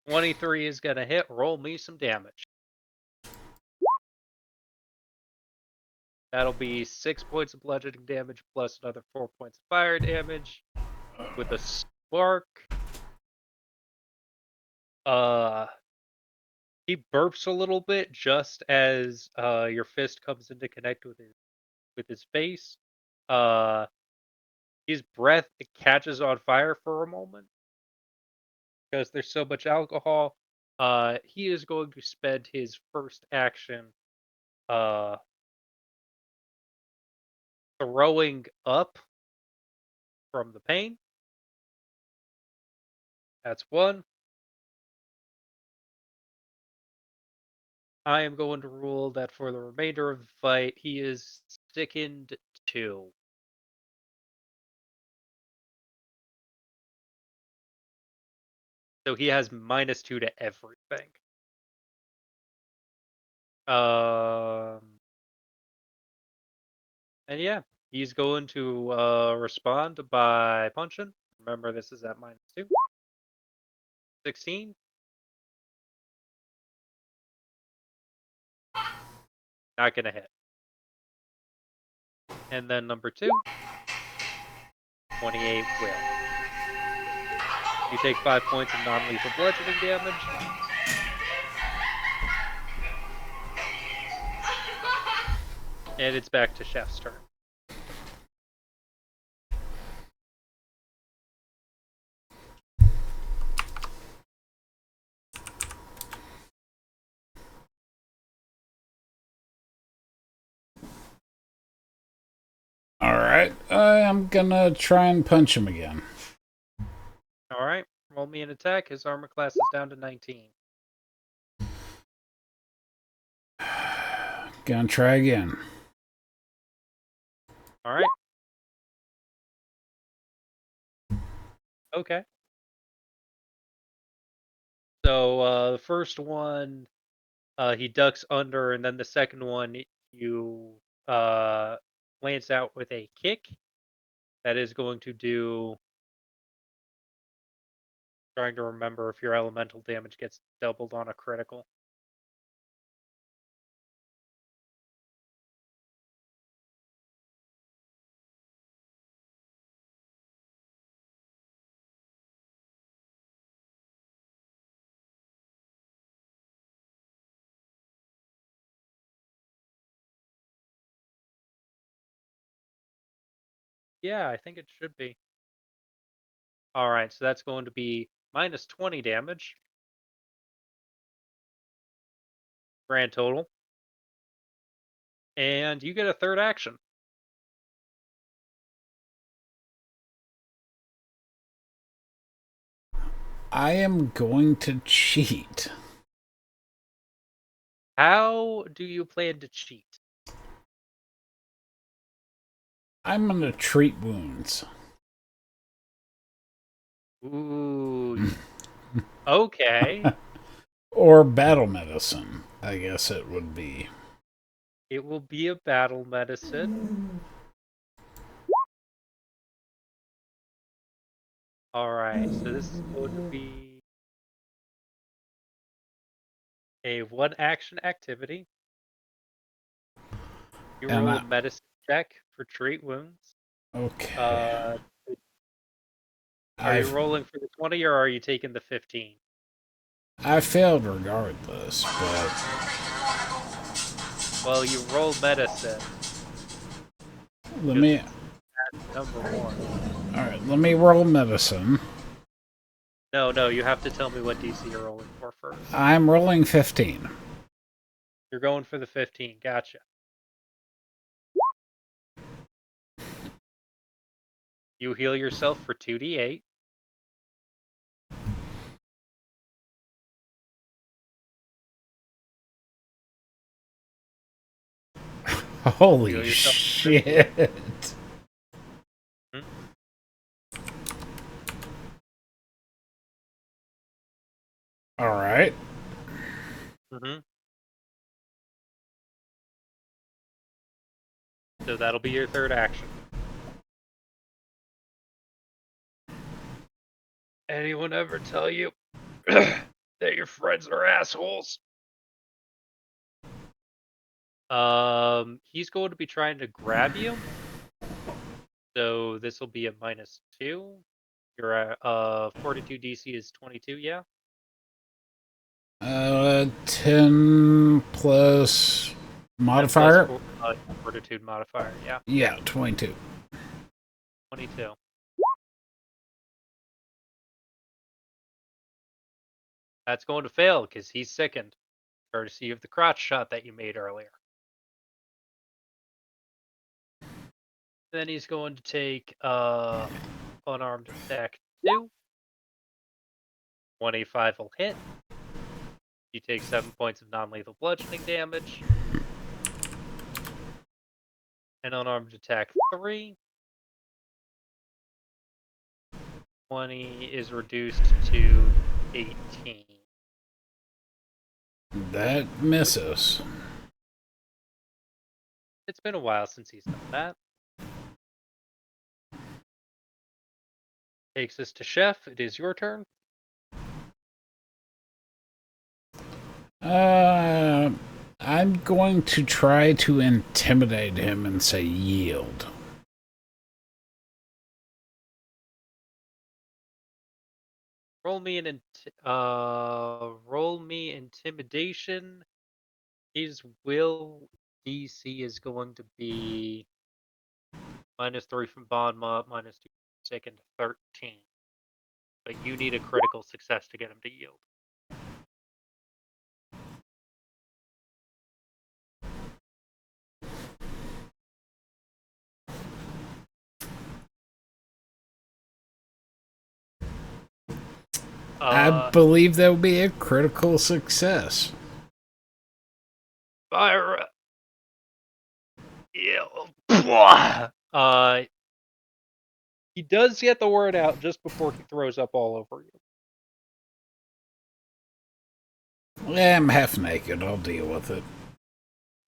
23 is gonna hit. Roll me some damage. That'll be 6 points of bludgeoning damage plus another 4 points of fire damage with a spark. He burps a little bit just as your fist comes in to connect with his face. His breath catches on fire for a moment because there's so much alcohol. He is going to spend his first action throwing up from the pain. That's 1. I am going to rule that for the remainder of the fight, he is sickened 2. So he has -2 to everything. And yeah, he's going to respond by punching. Remember, this is at -2. 16. Not gonna hit. And then number 2, 28 will. You take 5 points of non-lethal bludgeoning damage. And it's back to Chef's turn. All right. I'm gonna try and punch him again. All right, roll me an attack. His armor class is down to 19. Gonna try again. All right. Okay. So the first one, he ducks under, and then the second one, you lance out with a kick. That is going to do. Trying to remember if your elemental damage gets doubled on a critical. Yeah, I think it should be. All right, so that's going to be -20 damage. Grand total. And you get a third action. I am going to cheat. How do you plan to cheat? I'm gonna treat wounds. Ooh. Okay. Or battle medicine, I guess it would be. It will be a battle medicine. All right, so this is going to be a 1-action activity. You And roll a medicine check for treat wounds. Okay. Are you rolling for the 20 or are you taking the 15? I failed regardless, but Well, you roll medicine. let me. That's number 1. All right, let me roll medicine. No, you have to tell me what DC you're rolling for first. I'm rolling 15. You're going for the 15. Gotcha. You heal yourself for 2d8. Holy shit. All right. Mm-hmm. So that'll be your third action. Anyone ever tell you that your friends are assholes? He's going to be trying to grab you. So this will be a -2. Your fortitude DC is 22, yeah? 10 plus 10 modifier? plus fortitude modifier, yeah. Yeah, 22. 22. That's going to fail because he's sickened, courtesy of the crotch shot that you made earlier. Then he's going to take unarmed attack 2. 25 will hit. You take 7 points of non-lethal bludgeoning damage. And unarmed attack 3. 20 is reduced to 18. That misses. It's been a while since he's done that. Takes us to Chef. It is your turn. I'm going to try to intimidate him and say yield. Roll me intimidation. His will DC is going to be -3 from bond mod, -2 from second, 13. But you need a critical success to get him to yield. I believe that would be a critical success. Fire. Yeah. He does get the word out just before he throws up all over you. I'm half naked. I'll deal with it.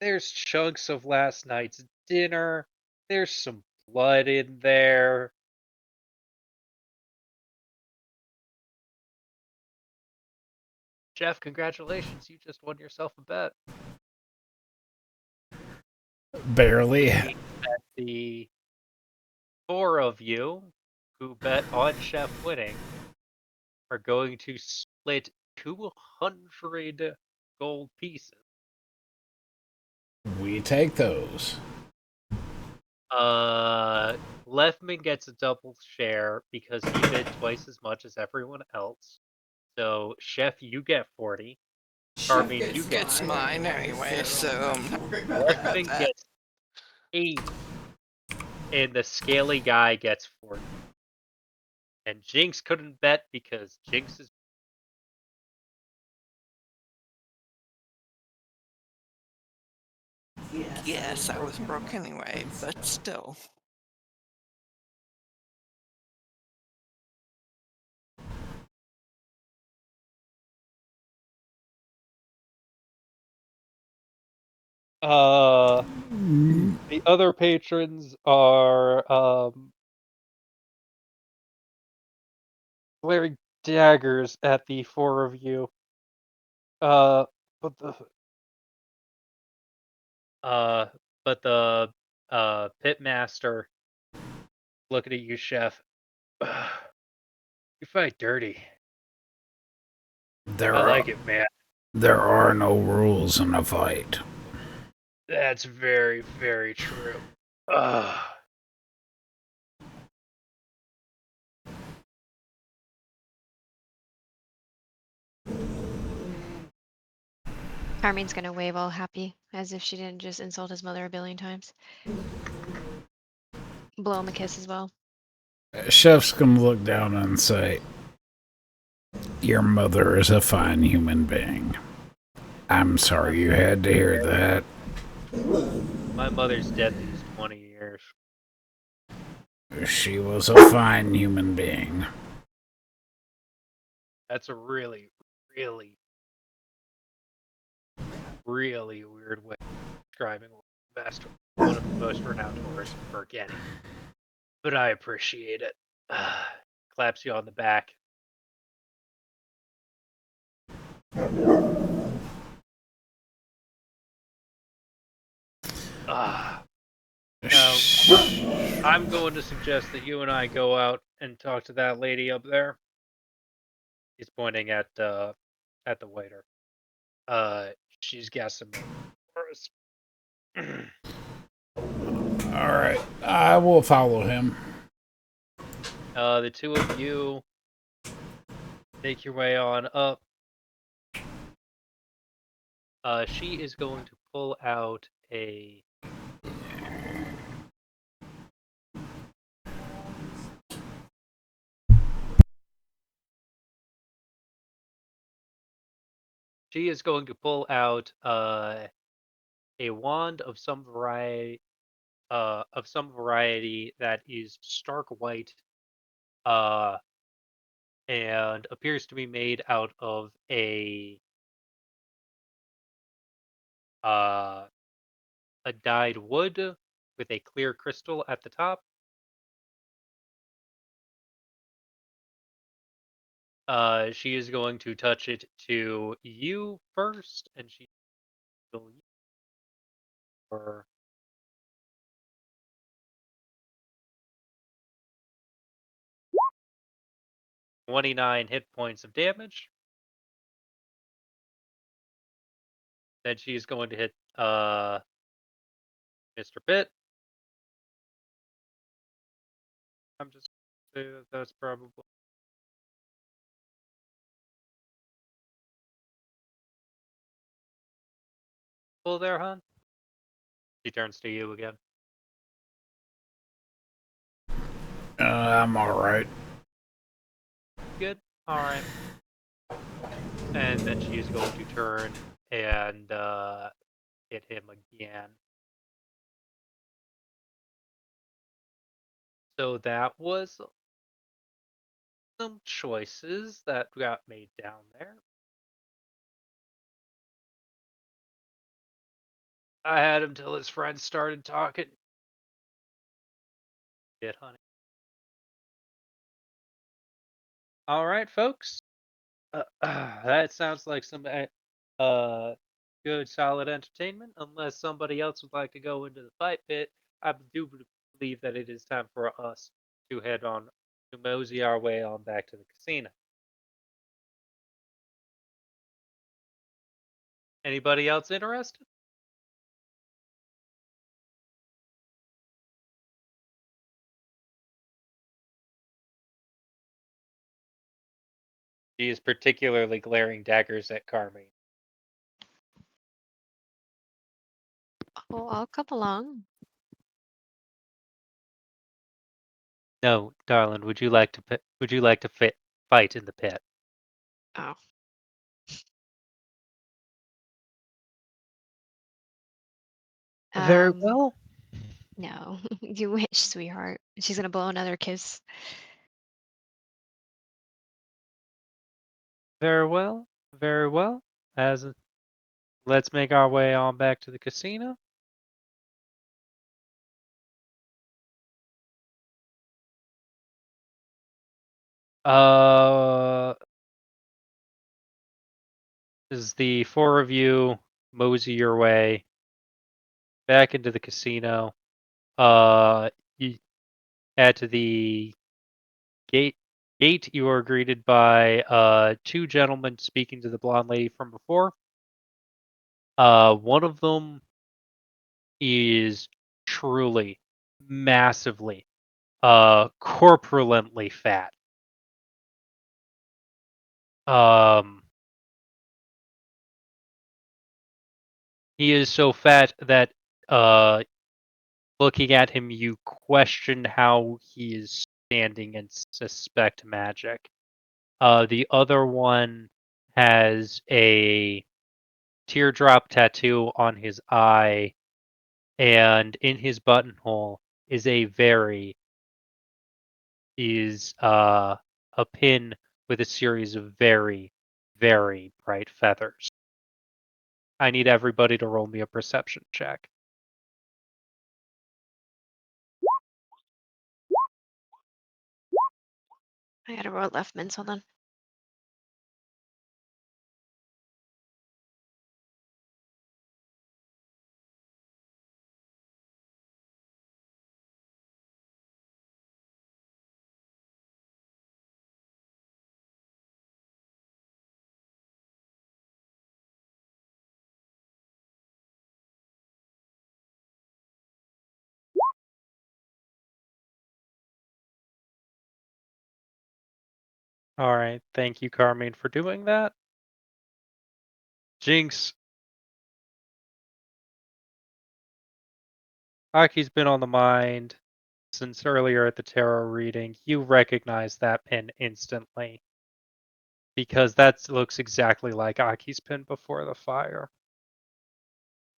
There's chunks of last night's dinner. There's some blood in there. Jeff, congratulations. You just won yourself a bet. Barely. The 4 of you who bet on Chef winning are going to split 200 gold pieces. We take those. Lefman gets a double share because he bid twice as much as everyone else. So, Chef, you get 40. Carmine, you get It's mine anyway, so I'm not worried about Lefman that. gets 80. And the scaly guy gets 40. And Jinx couldn't bet because Jinx is. Yes, I was broke anyway, but still. The other patrons are glaring daggers at the 4 of you. But the pitmaster looking at you, Chef. You fight dirty. I like it, man. There are no rules in a fight. That's very, very true. Carmine's gonna wave all happy, as if she didn't just insult his mother a billion times. Blow him a kiss as well. Chef's gonna look down and say, your mother is a fine human being. I'm sorry you had to hear that. My mother's dead these 20 years. She was a fine human being. That's a really, really, really weird way of describing one of the most renowned horrors for getting. But I appreciate it. Claps you on the back. Now, I'm going to suggest that you and I go out and talk to that lady up there. He's pointing at the waiter. She's got some for us. All right, I will follow him. The two of you make your way on up. She is going to pull out a. She is going to pull out a wand of some variety that is stark white and appears to be made out of uh, a dyed wood with a clear crystal at the top. She is going to touch it to you first, and she will use her 29 hit points of damage. Then she's going to hit Mr. Pitt. I'm just gonna say that that's probably cool there, hon. She turns to you again. I'm all right. Good. All right. And then she's going to turn and hit him again. So that was some choices that got made down there. I had him till his friends started talking. Did, honey. All right, folks. That sounds like some good, solid entertainment. Unless somebody else would like to go into the fight pit, I do believe that it is time for us to head on to mosey our way on back to the casino. Anybody else interested? She is particularly glaring daggers at Carmine. Oh, I'll come along. No, darling. Would you like to? Would you like to fight in the pit? Oh. Very well. No. You wish, sweetheart. She's gonna blow another kiss. Very well. Very well. As let's make our way on back to the casino. Uh, as the four of you mosey your way back into the casino, you at the gate. You are greeted by two gentlemen speaking to the blonde lady from before. One of them is truly massively corpulently fat. Um he is so fat that looking at him you question how he is standing and suspect magic. The other one has a teardrop tattoo on his eye, and in his buttonhole is a pin with a series of very, very bright feathers. I need everybody to roll me a perception check. I gotta roll left mints, hold on. All right, thank you, Carmine, for doing that. Jinx. Aki's been on the mind since earlier at the tarot reading. You recognize that pin instantly because that looks exactly like Aki's pin before the fire.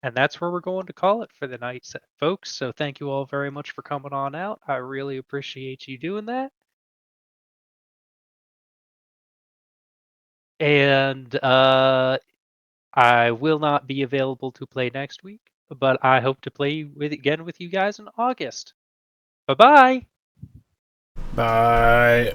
And that's where we're going to call it for the night, folks. So thank you all very much for coming on out. I really appreciate you doing that. And I will not be available to play next week, but I hope to play again with you guys in August. Bye-bye. Bye.